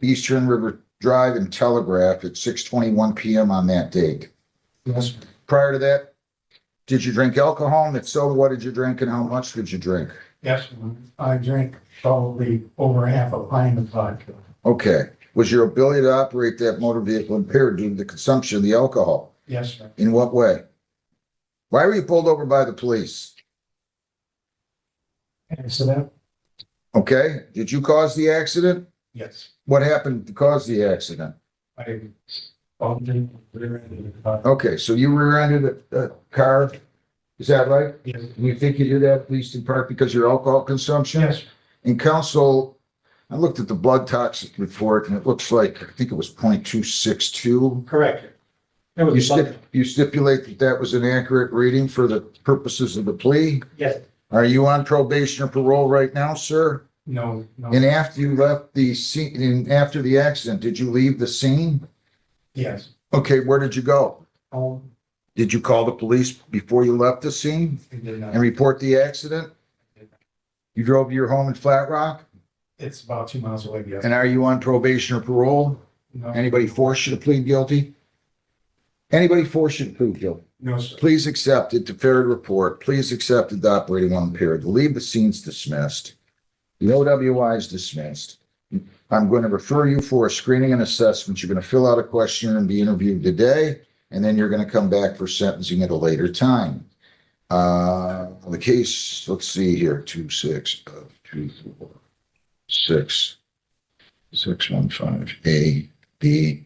Eastern River Drive and Telegraph at 6:21 PM on that date? Yes, sir. Prior to that, did you drink alcohol? And if so, what did you drink and how much did you drink? Yes, sir. I drank probably over half a pint of vodka. Okay. Was your ability to operate that motor vehicle impaired due to the consumption of the alcohol? Yes, sir. In what way? Why were you pulled over by the police? Accident? Okay. Did you cause the accident? Yes. What happened to cause the accident? I bumped into the rear end of the car. Okay, so you rear-ended a car, is that right? Yes. And you think you did that at least in part because of your alcohol consumption? Yes. And counsel, I looked at the blood toxic report and it looks like, I think it was 0.262. Correct. It was You stipulate that that was an accurate reading for the purposes of the plea? Yes. Are you on probation or parole right now, sir? No, no. And after you left the scene, and after the accident, did you leave the scene? Yes. Okay, where did you go? Home. Did you call the police before you left the scene I did not. and report the accident? You drove to your home in Flat Rock? It's about 2 miles away. Yes. And are you on probation or parole? No. Anybody force you to plead guilty? Anybody force you to plead guilty? No, sir. Please accept it to fair report. Please accept it to operating while impaired. The leave the scene's dismissed. The OWI is dismissed. I'm going to refer you for a screening and assessment. You're going to fill out a questionnaire and be interviewed today, and then you're going to come back for sentencing at a later time. The case, let's see here, 615 A, B.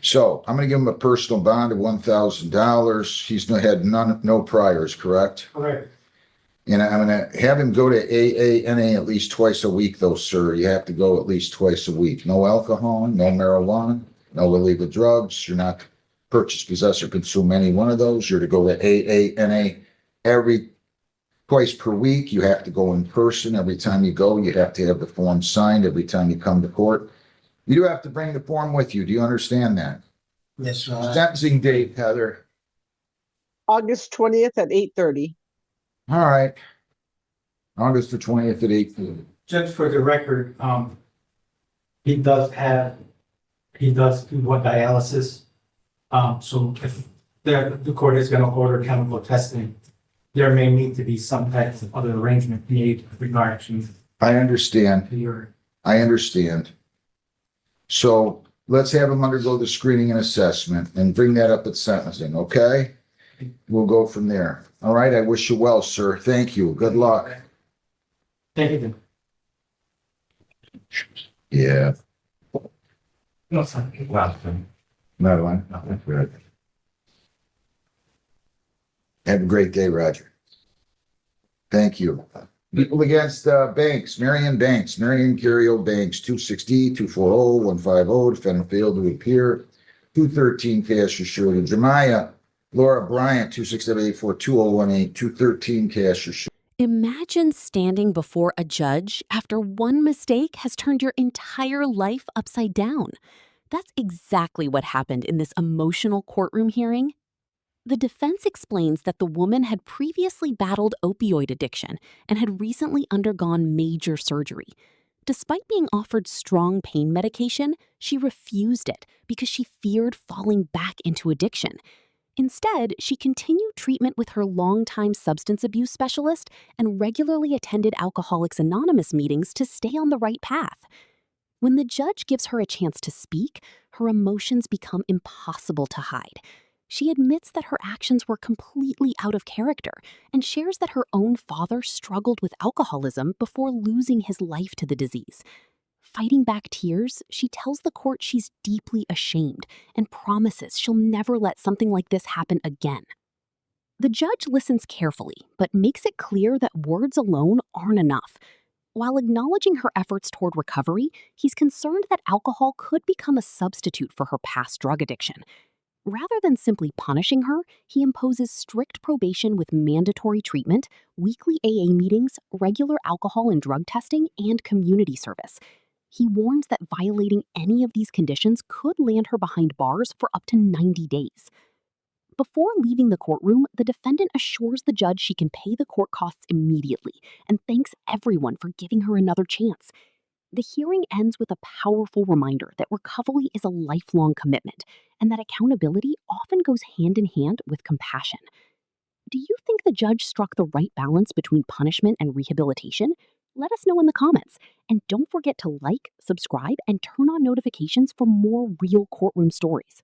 So I'm going to give him a personal bond of $1,000. He's had no priors, correct? Correct. And I'm going to have him go to AANA at least twice a week, though, sir. You have to go at least twice a week. No alcohol, no marijuana, no illegal drugs. You're not to purchase, possess, or consume any one of those. You're to go to AANA twice per week. You have to go in person. Every time you go, you have to have the form signed every time you come to court. You do have to bring the form with you. Do you understand that? Yes, sir. Sentencing date, Heather. August 20th at 8:30. All right. August the 20th at 8:30. Just for the record, he does do what dialysis. So if the court is gonna order chemical testing, there may need to be some type of other arrangement made regarding I understand. your. I understand. So let's have him undergo the screening and assessment and bring that up at sentencing, okay? We'll go from there. All right, I wish you well, sir. Thank you. Good luck. Thank you. Yeah. No, it's not. Another one. Good. Have a great day, Roger. Thank you. People against Banks, Marion Carriel Banks, 260-240-150, defendant failed to appear, 213 cash assured. Jemiah Laura Bryant, 267-842-018, 213 cash assured. Imagine standing before a judge after one mistake has turned your entire life upside down. That's exactly what happened in this emotional courtroom hearing. The defense explains that the woman had previously battled opioid addiction and had recently undergone major surgery. Despite being offered strong pain medication, she refused it because she feared falling back into addiction. Instead, she continued treatment with her longtime substance abuse specialist and regularly attended Alcoholics Anonymous meetings to stay on the right path. When the judge gives her a chance to speak, her emotions become impossible to hide. She admits that her actions were completely out of character and shares that her own father struggled with alcoholism before losing his life to the disease. Fighting back tears, she tells the court she's deeply ashamed and promises she'll never let something like this happen again. The judge listens carefully, but makes it clear that words alone aren't enough. While acknowledging her efforts toward recovery, he's concerned that alcohol could become a substitute for her past drug addiction. Rather than simply punishing her, he imposes strict probation with mandatory treatment, weekly AA meetings, regular alcohol and drug testing, and community service. He warns that violating any of these conditions could land her behind bars for up to 90 days. Before leaving the courtroom, the defendant assures the judge she can pay the court costs immediately and thanks everyone for giving her another chance. The hearing ends with a powerful reminder that recovery is a lifelong commitment and that accountability often goes hand in hand with compassion. Do you think the judge struck the right balance between punishment and rehabilitation? Let us know in the comments. And don't forget to like, subscribe, and turn on notifications for more real courtroom stories.